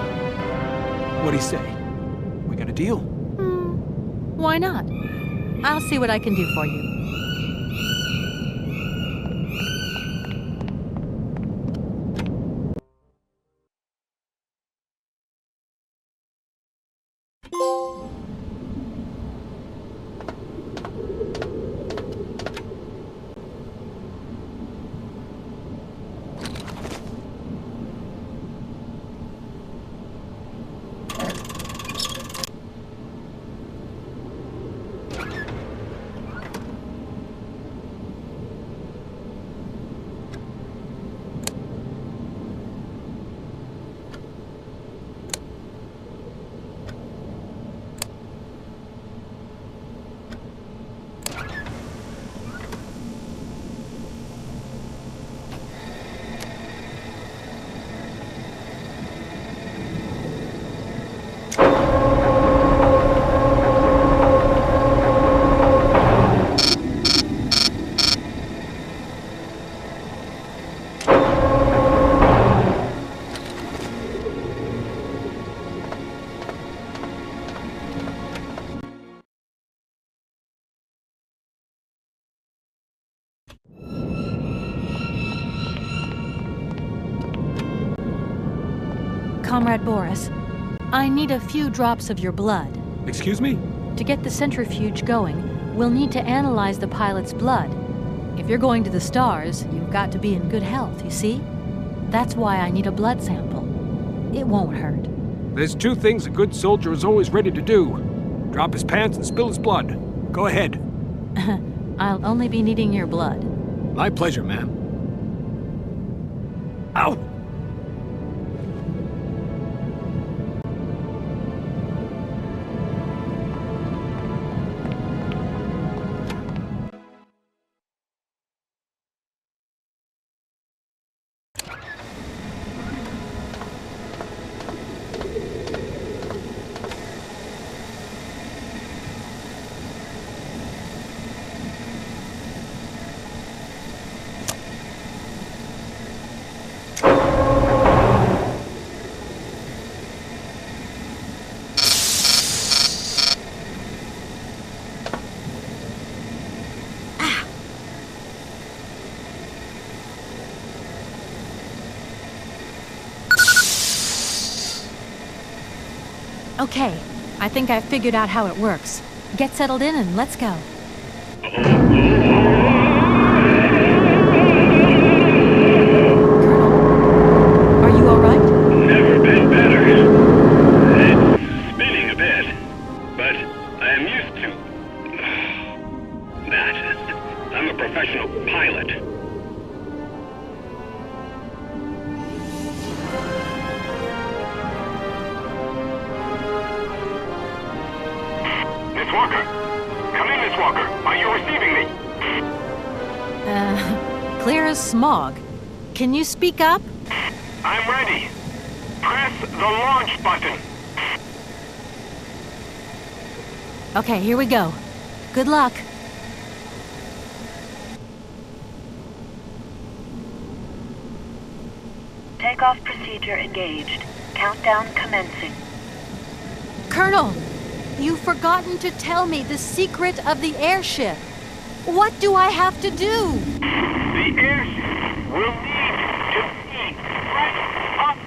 What do you say? We got a deal? Why not? I'll see what I can do for you. Comrade Boris. I need a few drops of your blood. Excuse me? To get the centrifuge going, we'll need to analyze the pilot's blood. If you're going to the stars, you've got to be in good health, you see? That's why I need a blood sample. It won't hurt. There's two things a good soldier is always ready to do. Drop his pants and spill his blood. Go ahead. I'll only be needing your blood. My pleasure, ma'am. Ow! Okay, I think I've figured out how it works. Get settled in and let's go. Colonel, are you all right? Never been better. It's spinning a bit, but I am used to that. I'm a professional pilot. Miss Walker! Come in, Miss Walker! Are you receiving me? Clear as smog. Can you speak up? I'm ready. Press the launch button. Okay, here we go. Good luck. Takeoff procedure engaged. Countdown commencing. Colonel, you've forgotten to tell me the secret of the airship. What do I have to do? The airship will need to be right up.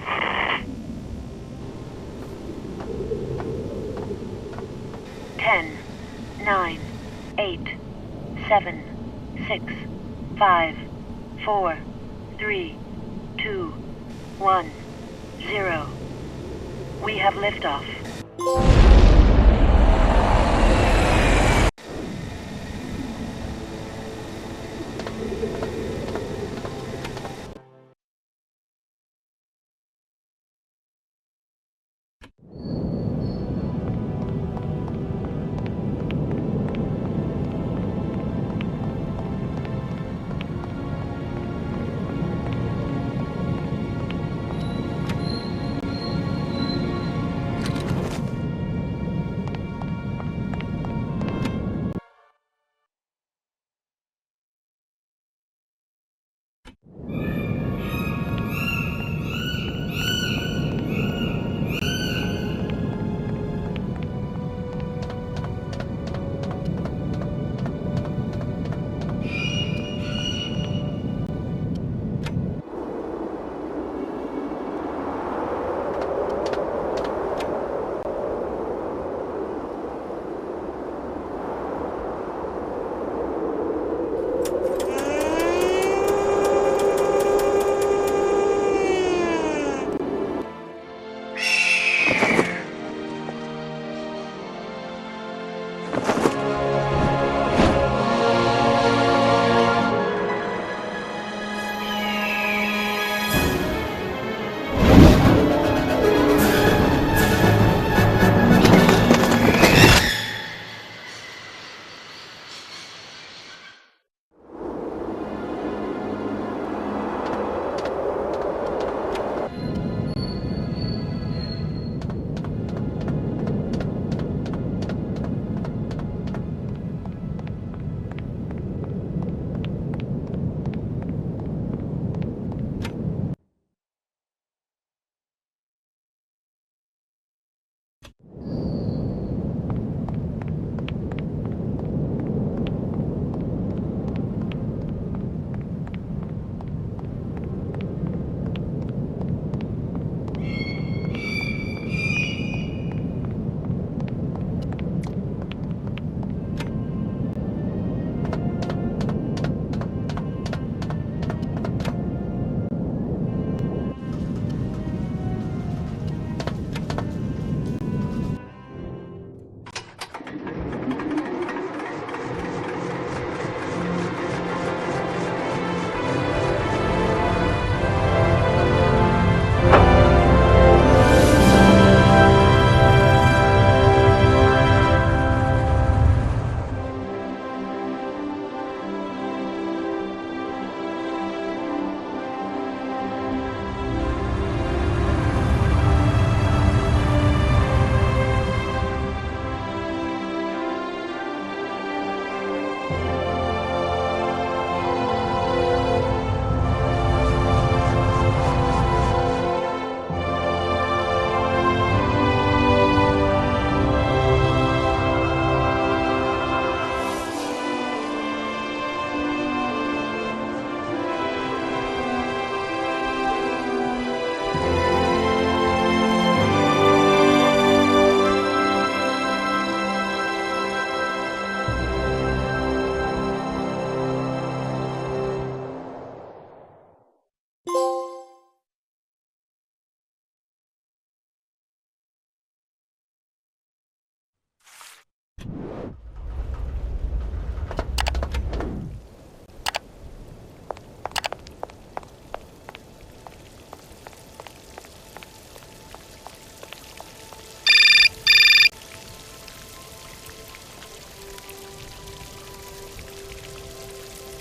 10, 9, 8, 7, 6, 5, 4, 3, 2, 1, 0. We have liftoff.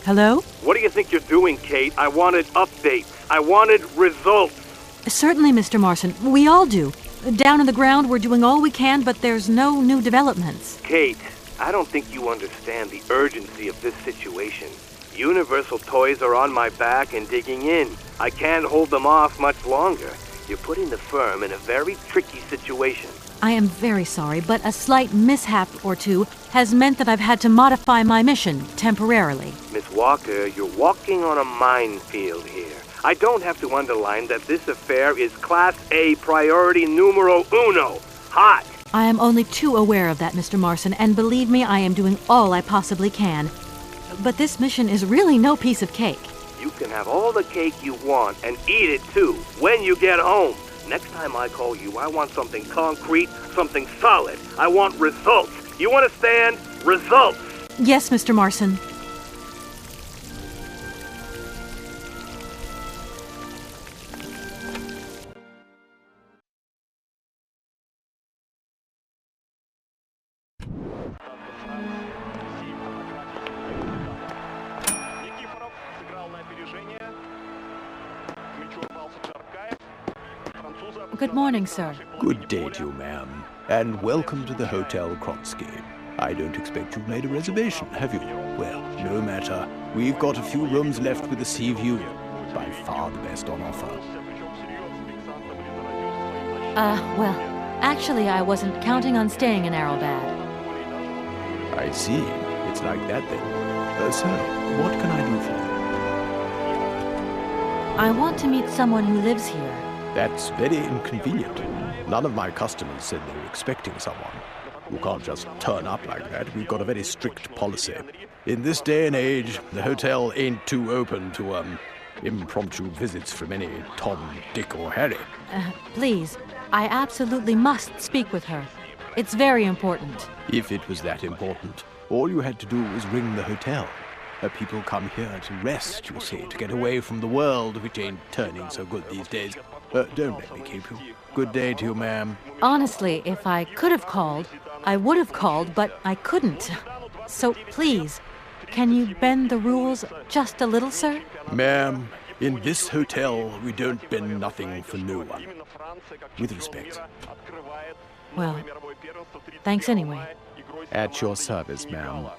Hello? What do you think you're doing, Kate? I wanted updates. I wanted results. Certainly, Mr. Marson. We all do. Down on the ground, we're doing all we can, but there's no new developments. Kate, I don't think you understand the urgency of this situation. Universal Toys are on my back and digging in. I can't hold them off much longer. You're putting the firm in a very tricky situation. I am very sorry, but a slight mishap or two has meant that I've had to modify my mission temporarily. Miss Walker, you're walking on a minefield here. I don't have to underline that this affair is Class A priority numero uno. Hot! I am only too aware of that, Mr. Marson, and believe me, I am doing all I possibly can. But this mission is really no piece of cake. You can have all the cake you want and eat it too when you get home. Next time I call you, I want something concrete, something solid. I want results. You understand? Results! Yes, Mr. Marson. Good morning, sir. Good day to you, ma'am, and welcome to the Hotel Krotsky. I don't expect you've made a reservation, have you? Well, no matter. We've got a few rooms left with a sea view. By far the best on offer. Well, actually I wasn't counting on staying in Aralbad. I see. It's like that then. Sir, what can I do for you? I want to meet someone who lives here. That's very inconvenient. None of my customers said they were expecting someone. You can't just turn up like that. We've got a very strict policy. In this day and age, the hotel ain't too open to, impromptu visits from any Tom, Dick, or Harry. Please, I absolutely must speak with her. It's very important. If it was that important, all you had to do was ring the hotel. People come here to rest, you see, to get away from the world, which ain't turning so good these days. Don't let me keep you. Good day to you, ma'am. Honestly, if I could have called, I would have called, but I couldn't. So please, can you bend the rules just a little, sir? Ma'am, in this hotel, we don't bend nothing for no one. With respect. Well, thanks anyway. At your service, ma'am.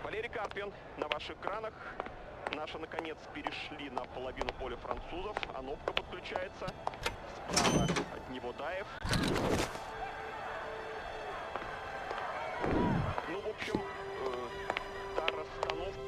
Валерий Карпин, на ваших экранах. Наши, наконец, перешли на половину поля французов. Анопка подключается. Справа от него Даев. Ну, в общем, та расстановка...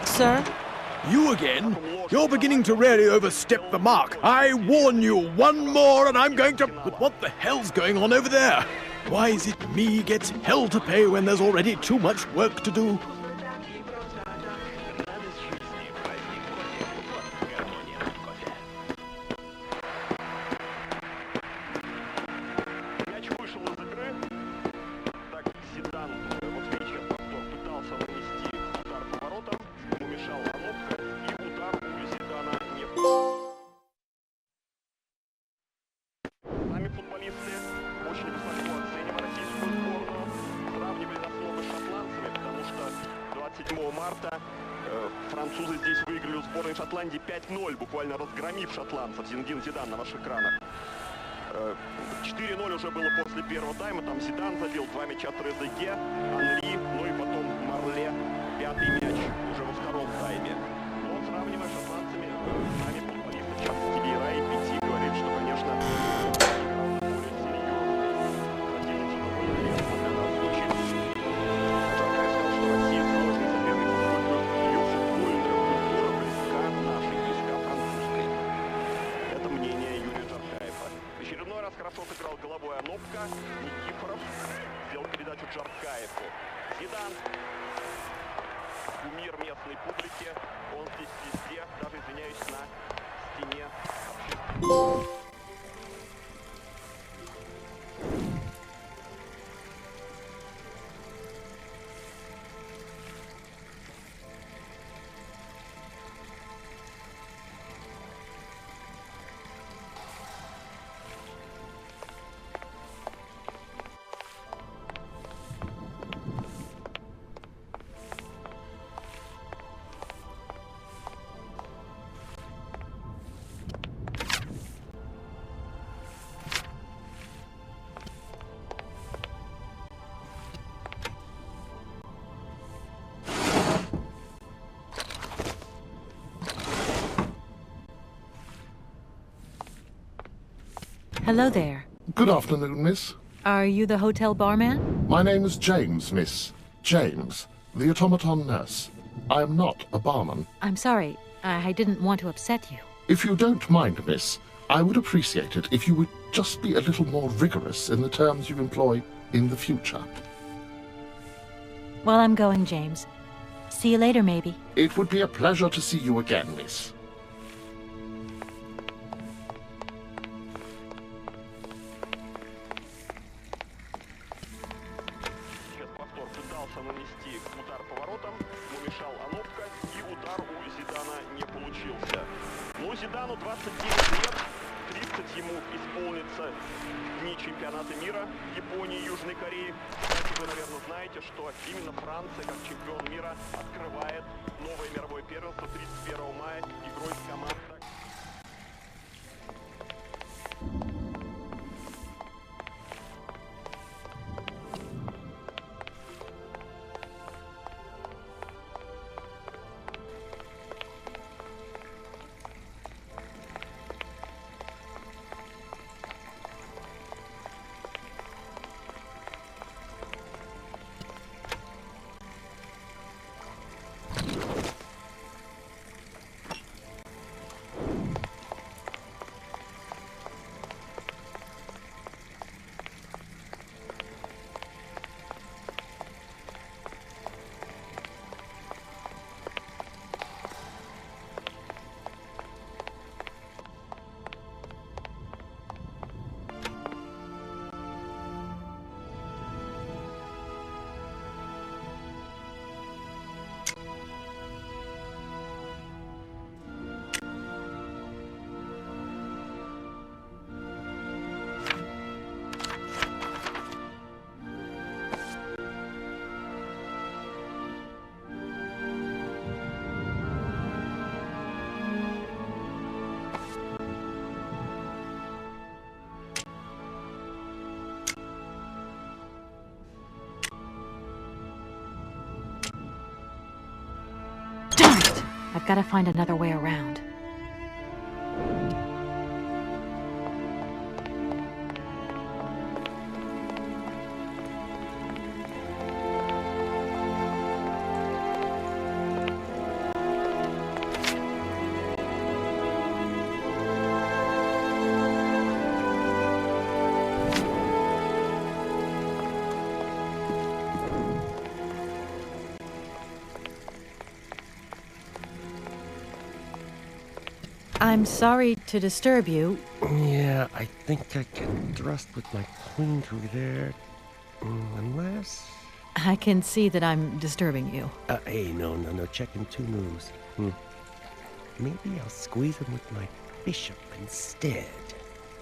Sir? You again? You're beginning to really overstep the mark. I warn you, one more and I'm going to... But what the hell's going on over there? Why is it me gets hell to pay when there's already too much work to do? Французы здесь выиграли у сборной Шотландии 5-0, буквально разгромив шотландцев. Зиндин Зидан на ваших экранах. 4-0 уже было после первого тайма. Там Зидан забил 2 мяча Трезеге, Анри, ну и потом Марле, 5-й мяч уже во втором тайме. Но сравнивая с шотландцами, сами футболисты, в частности Вейра и Пяти, говорит, что, конечно, более серьезно. Противник же довольно лестно для нас звучит. головой Анопка, Никифоров сделал передачу Джаркаеву. Зидан, кумир местной публики, он здесь везде, даже, извиняюсь, на стене общественного. Hello there. Good afternoon, miss. Are you the hotel barman? My name is James, miss. James, the automaton nurse. I am not a barman. I'm sorry. I didn't want to upset you. If you don't mind, miss, I would appreciate it if you would just be a little more rigorous in the terms you employ in the future. Well, I'm going, James. See you later, maybe. It would be a pleasure to see you again, miss. Зидану 29 лет, 30 ему исполнится дни чемпионата мира Японии и Южной Кореи. Кстати, вы, наверное, знаете, что именно Франция, как чемпион мира, открывает новое мировое первенство 31 мая игрой с командой. I've got to find another way around. I'm sorry to disturb you. Yeah, I think I can thrust with my queen through there. Unless... I can see that I'm disturbing you. Hey, no, checking two moves. Maybe I'll squeeze him with my bishop instead.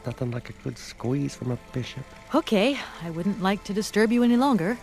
Nothing like a good squeeze from a bishop. Okay, I wouldn't like to disturb you any longer.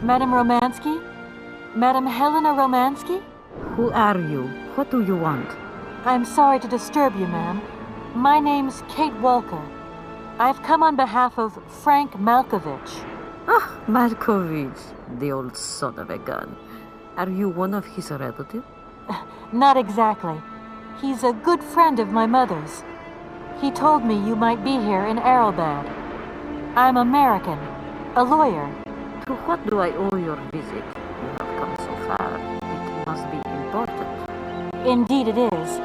Madam Romansky? Madam Helena Romansky? Who are you? What do you want? I'm sorry to disturb you, ma'am. My name's Kate Walker. I've come on behalf of Frank Malkovich. Ah, Malkovich, the old son of a gun. Are you one of his relatives? Not exactly. He's a good friend of my mother's. He told me you might be here in Aralbad. I'm American, a lawyer. To what do I owe your visit? You have come so far. It must be important. Indeed it is.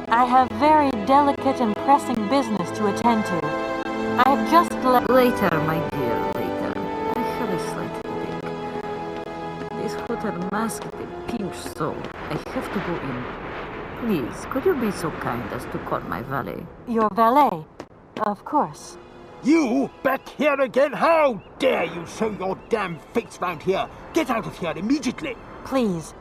I have very delicate and pressing business to attend to. I have just left... Later, my dear, later. I have a slight headache. This hotel masked a pinch so I have to go in. Please, could you be so kind as to call my valet? Your valet? Of course. You back here again? How dare you show your damn face round here? Get out of here immediately. Please.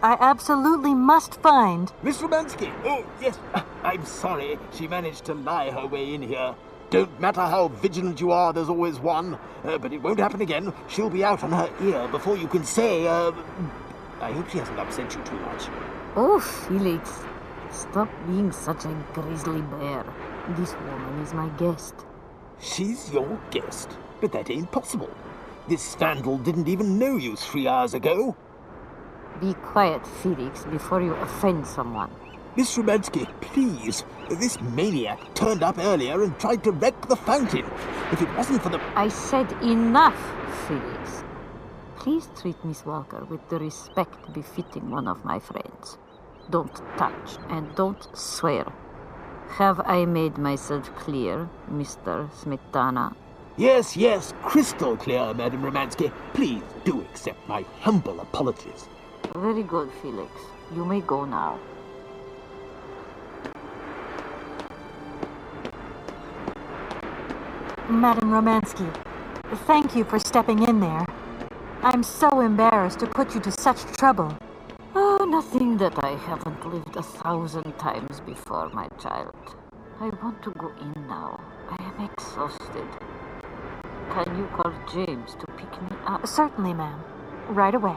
I absolutely must find... Miss Romansky! Oh, yes. I'm sorry. She managed to lie her way in here. Don't matter how vigilant you are, there's always one. But it won't happen again. She'll be out on her ear before you can say, I hope she hasn't upset you too much. Oh, Felix. Stop being such a grizzly bear. This woman is my guest. She's your guest? But that ain't possible. This vandal didn't even know you 3 hours ago. Be quiet, Felix, before you offend someone. Miss Romansky, please. This maniac turned up earlier and tried to wreck the fountain. If it wasn't for the... I said enough, Felix. Please treat Miss Walker with the respect befitting one of my friends. Don't touch and don't swear. Have I made myself clear, Mr. Smetana? Yes, yes, crystal clear, Madam Romansky. Please do accept my humble apologies. Very good, Felix. You may go now. Madam Romansky, thank you for stepping in there. I'm so embarrassed to put you to such trouble. Oh, nothing that I haven't lived 1,000 times before, my child. I want to go in now. I am exhausted. Can you call James to pick me up? Certainly, ma'am. Right away.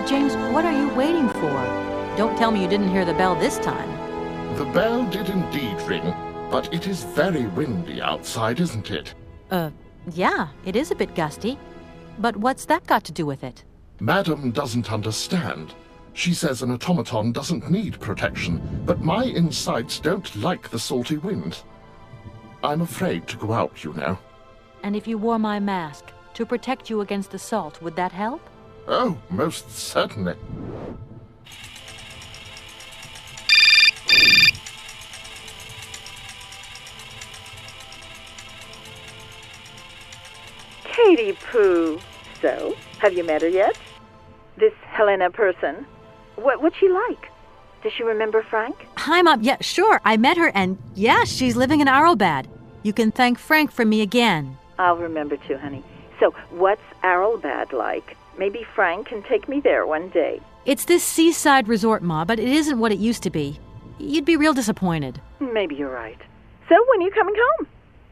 James, what are you waiting for? Don't tell me you didn't hear the bell this time. The bell did indeed ring, but it is very windy outside, isn't it? Yeah, it is a bit gusty. But what's that got to do with it? Madam doesn't understand. She says an automaton doesn't need protection, but my insides don't like the salty wind. I'm afraid to go out, you know. And if you wore my mask to protect you against the salt, would that help? Oh, most certainly. Katie Pooh. So, have you met her yet? This Helena person? What's she like? Does she remember Frank? Hi, Mom. Yeah, sure. I met her, and yeah, she's living in Aralbad. You can thank Frank for me again. I'll remember too, honey. So, what's Aralbad like? Maybe Frank can take me there one day. It's this seaside resort, Ma, but it isn't what it used to be. You'd be real disappointed. Maybe you're right. So, when are you coming home?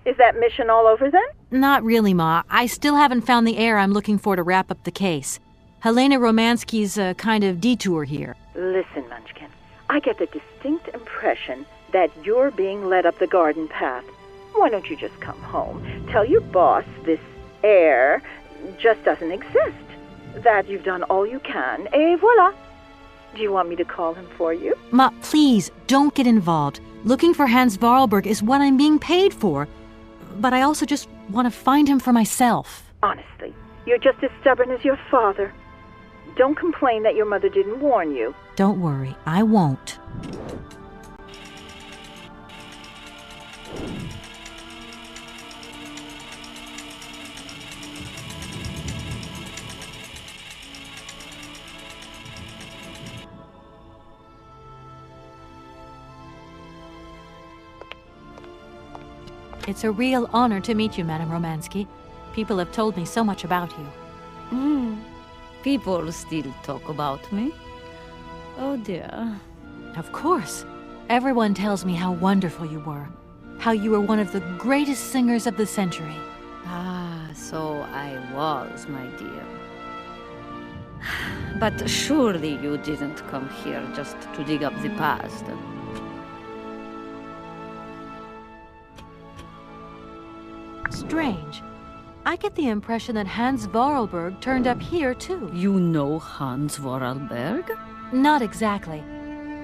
Is that mission all over then? Not really, Ma. I still haven't found the heir I'm looking for to wrap up the case. Helena Romansky's a kind of detour here. Listen, Munchkin, I get the distinct impression that you're being led up the garden path. Why don't you just come home, tell your boss this heir just doesn't exist, that you've done all you can, et voila. Do you want me to call him for you? Ma, please, don't get involved. Looking for Hans Vorarlberg is what I'm being paid for. But I also just want to find him for myself. Honestly, you're just as stubborn as your father. Don't complain that your mother didn't warn you. Don't worry, I won't. It's a real honor to meet you, Madame Romansky. People have told me so much about you. People still talk about me? Oh dear. Of course. Everyone tells me how wonderful you were. How you were one of the greatest singers of the century. Ah, so I was, my dear. But surely you didn't come here just to dig up the past. Strange. I get the impression that Hans Vorarlberg turned up here, too. You know Hans Vorarlberg? Not exactly.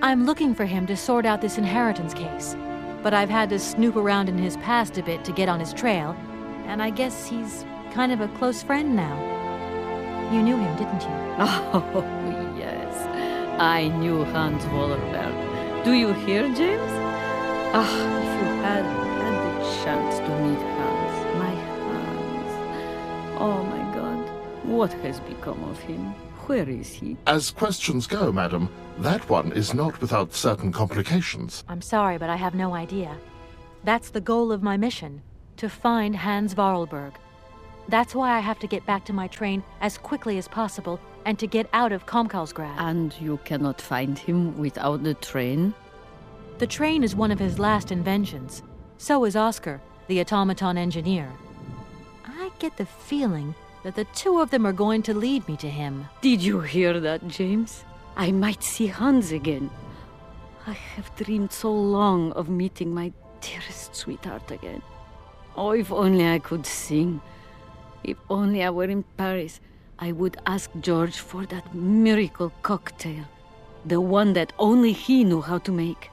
I'm looking for him to sort out this inheritance case. But I've had to snoop around in his past a bit to get on his trail, and I guess he's kind of a close friend now. You knew him, didn't you? Oh, yes. I knew Hans Vorarlberg. Do you hear, James? Ah, if you had the chance to meet Hans. My Hans. Oh, my God. What has become of him? Where is he? As questions go, madam, that one is not without certain complications. I'm sorry, but I have no idea. That's the goal of my mission, to find Hans Vorarlberg. That's why I have to get back to my train as quickly as possible and to get out of Komkolzgrad. And you cannot find him without the train? The train is one of his last inventions. So is Oscar, the automaton engineer. I get the feeling that the two of them are going to lead me to him. Did you hear that, James? I might see Hans again. I have dreamed so long of meeting my dearest sweetheart again. Oh, if only I could sing. If only I were in Paris, I would ask George for that miracle cocktail. The one that only he knew how to make.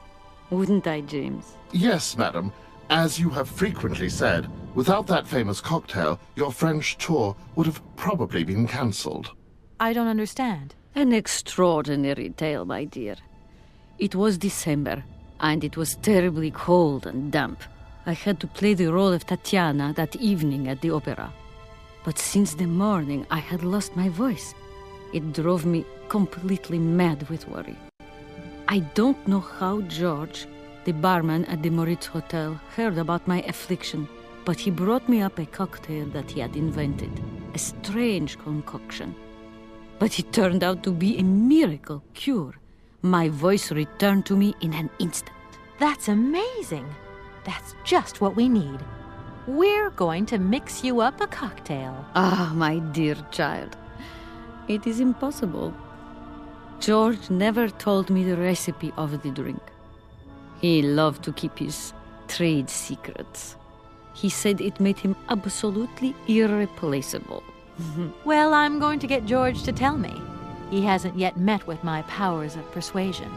Wouldn't I, James? Yes, madam. As you have frequently said, without that famous cocktail, your French tour would have probably been cancelled. I don't understand. An extraordinary tale, my dear. It was December, and it was terribly cold and damp. I had to play the role of Tatiana that evening at the opera. But since the morning, I had lost my voice. It drove me completely mad with worry. I don't know how George, the barman at the Moritz Hotel, heard about my affliction, but he brought me up a cocktail that he had invented, a strange concoction. But it turned out to be a miracle cure. My voice returned to me in an instant. That's amazing. That's just what we need. We're going to mix you up a cocktail. Ah, my dear child. It is impossible. George never told me the recipe of the drink. He loved to keep his trade secrets. He said it made him absolutely irreplaceable. Well, I'm going to get George to tell me. He hasn't yet met with my powers of persuasion.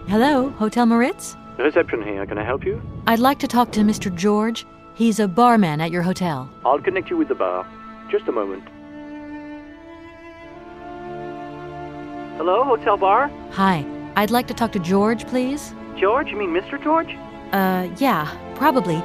Hello, Hotel Moritz? Reception here. Can I help you? I'd like to talk to Mr. George. He's a barman at your hotel. I'll connect you with the bar. Just a moment. Hello, Hotel Bar? Hi. I'd like to talk to George, please. George? You mean Mr. George? Yeah, probably.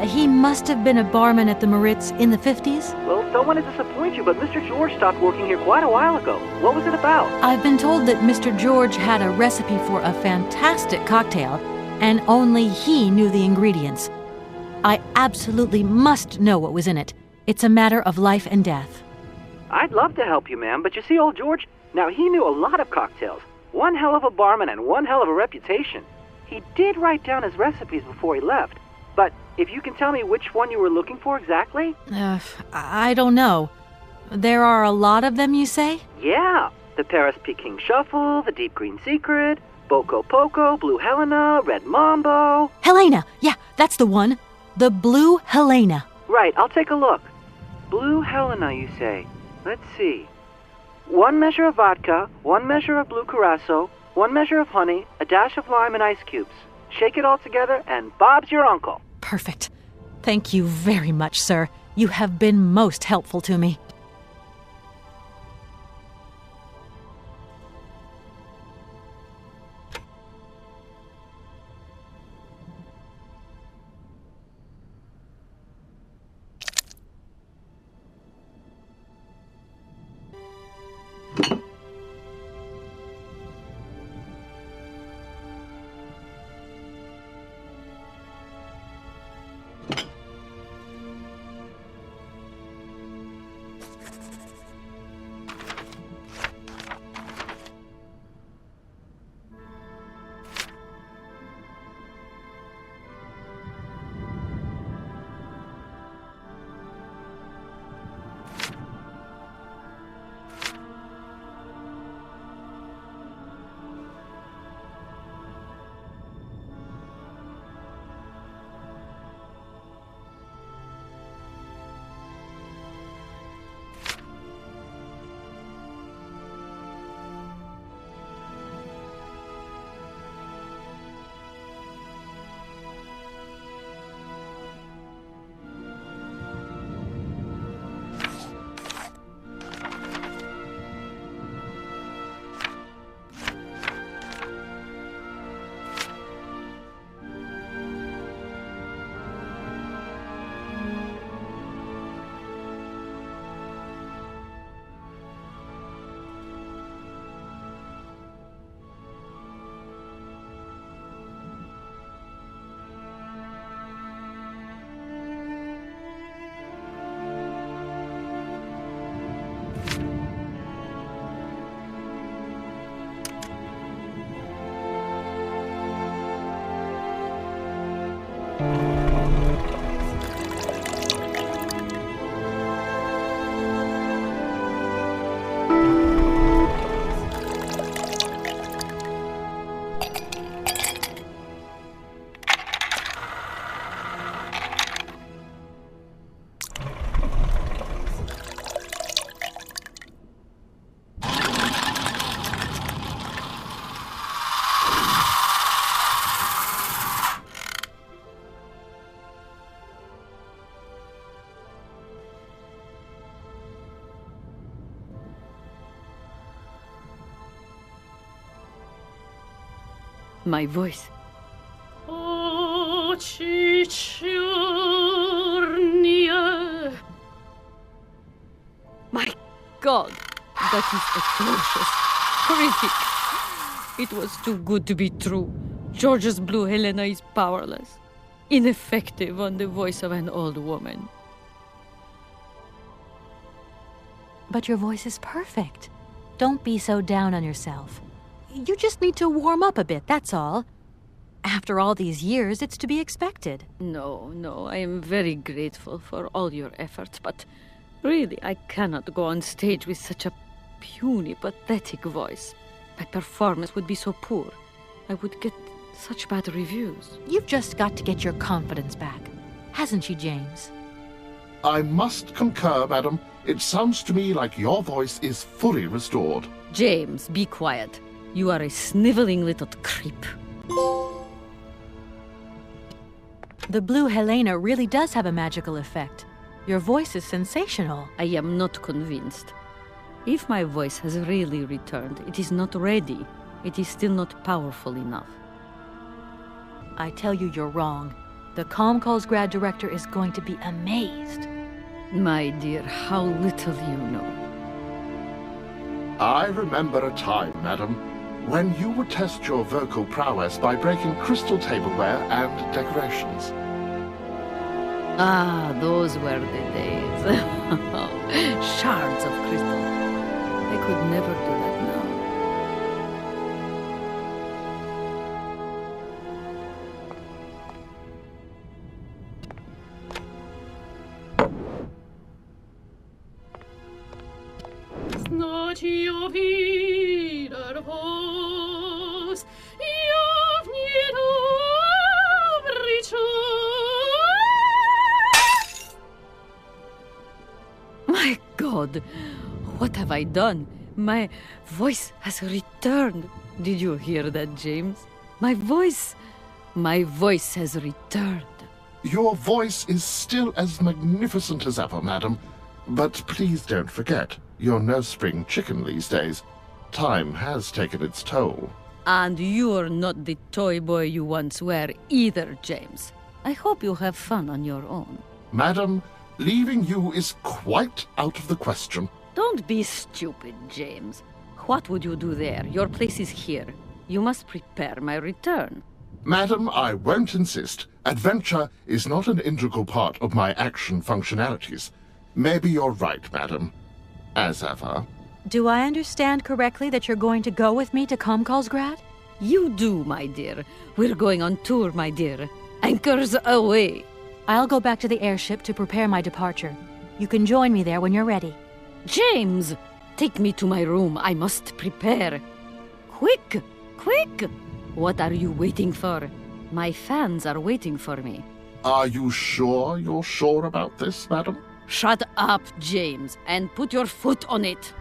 He must have been a barman at the Maritz in the 50s? Well, don't want to disappoint you, but Mr. George stopped working here quite a while ago. What was it about? I've been told that Mr. George had a recipe for a fantastic cocktail, and only he knew the ingredients. I absolutely must know what was in it. It's a matter of life and death. I'd love to help you, ma'am, but you see, old George, now he knew a lot of cocktails. One hell of a barman and one hell of a reputation. He did write down his recipes before he left, but if you can tell me which one you were looking for exactly? I don't know. There are a lot of them, you say? Yeah. The Paris Peking Shuffle, the Deep Green Secret, Boko Poco, Blue Helena, Red Mambo. Helena! Yeah, that's the one. The Blue Helena. Right, I'll take a look. Blue Helena, you say? Let's see. 1 measure of vodka, 1 measure of blue curacao, 1 measure of honey, a dash of lime and ice cubes. Shake it all together, and Bob's your uncle. Perfect. Thank you very much, sir. You have been most helpful to me. My voice. Oh, Chichurnia. My God, that is atrocious. Horrific. It was too good to be true. George's Blue Helena is powerless, ineffective on the voice of an old woman. But your voice is perfect. Don't be so down on yourself. You just need to warm up a bit, that's all. After all these years, it's to be expected. No, I am very grateful for all your efforts, but really, I cannot go on stage with such a puny, pathetic voice. My performance would be so poor. I would get such bad reviews. You've just got to get your confidence back. Hasn't she, James? I must concur, madam. It sounds to me like your voice is fully restored. James, be quiet. You are a sniveling little creep. The Blue Helena really does have a magical effect. Your voice is sensational. I am not convinced. If my voice has really returned, it is not ready. It is still not powerful enough. I tell you, you're wrong. The Komkolzgrad director is going to be amazed. My dear, how little you know. I remember a time, madam, when you would test your vocal prowess by breaking crystal tableware and decorations. Ah, those were the days. Shards of crystal. I could never do that now. Snart jag vidare hos, jag vned My God, what have I done? My voice has returned. Did you hear that, James? My voice has returned. Your voice is still as magnificent as ever, madam. But please don't forget, you're no spring chicken these days. Time has taken its toll. And you're not the toy boy you once were either, James. I hope you have fun on your own. Madam, leaving you is quite out of the question. Don't be stupid, James. What would you do there? Your place is here. You must prepare my return. Madam, I won't insist. Adventure is not an integral part of my action functionalities. Maybe you're right, madam. As ever. Do I understand correctly that you're going to go with me to Komkolzgrad? You do, my dear. We're going on tour, my dear. Anchors away. I'll go back to the airship to prepare my departure. You can join me there when you're ready. James! Take me to my room. I must prepare. Quick! Quick! What are you waiting for? My fans are waiting for me. Are you sure you're sure about this, madam? Shut up, James, and put your foot on it.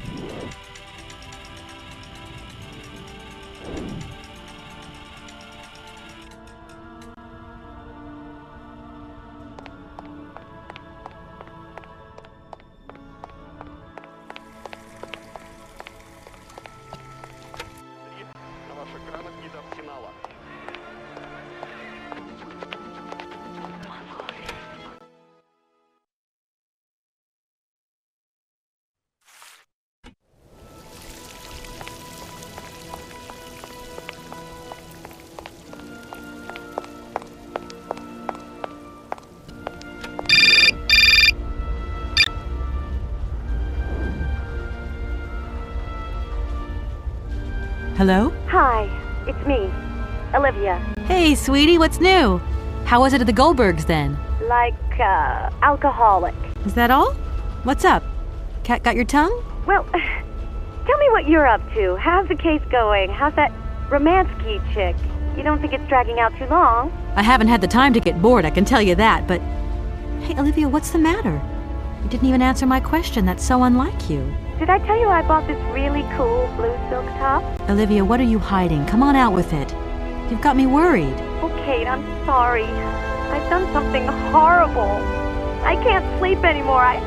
Hello? Hi, it's me, Olivia. Hey, sweetie, what's new? How was it at the Goldbergs then? Like, alcoholic. Is that all? What's up? Cat got your tongue? Well, tell me what you're up to. How's the case going? How's that Romansky chick? You don't think it's dragging out too long? I haven't had the time to get bored, I can tell you that, but... Hey, Olivia, what's the matter? You didn't even answer my question. That's so unlike you. Did I tell you I bought this really cool blue silk top? Olivia, what are you hiding? Come on out with it. You've got me worried. Oh, Kate, I'm sorry. I've done something horrible. I can't sleep anymore. I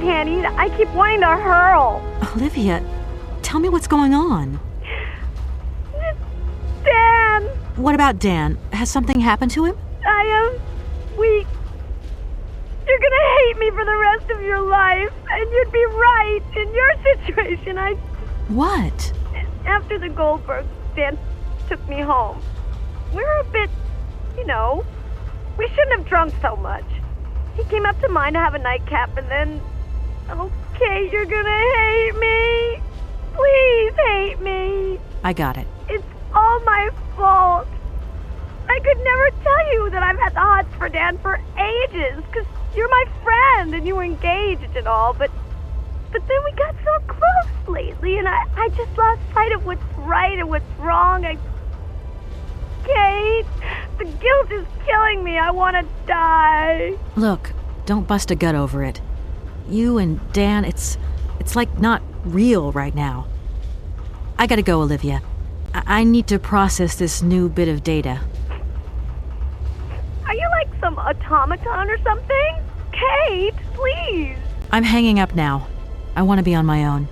can't eat. I keep wanting to hurl. Olivia, tell me what's going on. Dan! What about Dan? Has something happened to him? I am weak. You're gonna hate me for the rest of your life, and you'd be right. In your situation, What? After the Goldbergs, Dan took me home. We're a bit, we shouldn't have drunk so much. He came up to mine to have a nightcap, and then... Okay, you're gonna hate me. Please hate me. I got it. It's all my fault. I could never tell you that I've had the hots for Dan for ages, because you're my friend and you were engaged and all, but then we got so close lately, and I just lost sight of what's right and what's wrong. Kate, the guilt is killing me. I want to die. Look, don't bust a gut over it. You and Dan, it's like not real right now. I gotta go, Olivia. I need to process this new bit of data. Are you like some automaton or something? Kate, please. I'm hanging up now. I want to be on my own.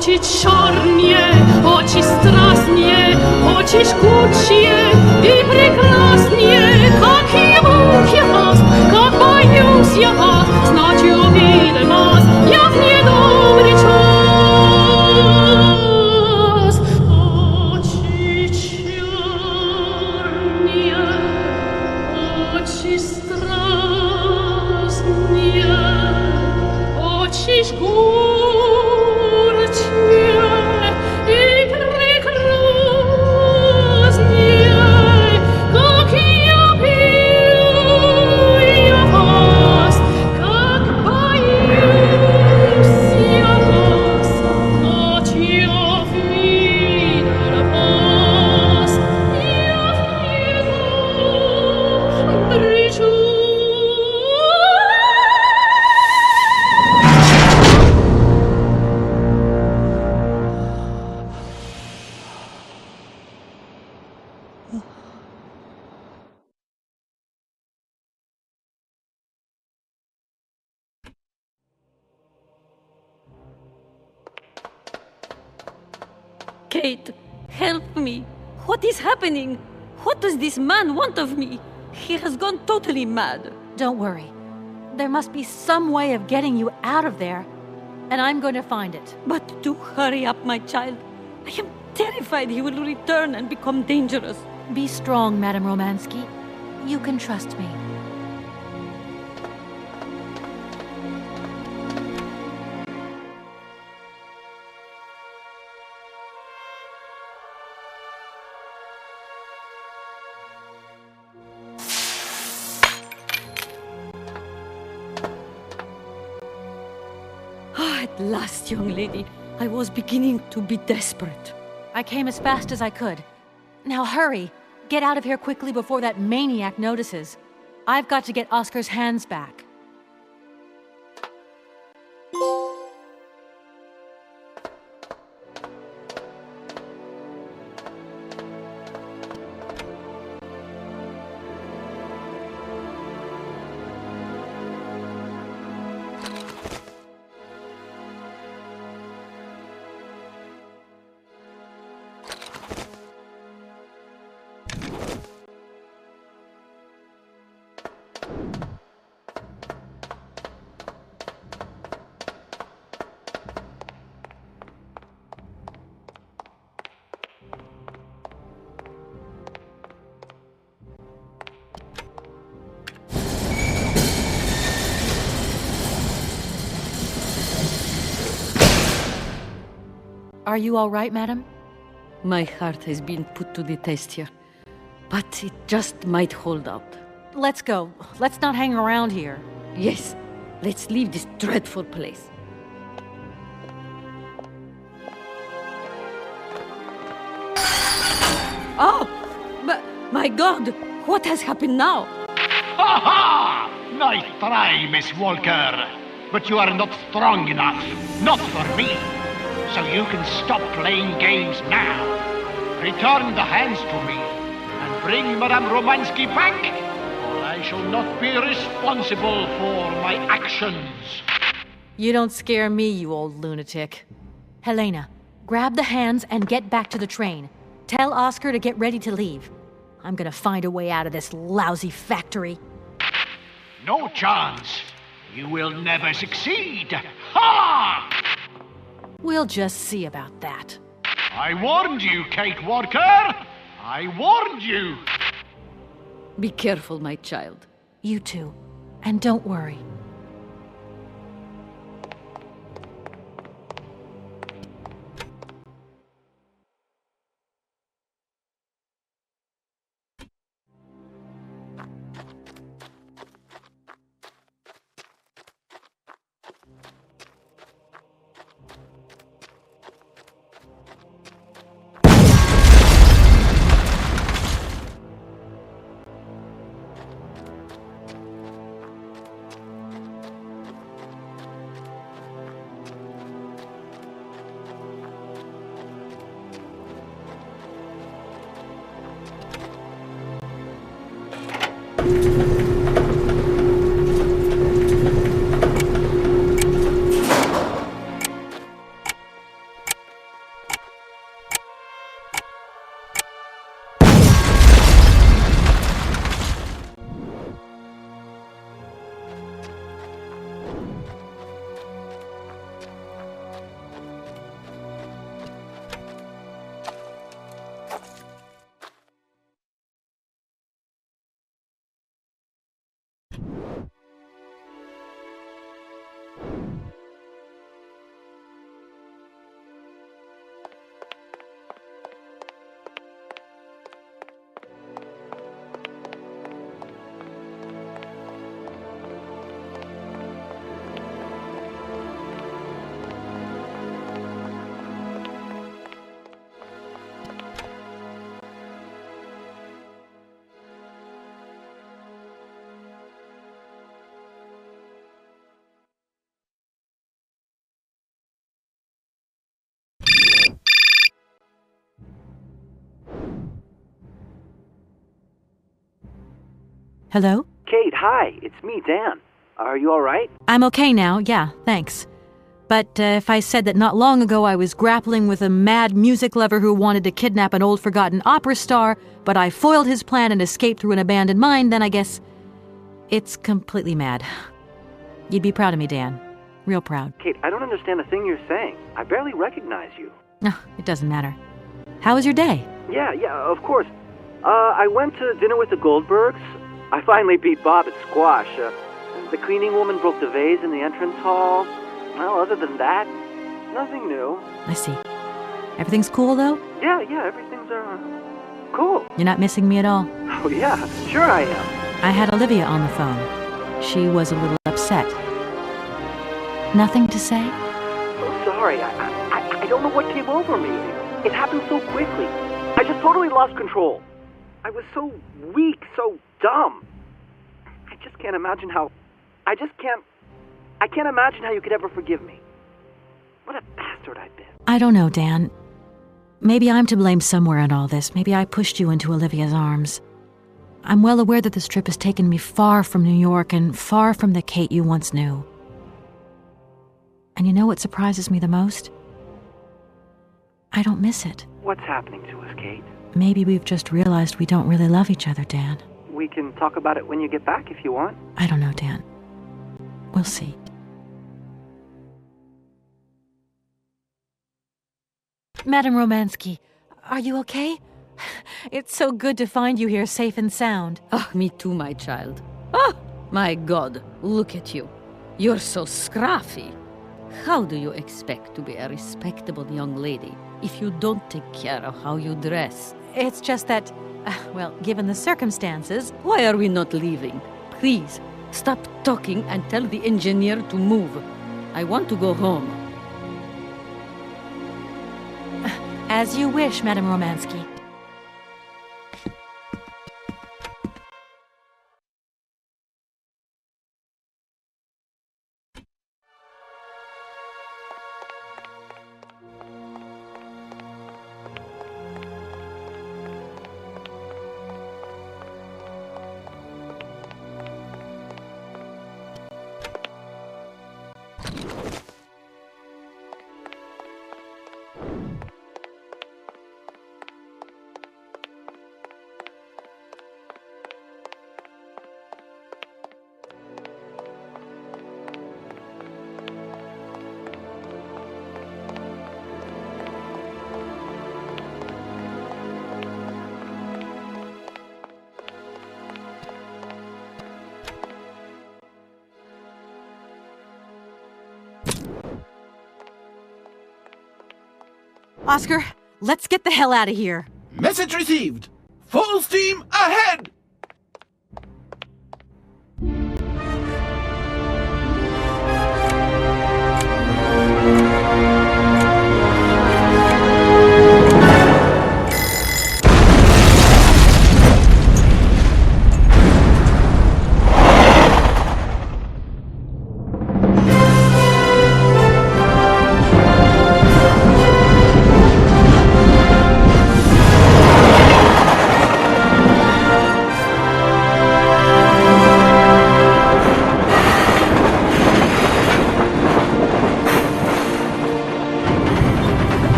Очи черные, очи страстные, очи жгучие и прекраснее, как ему я вас, как боюсь я вас, значит увидел вас, я в недобрый час. Очи черные, очи страстные, очи жгучие. Kate, help me. What is happening? What does this man want of me? He has gone totally mad. Don't worry. There must be some way of getting you out of there, and I'm going to find it. But do hurry up, my child. I am terrified he will return and become dangerous. Be strong, Madame Romansky. You can trust me. At last, young lady. I was beginning to be desperate. I came as fast as I could. Now hurry! Get out of here quickly before that maniac notices. I've got to get Oscar's hands back. Are you all right, madam? My heart has been put to the test here, but it just might hold out. Let's go. Let's not hang around here. Yes, let's leave this dreadful place. Oh, but my God, what has happened now? Ha ha! Nice try, Miss Walker. But you are not strong enough. Not for me. So you can stop playing games now. Return the hands to me, and bring Madame Romansky back, or I shall not be responsible for my actions. You don't scare me, you old lunatic. Helena, grab the hands and get back to the train. Tell Oscar to get ready to leave. I'm gonna find a way out of this lousy factory. No chance. You will never succeed. Ha! We'll just see about that. I warned you, Kate Walker! I warned you! Be careful, my child. You too. And don't worry. Hello? Kate, hi. It's me, Dan. Are you all right? I'm okay now, yeah, thanks. But if I said that not long ago I was grappling with a mad music lover who wanted to kidnap an old forgotten opera star, but I foiled his plan and escaped through an abandoned mine, then I guess it's completely mad. You'd be proud of me, Dan. Real proud. Kate, I don't understand a thing you're saying. I barely recognize you. No, it doesn't matter. How was your day? Yeah, of course. I went to dinner with the Goldbergs. I finally beat Bob at squash. The cleaning woman broke the vase in the entrance hall. Well, other than that, nothing new. I see. Everything's cool, though? Yeah, everything's, cool. You're not missing me at all? Oh, yeah, sure I am. I had Olivia on the phone. She was a little upset. Nothing to say? So sorry. I don't know what came over me. It happened so quickly. I just totally lost control. I was so weak, so dumb. I just can't imagine how... I can't imagine how you could ever forgive me. What a bastard I've been. I don't know, Dan. Maybe I'm to blame somewhere in all this. Maybe I pushed you into Olivia's arms. I'm well aware that this trip has taken me far from New York and far from the Kate you once knew. And you know what surprises me the most? I don't miss it. What's happening to us, Kate? Maybe we've just realized we don't really love each other, Dan. We can talk about it when you get back if you want. I don't know, Dan. We'll see. Madame Romansky, are you okay? It's so good to find you here safe and sound. Oh, me too, my child. Oh, my God, look at you. You're so scruffy. How do you expect to be a respectable young lady if you don't take care of how you dress? It's just that, well, given the circumstances... Why are we not leaving? Please, stop talking and tell the engineer to move. I want to go home. As you wish, Madame Romansky. Oscar, let's get the hell out of here. Message received. Full steam ahead!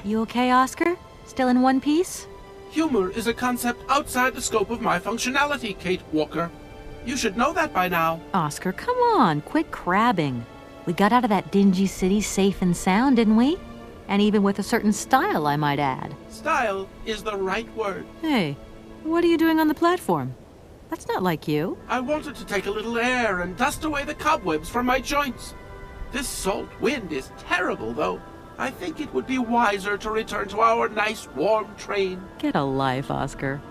You okay, Oscar? Still in one piece? Humor is a concept outside the scope of my functionality, Kate Walker. You should know that by now. Oscar, come on, quit crabbing. We got out of that dingy city safe and sound, didn't we? And even with a certain style, I might add. Style is the right word. Hey, What are you doing on the platform? That's not like you. I wanted to take a little air and dust away the cobwebs from my joints. This salt wind is terrible, though. I think it would be wiser to return to our nice, warm train. Get a life, Oscar.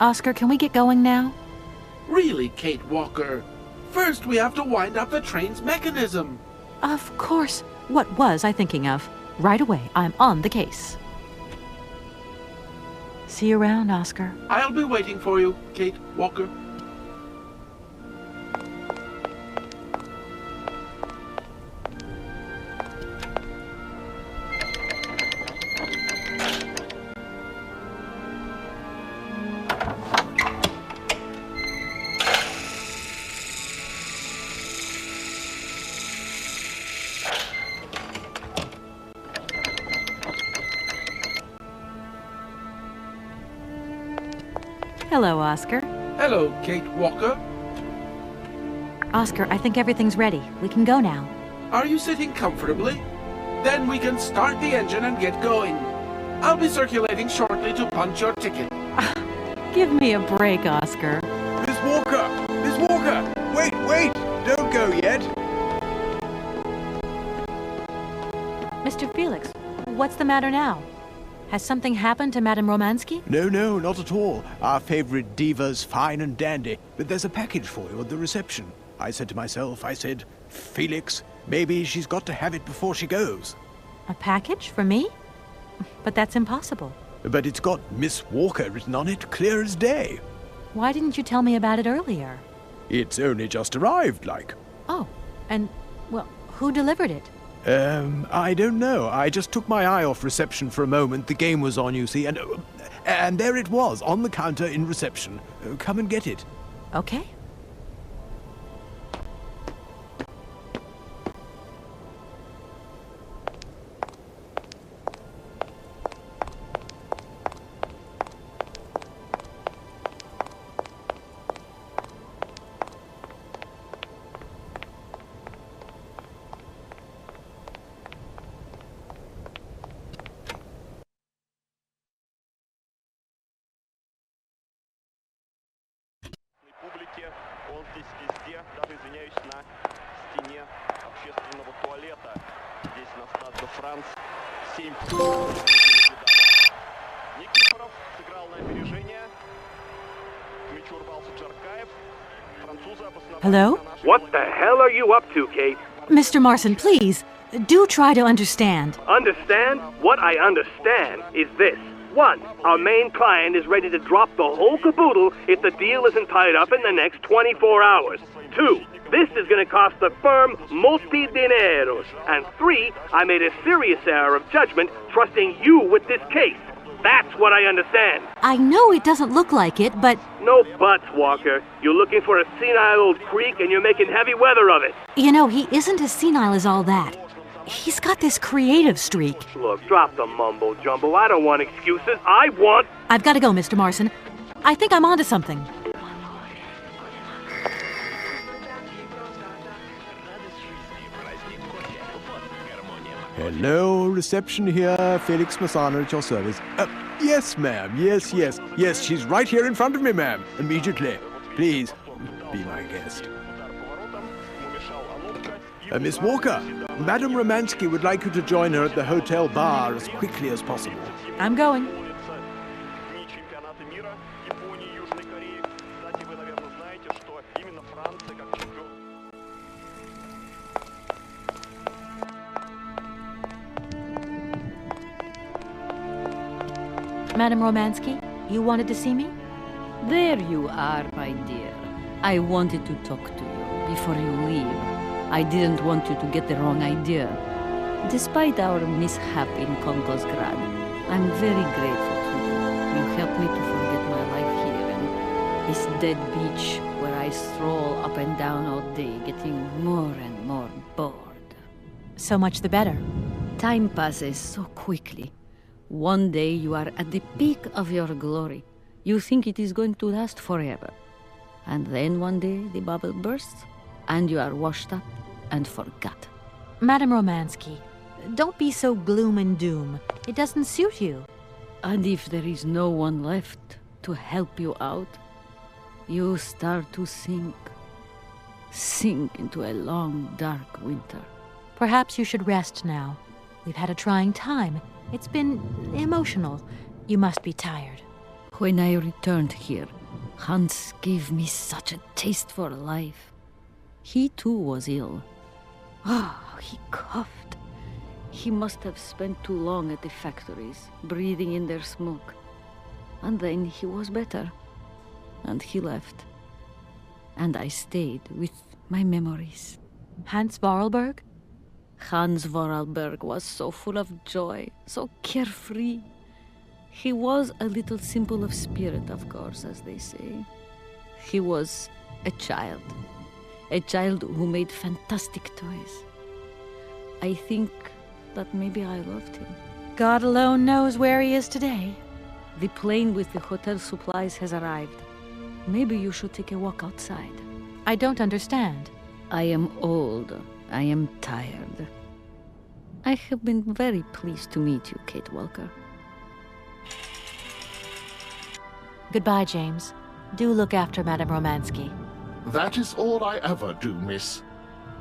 Oscar, can we get going now? Really, Kate Walker? First, we have to wind up the train's mechanism. Of course. What was I thinking of? Right away. I'm on the case. See you around, Oscar. I'll be waiting for you, Kate Walker. Hello, Oscar. Hello, Kate Walker. Oscar, I think everything's ready. We can go now. Are you sitting comfortably? Then we can start the engine and get going. I'll be circulating shortly to punch your ticket. Give me a break, Oscar. Miss Walker! Miss Walker! Wait! Don't go yet! Mr. Felix, what's the matter now? Has something happened to Madame Romansky? No, not at all. Our favorite diva's fine and dandy. But there's a package for you at the reception. I said to myself, Felix, maybe she's got to have it before she goes. A package for me? But that's impossible. But it's got Miss Walker written on it, clear as day. Why didn't you tell me about it earlier? It's only just arrived, like. Oh, and, well, who delivered it? I don't know. I just took my eye off reception for a moment. The game was on, you see, and there it was, on the counter in reception. Come and get it. Okay. Он здесь везде, даже, извиняюсь, на стене общественного туалета. Здесь на Стад де Франс 7. Никифоров сыграл на опережение. К мячу рвался Джаркаев. Французы обосновали... Hello? What the hell are you up to, Kate? Mr. Marson, please, do try to understand. Understand? What I understand is this. 1. Our main client is ready to drop the whole caboodle if the deal isn't tied up in the next 24 hours. 2. This is going to cost the firm multi dineros. And 3. I made a serious error of judgment trusting you with this case. That's what I understand. I know it doesn't look like it, but... No buts, Walker. You're looking for a senile old creek and you're making heavy weather of it. You know, he isn't as senile as all that. He's got this creative streak. Look, drop the mumbo-jumbo. I don't want excuses. I want... I've got to go, Mr. Marson. I think I'm onto something. Hello, reception here. Felix Massana at your service. Yes, ma'am. Yes. Yes, she's right here in front of me, ma'am. Immediately. Please, be my guest. Miss Walker, Madame Romansky would like you to join her at the hotel bar as quickly as possible. I'm going. Madame Romansky, you wanted to see me? There you are, my dear. I wanted to talk to you before you leave. I didn't want you to get the wrong idea. Despite our mishap in Komkolzgrad, I'm very grateful to you. You helped me to forget my life here and this dead beach where I stroll up and down all day, getting more and more bored. So much the better. Time passes so quickly. One day you are at the peak of your glory. You think it is going to last forever. And then one day the bubble bursts, and you are washed up and forgot. Madame Romansky, don't be so gloom and doom. It doesn't suit you. And if there is no one left to help you out, you start to sink into a long, dark winter. Perhaps you should rest now. We've had a trying time. It's been emotional. You must be tired. When I returned here, Hans gave me such a taste for life. He too was ill. He coughed. He must have spent too long at the factories, breathing in their smoke. And then he was better. And he left. And I stayed with my memories. Hans Vorarlberg? Hans Vorarlberg was so full of joy, so carefree. He was a little symbol of spirit, of course, as they say. He was a child who made fantastic toys. I think that maybe I loved him. God alone knows where he is today. The plane with the hotel supplies has arrived. Maybe you should take a walk outside. I don't understand. I am old. I am tired. I have been very pleased to meet you, Kate Walker. Goodbye, James. Do look after Madame Romansky. That is all I ever do, miss.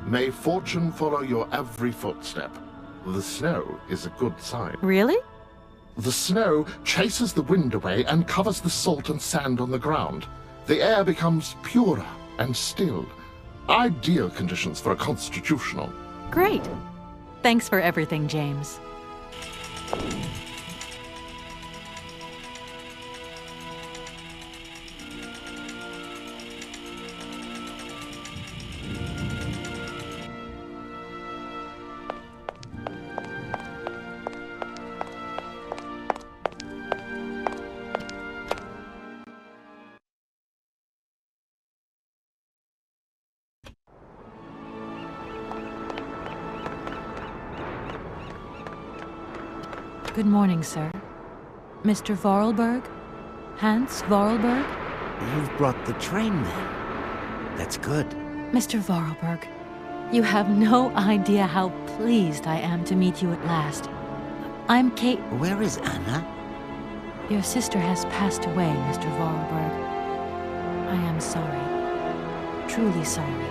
May fortune follow your every footstep. The snow is a good sign. Really? The snow chases the wind away and covers the salt and sand on the ground. The air becomes purer and still. Ideal conditions for a constitutional. Great. Thanks for everything, James. Good morning, sir. Mr. Vorarlberg? Hans Vorarlberg? You've brought the train, then. That's good. Mr. Vorarlberg, you have no idea how pleased I am to meet you at last. I'm Kate... Where is Anna? Your sister has passed away, Mr. Vorarlberg. I am sorry. Truly sorry.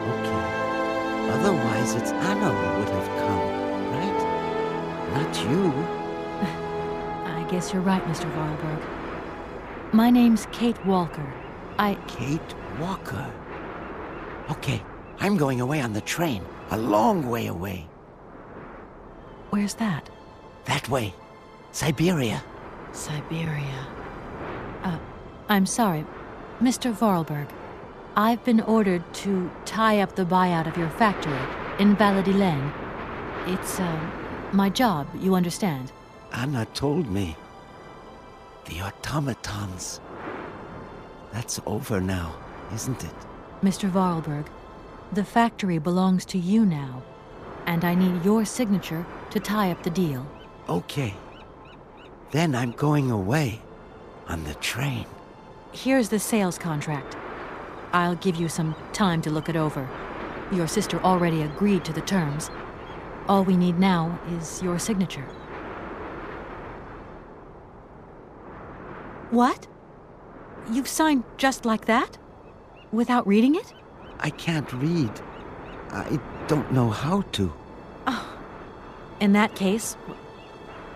Okay. Otherwise, it's Anna who would have come, right? Not you. I guess you're right, Mr. Vorarlberg. My name's Kate Walker. Kate Walker? Okay, I'm going away on the train. A long way away. Where's that? That way. Syberia. Syberia. I'm sorry. Mr. Vorarlberg, I've been ordered to tie up the buyout of your factory in Valadilène. It's, my job, you understand. Anna told me. The automatons. That's over now, isn't it? Mr. Vorarlberg, the factory belongs to you now, and I need your signature to tie up the deal. Okay. Then I'm going away on the train. Here's the sales contract. I'll give you some time to look it over. Your sister already agreed to the terms. All we need now is your signature. What? You've signed just like that? Without reading it? I can't read. I don't know how to. Oh. In that case,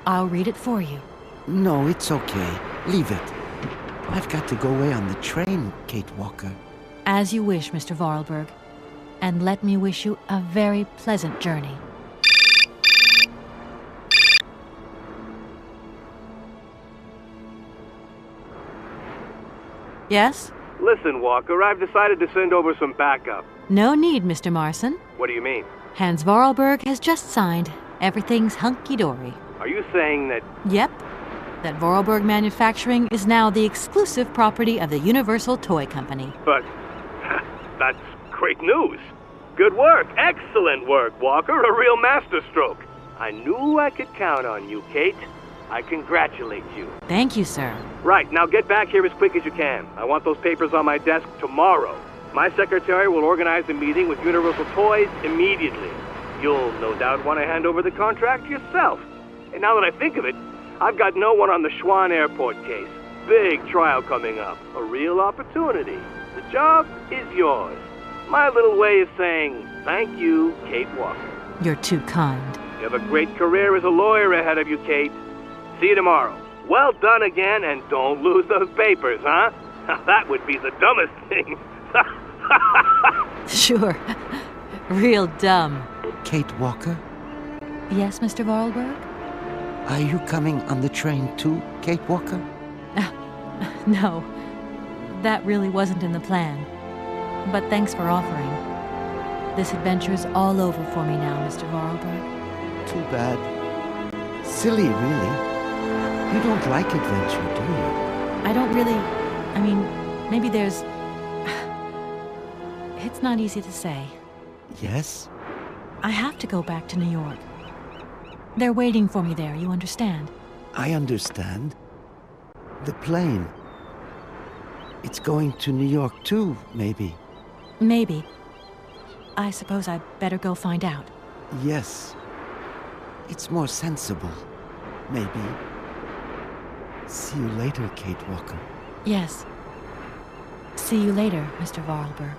I'll read it for you. No, it's okay. Leave it. I've got to go away on the train, Kate Walker. As you wish, Mr. Vorarlberg. And let me wish you a very pleasant journey. Yes? Listen, Walker, I've decided to send over some backup. No need, Mr. Marson. What do you mean? Hans Vorarlberg has just signed. Everything's hunky-dory. Are you saying that... Yep. That Vorarlberg Manufacturing is now the exclusive property of the Universal Toy Company. But... that's great news. Good work. Excellent work, Walker. A real masterstroke. I knew I could count on you, Kate. I congratulate you. Thank you, sir. Right, now get back here as quick as you can. I want those papers on my desk tomorrow. My secretary will organize a meeting with Universal Toys immediately. You'll no doubt want to hand over the contract yourself. And now that I think of it, I've got no one on the Schwann Airport case. Big trial coming up. A real opportunity. The job is yours. My little way of saying thank you, Kate Walker. You're too kind. You have a great career as a lawyer ahead of you, Kate. See you tomorrow. Well done again, and don't lose those papers, huh? That would be the dumbest thing. Sure. Real dumb. Kate Walker? Yes, Mr. Vorarlberg? Are you coming on the train too, Kate Walker? No. That really wasn't in the plan. But thanks for offering. This adventure's all over for me now, Mr. Vorarlberg. Too bad. Silly, really. You don't like adventure, do you? I don't really... I mean, maybe there's... It's not easy to say. Yes? I have to go back to New York. They're waiting for me there, you understand? I understand. The plane. It's going to New York too, maybe. Maybe. I suppose I'd better go find out. Yes. It's more sensible. Maybe. See you later, Kate Walker. Yes. See you later, Mr. Vorarlberg.